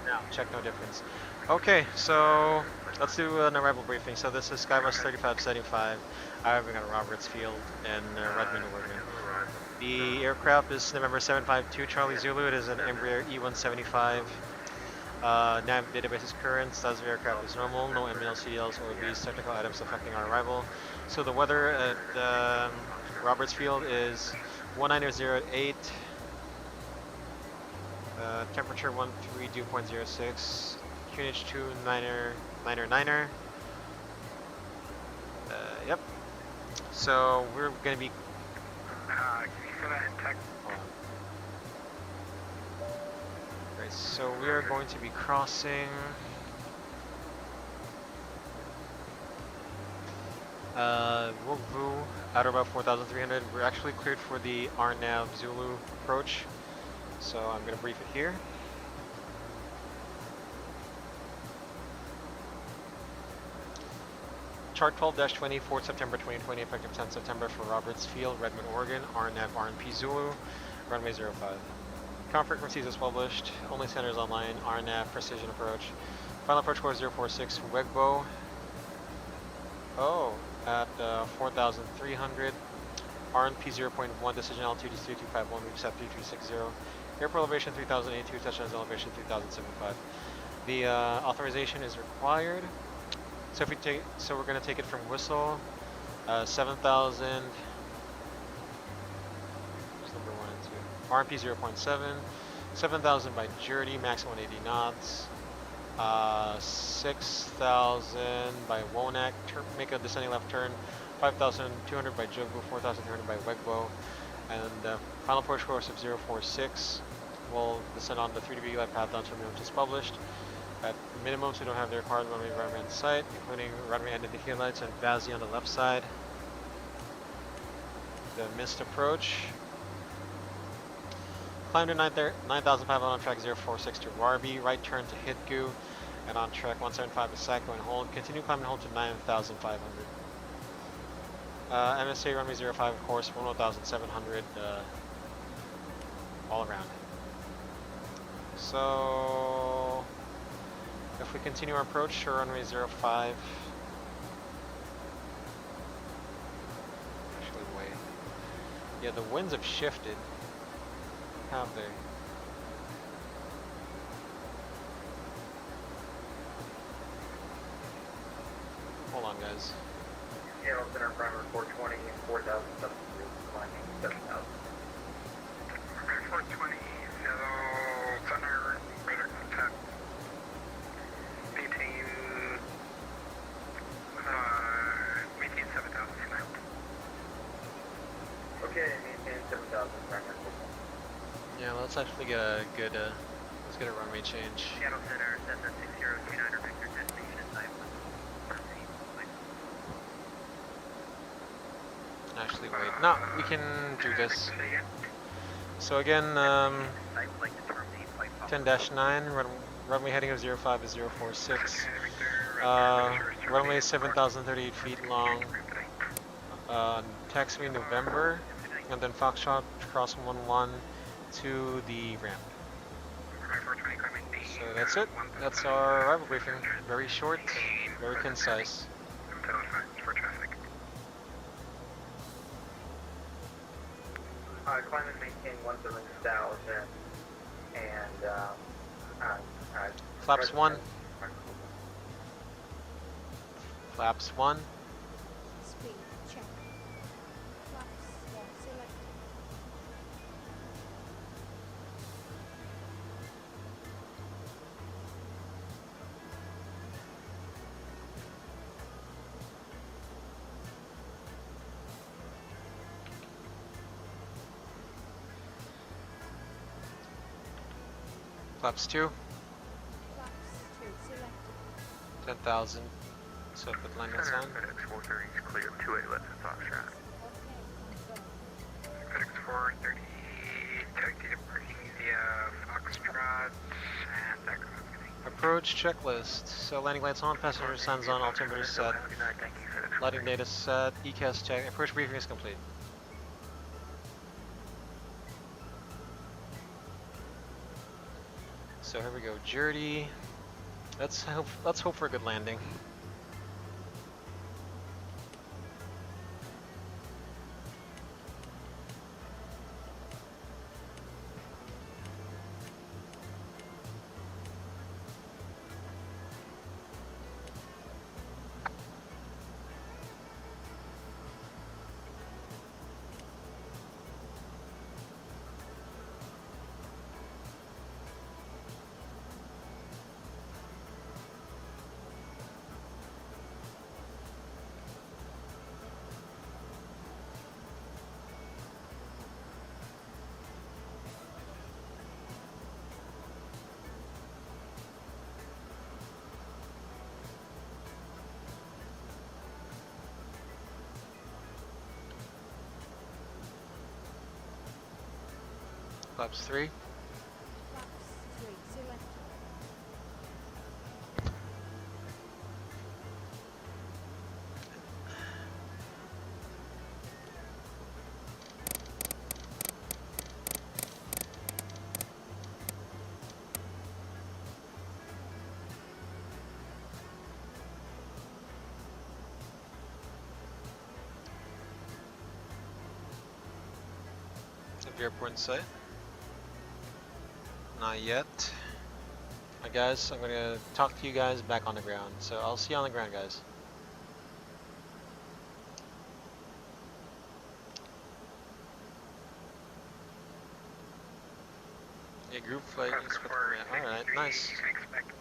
No, check no difference. Okay, so let's do an arrival briefing. So this is Skybus 3575, arriving at Roberts Field in Redmond, Oregon. The aircraft is November 752 Charlie Zulu. It is an Embraer E175. Nav database is current. Status of aircraft is normal. No MNL, CDLs, or these technical items affecting our arrival. So the weather at Roberts Field is 19008. Temperature 132.06. QNH 2999er. Yep. So we're gonna be. Can you say that in text? Right, so we are going to be crossing Wuvu at about 4,300. We're actually cleared for the RNAV Zulu approach, so I'm going to brief it here. Chart 12-20, 4th September 2020, effective 10th September for Roberts Field, Redmond, Oregon, RNAV RNP Zulu, runway 05. Count frequencies is published, only centers online, RNAV precision approach. Final approach course 046, Wegbo. Oh, at 4,300. RNP 0.1, decision altitude is 3251, we've set 3360. Airport elevation 3082, touchdown elevation 3075. The authorization is required. So if we take, so we're going to take it from Whistle, 7,000. Where's number 1 and 2? RMP 0.7, 7,000 by Jerdy, max 180 knots. 6,000 by Wonak, make a descending left turn. 5,200 by Jogu, 4,300 by Wegbo, and final approach course of 046. We'll descend on the 3-degree glide path down to the which is published. At minimums, we don't have the required runway environment in sight, including runway end indicator lights and VASI on the left side. The missed approach. Climb to 9,500 on track 046 to Warby, right turn to Hitgu, and on track 175 to Sacco and hold. Continue climb and hold to 9,500. MSA runway 05, of course, 1,700 all around. So if we continue our approach to runway 05, actually wait. Yeah, the winds have shifted. Have they? Hold on, guys. Aero Center primer 420 and 4,000 climbing 7,000. 420, Seattle Center, radar contact. Maintain We get a good, let's get a runway change. Seattle Center, Cessna 6029 Victor, destination is 9. Actually, wait. No, we can do this. So again, 10-9, runway heading of 05 is 046. Runway 7,038 feet long. Taxiway November, and then Foxtrot cross 11 to the ramp. So that's it. That's our arrival briefing. Very short, very concise. Climb and maintain 170,000 and Flaps 1. Flaps 1. Speed, check. Flaps, select. Flaps 2. Flaps, 2, select. 10,000. So put line lights on. FedEx 430 is clear, 28 left in Foxtrot. Okay, confirm. FedEx 430, taxi departing via Foxtrot, and that goes. Approach checklist. So landing lights on, passenger signs on, altimeter set. Lighting data set, ECAS check. Approach briefing is complete. So here we go, Jerdy. Let's hope for a good landing. Flaps 3. Flaps, 3, select. Have your airport in sight? Not yet. Alright guys, I'm gonna talk to you guys back on the ground. So I'll see you on the ground, guys. Yeah, group flight. Alright, nice. You can expect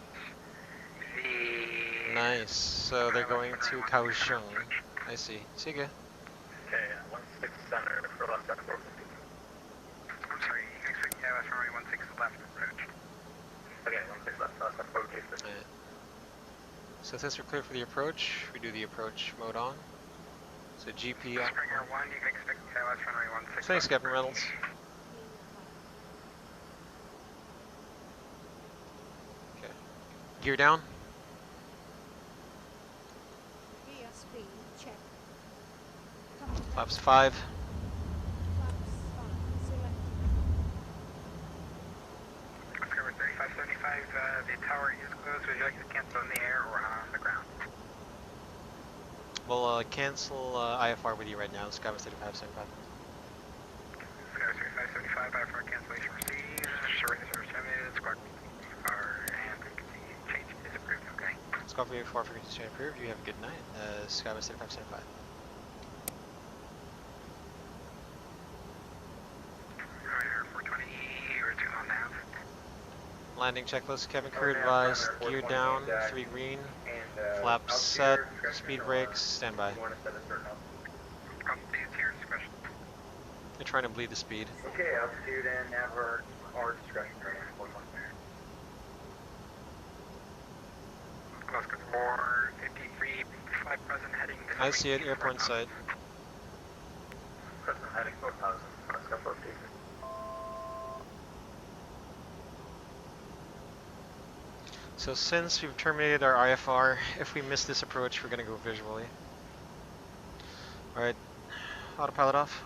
the... Nice. So they're going to Kaohsiung. I see. See you guys. Okay, 16 center for left at 450. I'm sorry, you can expect KOS runway 16 left approach. Okay, 16 left, left at 450. Alright. So since we're clear for the approach, we do the approach mode on. So GP up. Springer 1, you can expect KOS runway 16 Thanks, Captain Reynolds. Okay. Gear down. Gear speed, check. Flaps 5. Flaps, 5, select. Discover 3575, the tower is closed. Would you like to cancel in the air or on the ground? We'll cancel IFR with you right now. Skyway 3575. Discover 3575, IFR cancellation received. Surrender service terminated. Squawk and frequency change is approved. Okay. Squawk 4 frequency change approved. You have a good night. Skyway 3575. Ryder 420, we're 2 on nav. Landing checklist. Cabin crew advised. Gear down. 3 green. Flaps set. Speed brakes. Standby. Altitude here, discretion. They're trying to bleed the speed. Okay, altitude and nav or discretion radar 41 there. Alaska 453, flight present heading. I see it, airport side. Present heading 4000, Alaska 453. So since we've terminated our IFR, if we miss this approach, we're gonna go visually. Alright, autopilot off.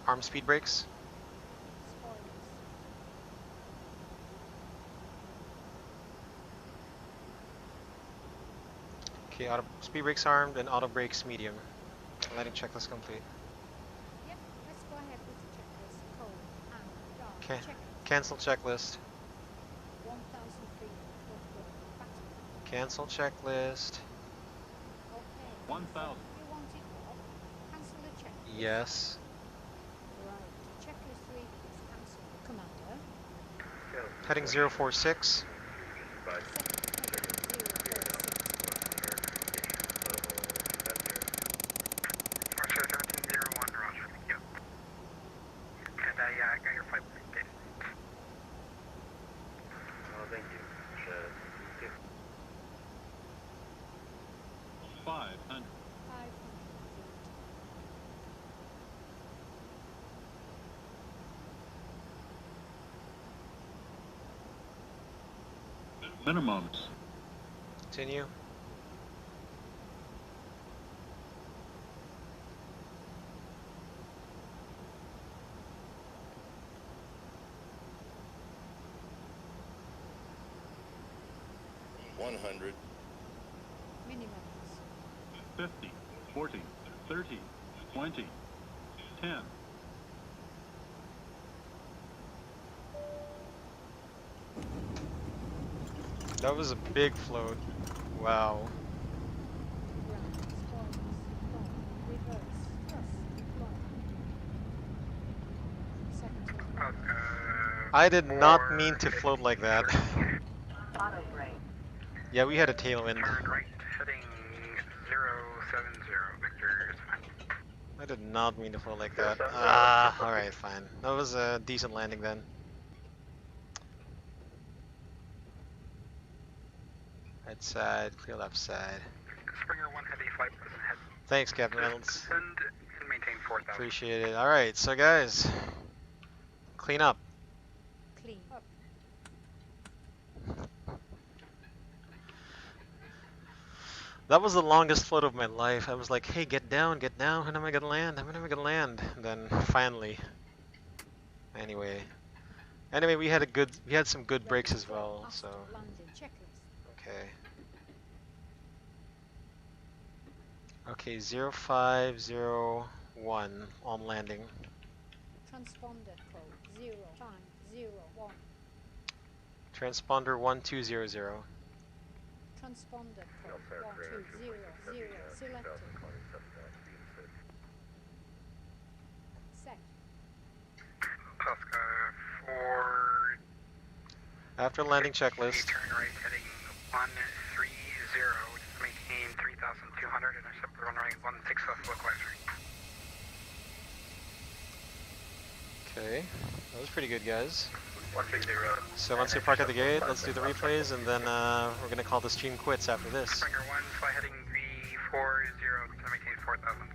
Arm speed brakes. Spoilers. Okay, auto speed brakes armed and auto brakes medium. Landing checklist complete. Yep, let's go ahead with the checklist. Code and yard. Okay, Check. cancel checklist. 1003. VATSIM. Cancel checklist. Okay. 1000. You want it what? Cancel the checklist. Yes. Right. Checklist 3 is cancelled. Commander. Heading 046. Roger 1701, Roger. Yep. And I got your flight plan date. Oh, thank you. 500. 500. Minimums. Continue. Minimums. 50, 40, 30, 20, 10. That was a big float. Wow. Ground. Spoilers. Deploy. Reverse. Thrust. Deploy. 17. I did not mean to float like that. Auto brake. Yeah, we had a tailwind. Turn right, heading 070, Victor is fine. I did not mean to float like that. Ah, alright, fine. That was a decent landing then. Right side, clear left side. Springer 1 heavy flight present head. Thanks, Captain Reynolds. And maintain 4000. Appreciate it. Alright, so guys, clean up. Clean up. That was the longest float of my life. I was like, hey, get down, when am I gonna land? When am I gonna land? And then finally. Anyway, we had some good breaks as well, so. Landing checklist. Okay. Okay, 0501 on landing. Transponder code 0501. Transponder 1200. Transponder code 1200. Selected. Set. Alaska 4. After landing checklist. Turn right, heading 130. Maintain 3200 and accept the runway 16 left localizer. Okay, that was pretty good, guys. 160. So once we park at the gate, let's do the replays, and then we're gonna call the stream quits after this. Springer 1, fly heading 340, to maintain 4000.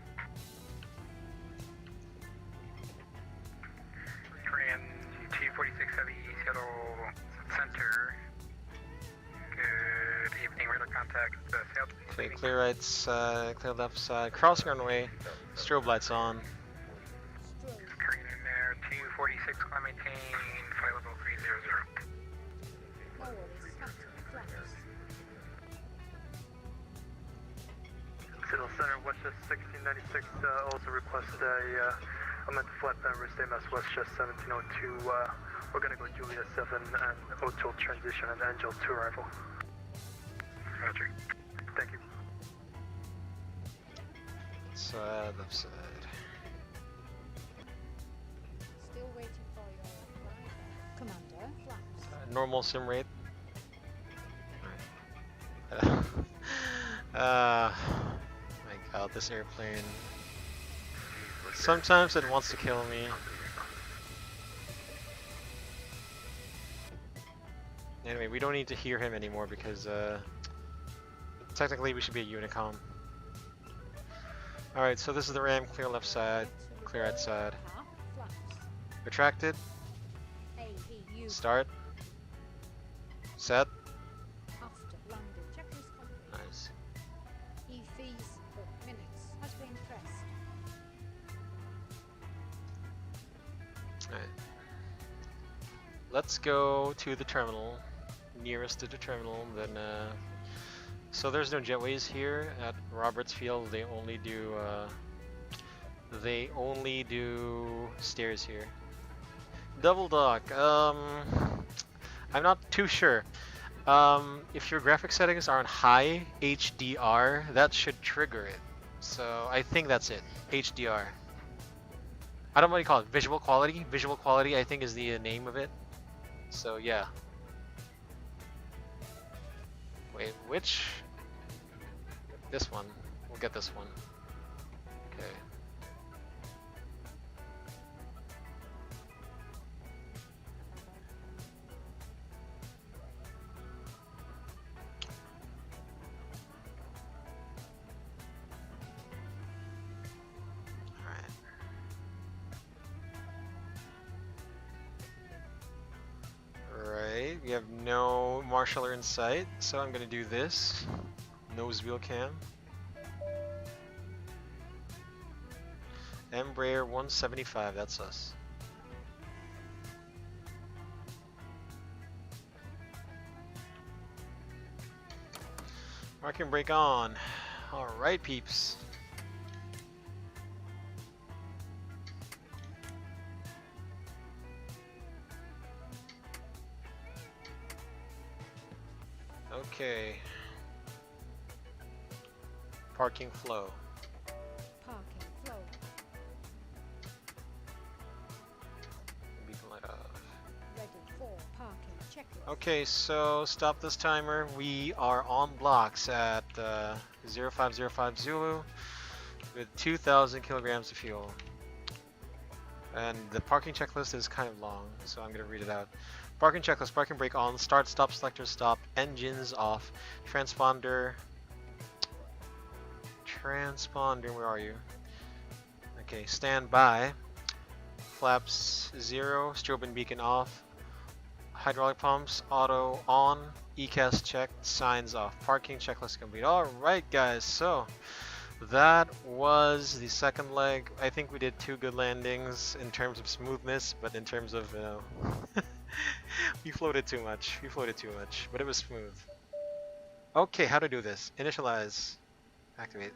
Korean 246 Heavy, Seattle Center. Good evening, radar contact, Seattle. Okay, clear right side, clear left side, crossing runway, strobe lights on. Korean Air 246, climb maintain, flight level 300. No worries. Captain. Flaps. Seattle Center, Westchest 1696, also request I'm at the flight plan same as Westchest 1702. We're gonna go Julia 7 and Hotel transition and Angel 2 arrival. Roger. Thank you. Side, left side. Still waiting for your arrival. Commander, flaps. Normal sim rate. My god, this airplane. Sometimes it wants to kill me. Anyway, we don't need to hear him anymore because technically we should be a Unicom. Alright, so this is the RAM, clear left side, clear right side. Half, flaps. Retracted, AEU. start, set, After landing, checklist complete. nice. E-fees for minutes has been pressed. Alright. Let's go to the terminal, nearest to the terminal, then so there's no jetways here at Roberts Field. They only do stairs here. Double dock. I'm not too sure. If your graphic settings are on high HDR, that should trigger it. So I think that's it. HDR. I don't know what you call it. Visual quality. Visual quality, I think, is the name of it. So yeah. Wait, which? This one. We'll get this one. Okay. Alright. Right, we have no marshaller in sight, so I'm gonna do this. Nose wheel cam. Embraer 175, that's us. Parking brake on. Alright, peeps. Okay. Parking flow. Parking flow. Beacon light off. Ready for parking checklist. Okay, so stop this timer. We are on blocks at 0505 Zulu with 2,000 kilograms of fuel. And the parking checklist is kind of long, so I'm going to read it out. Parking checklist, parking brake on, start, stop, selector, stop, engines off, transponder, where are you? Okay, stand by, flaps 0, strobe and beacon off, hydraulic pumps, auto on, ECAS checked, signs off, parking checklist complete. Alright guys, so that was the second leg. I think we did 2 good landings in terms of smoothness, but in terms of, you know, we floated too much, but it was smooth. Okay, how to do this? Initialize, activate.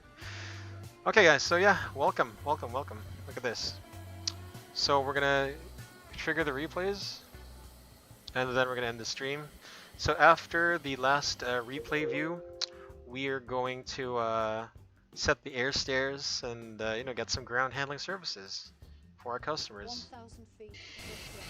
Okay guys, so yeah, welcome. Look at this. So we're gonna trigger the replays, and then we're gonna end the stream. So after the last replay view, we are going to set the air stairs and you know, get some ground handling services for our customers. 1,000 feet. Lift right.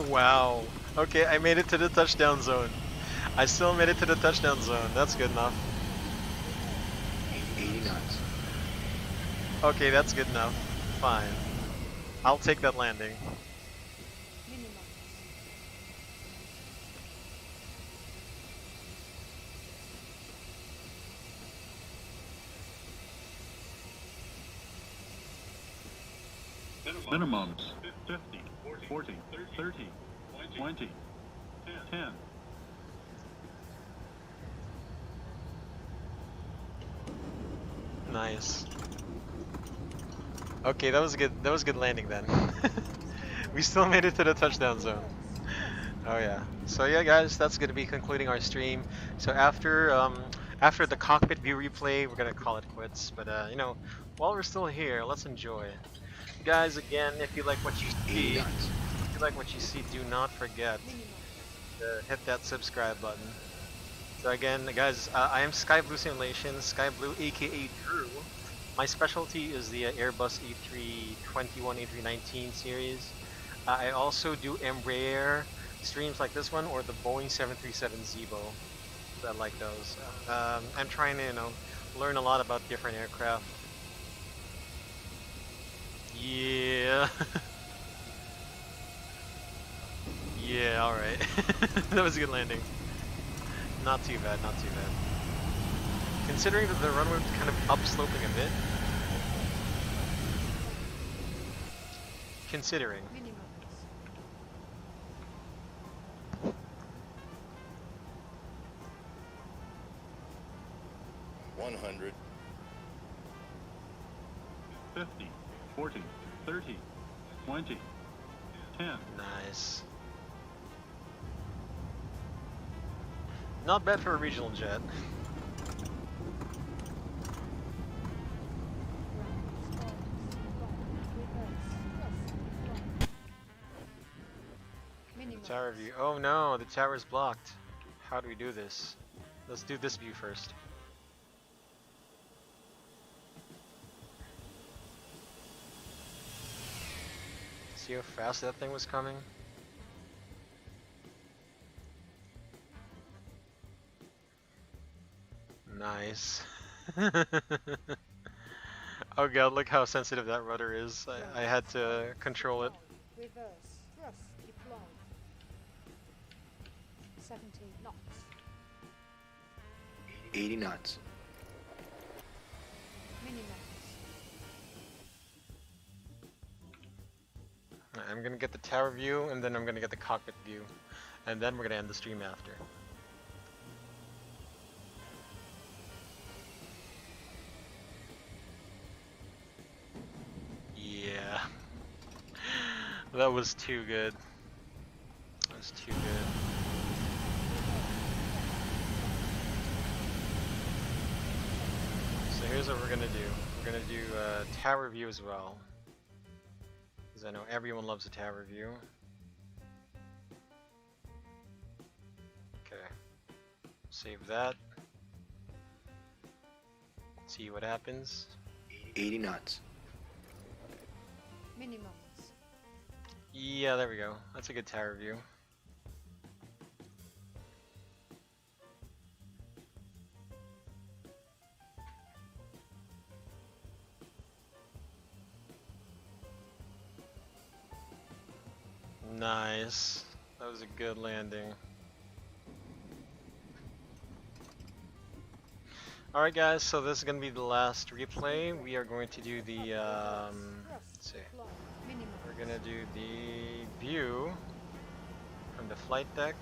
Wow. Okay, I made it to the touchdown zone. I still made it to the touchdown zone. That's good enough. 80 knots. Okay, that's good enough. Fine. I'll take that landing. Minimum. Minimums 50, 40, 30, 20, 10. Nice. Okay, that was a good landing then. We still made it to the touchdown zone. Oh yeah. So yeah, guys, that's gonna be concluding our stream. So after the cockpit view replay, we're gonna call it quits. But you know, while we're still here, let's enjoy. Guys, again, if you like what you 80 see, knots. do not forget to hit that subscribe button. So again, guys, I am Sky Blue Simulations, Sky Blue, aka Drew. My specialty is the Airbus A321, A319 series. I also do Embraer streams like this one, or the Boeing 737 Zebo. I like those. I'm trying to, you know, learn a lot about different aircraft. Yeah. Yeah, alright. That was a good landing. Not too bad, not too bad. Considering that the runway was kind of upsloping a bit. Considering. 100. 50, 40, 30, 20, 10. Nice. Not bad for a regional jet. The tower view. Oh no, the tower's blocked. How do we do this? Let's do this view first. See how fast that thing was coming? Nice. Oh god, look how sensitive that rudder is. I had to control it. Reverse, thrust, deploy. 70 knots. 80 knots. Minimums. I'm gonna get the tower view, and then I'm gonna get the cockpit view. And then we're gonna end the stream after. Yeah. That was too good. That was too good. So here's what we're gonna do. We're gonna do tower view as well. Because I know everyone loves a tower view. Okay. Save that. See what happens. 80 knots. Minimums. Yeah, there we go. That's a good tower view. Nice. That was a good landing. Alright guys, so this is going to be the last replay. We are going to do the, let's see. We're going to do the view from the flight deck.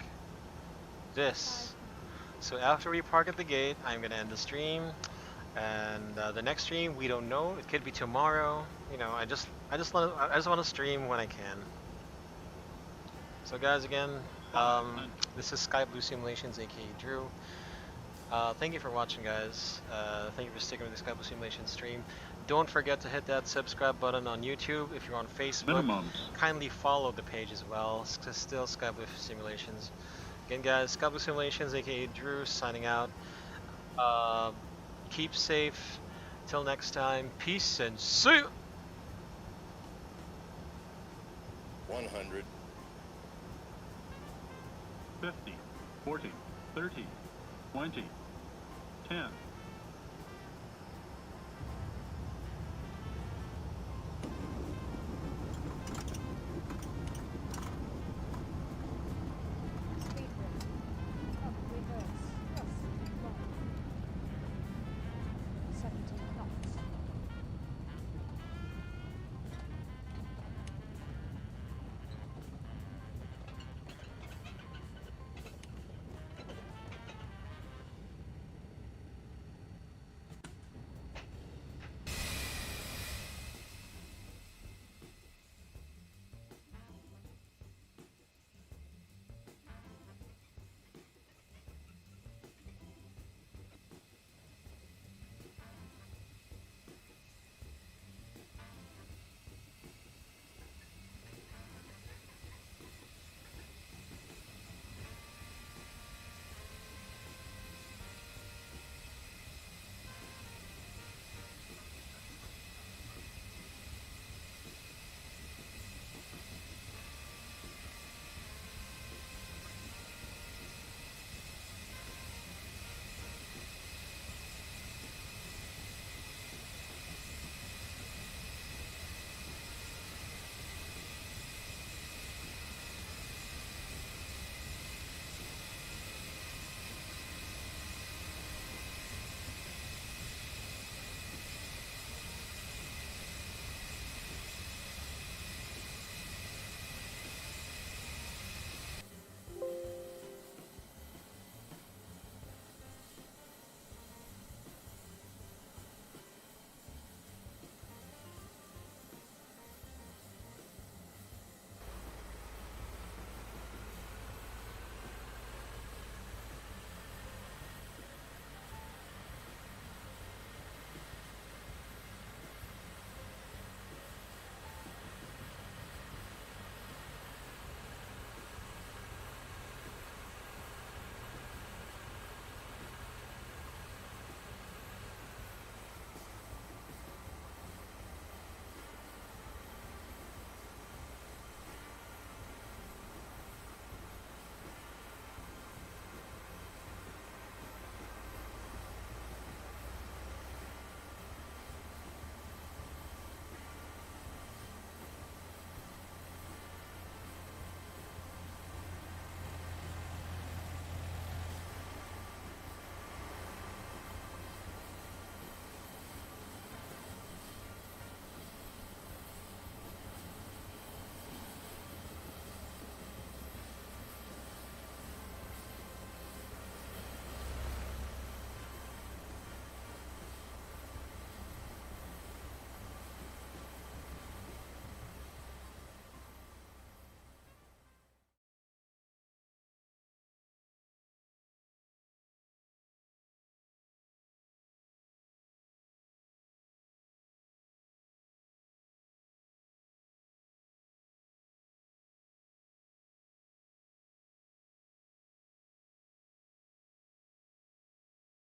This. So after we park at the gate, I'm going to end the stream. And the next stream, we don't know. It could be tomorrow. You know, I just want to stream when I can. So guys, again, this is Sky Blue Simulations, aka Drew. Thank you for watching, guys. Thank you for sticking with the Sky Blue Simulations stream. Don't forget to hit that subscribe button on YouTube. If you're on Facebook, kindly follow the page as well. It's still Sky Blue Simulations. Again, guys, Sky Blue Simulations, aka Drew, signing out. Keep safe. Till next time, peace and see you. 100. 50, 40, 30, 20, 10.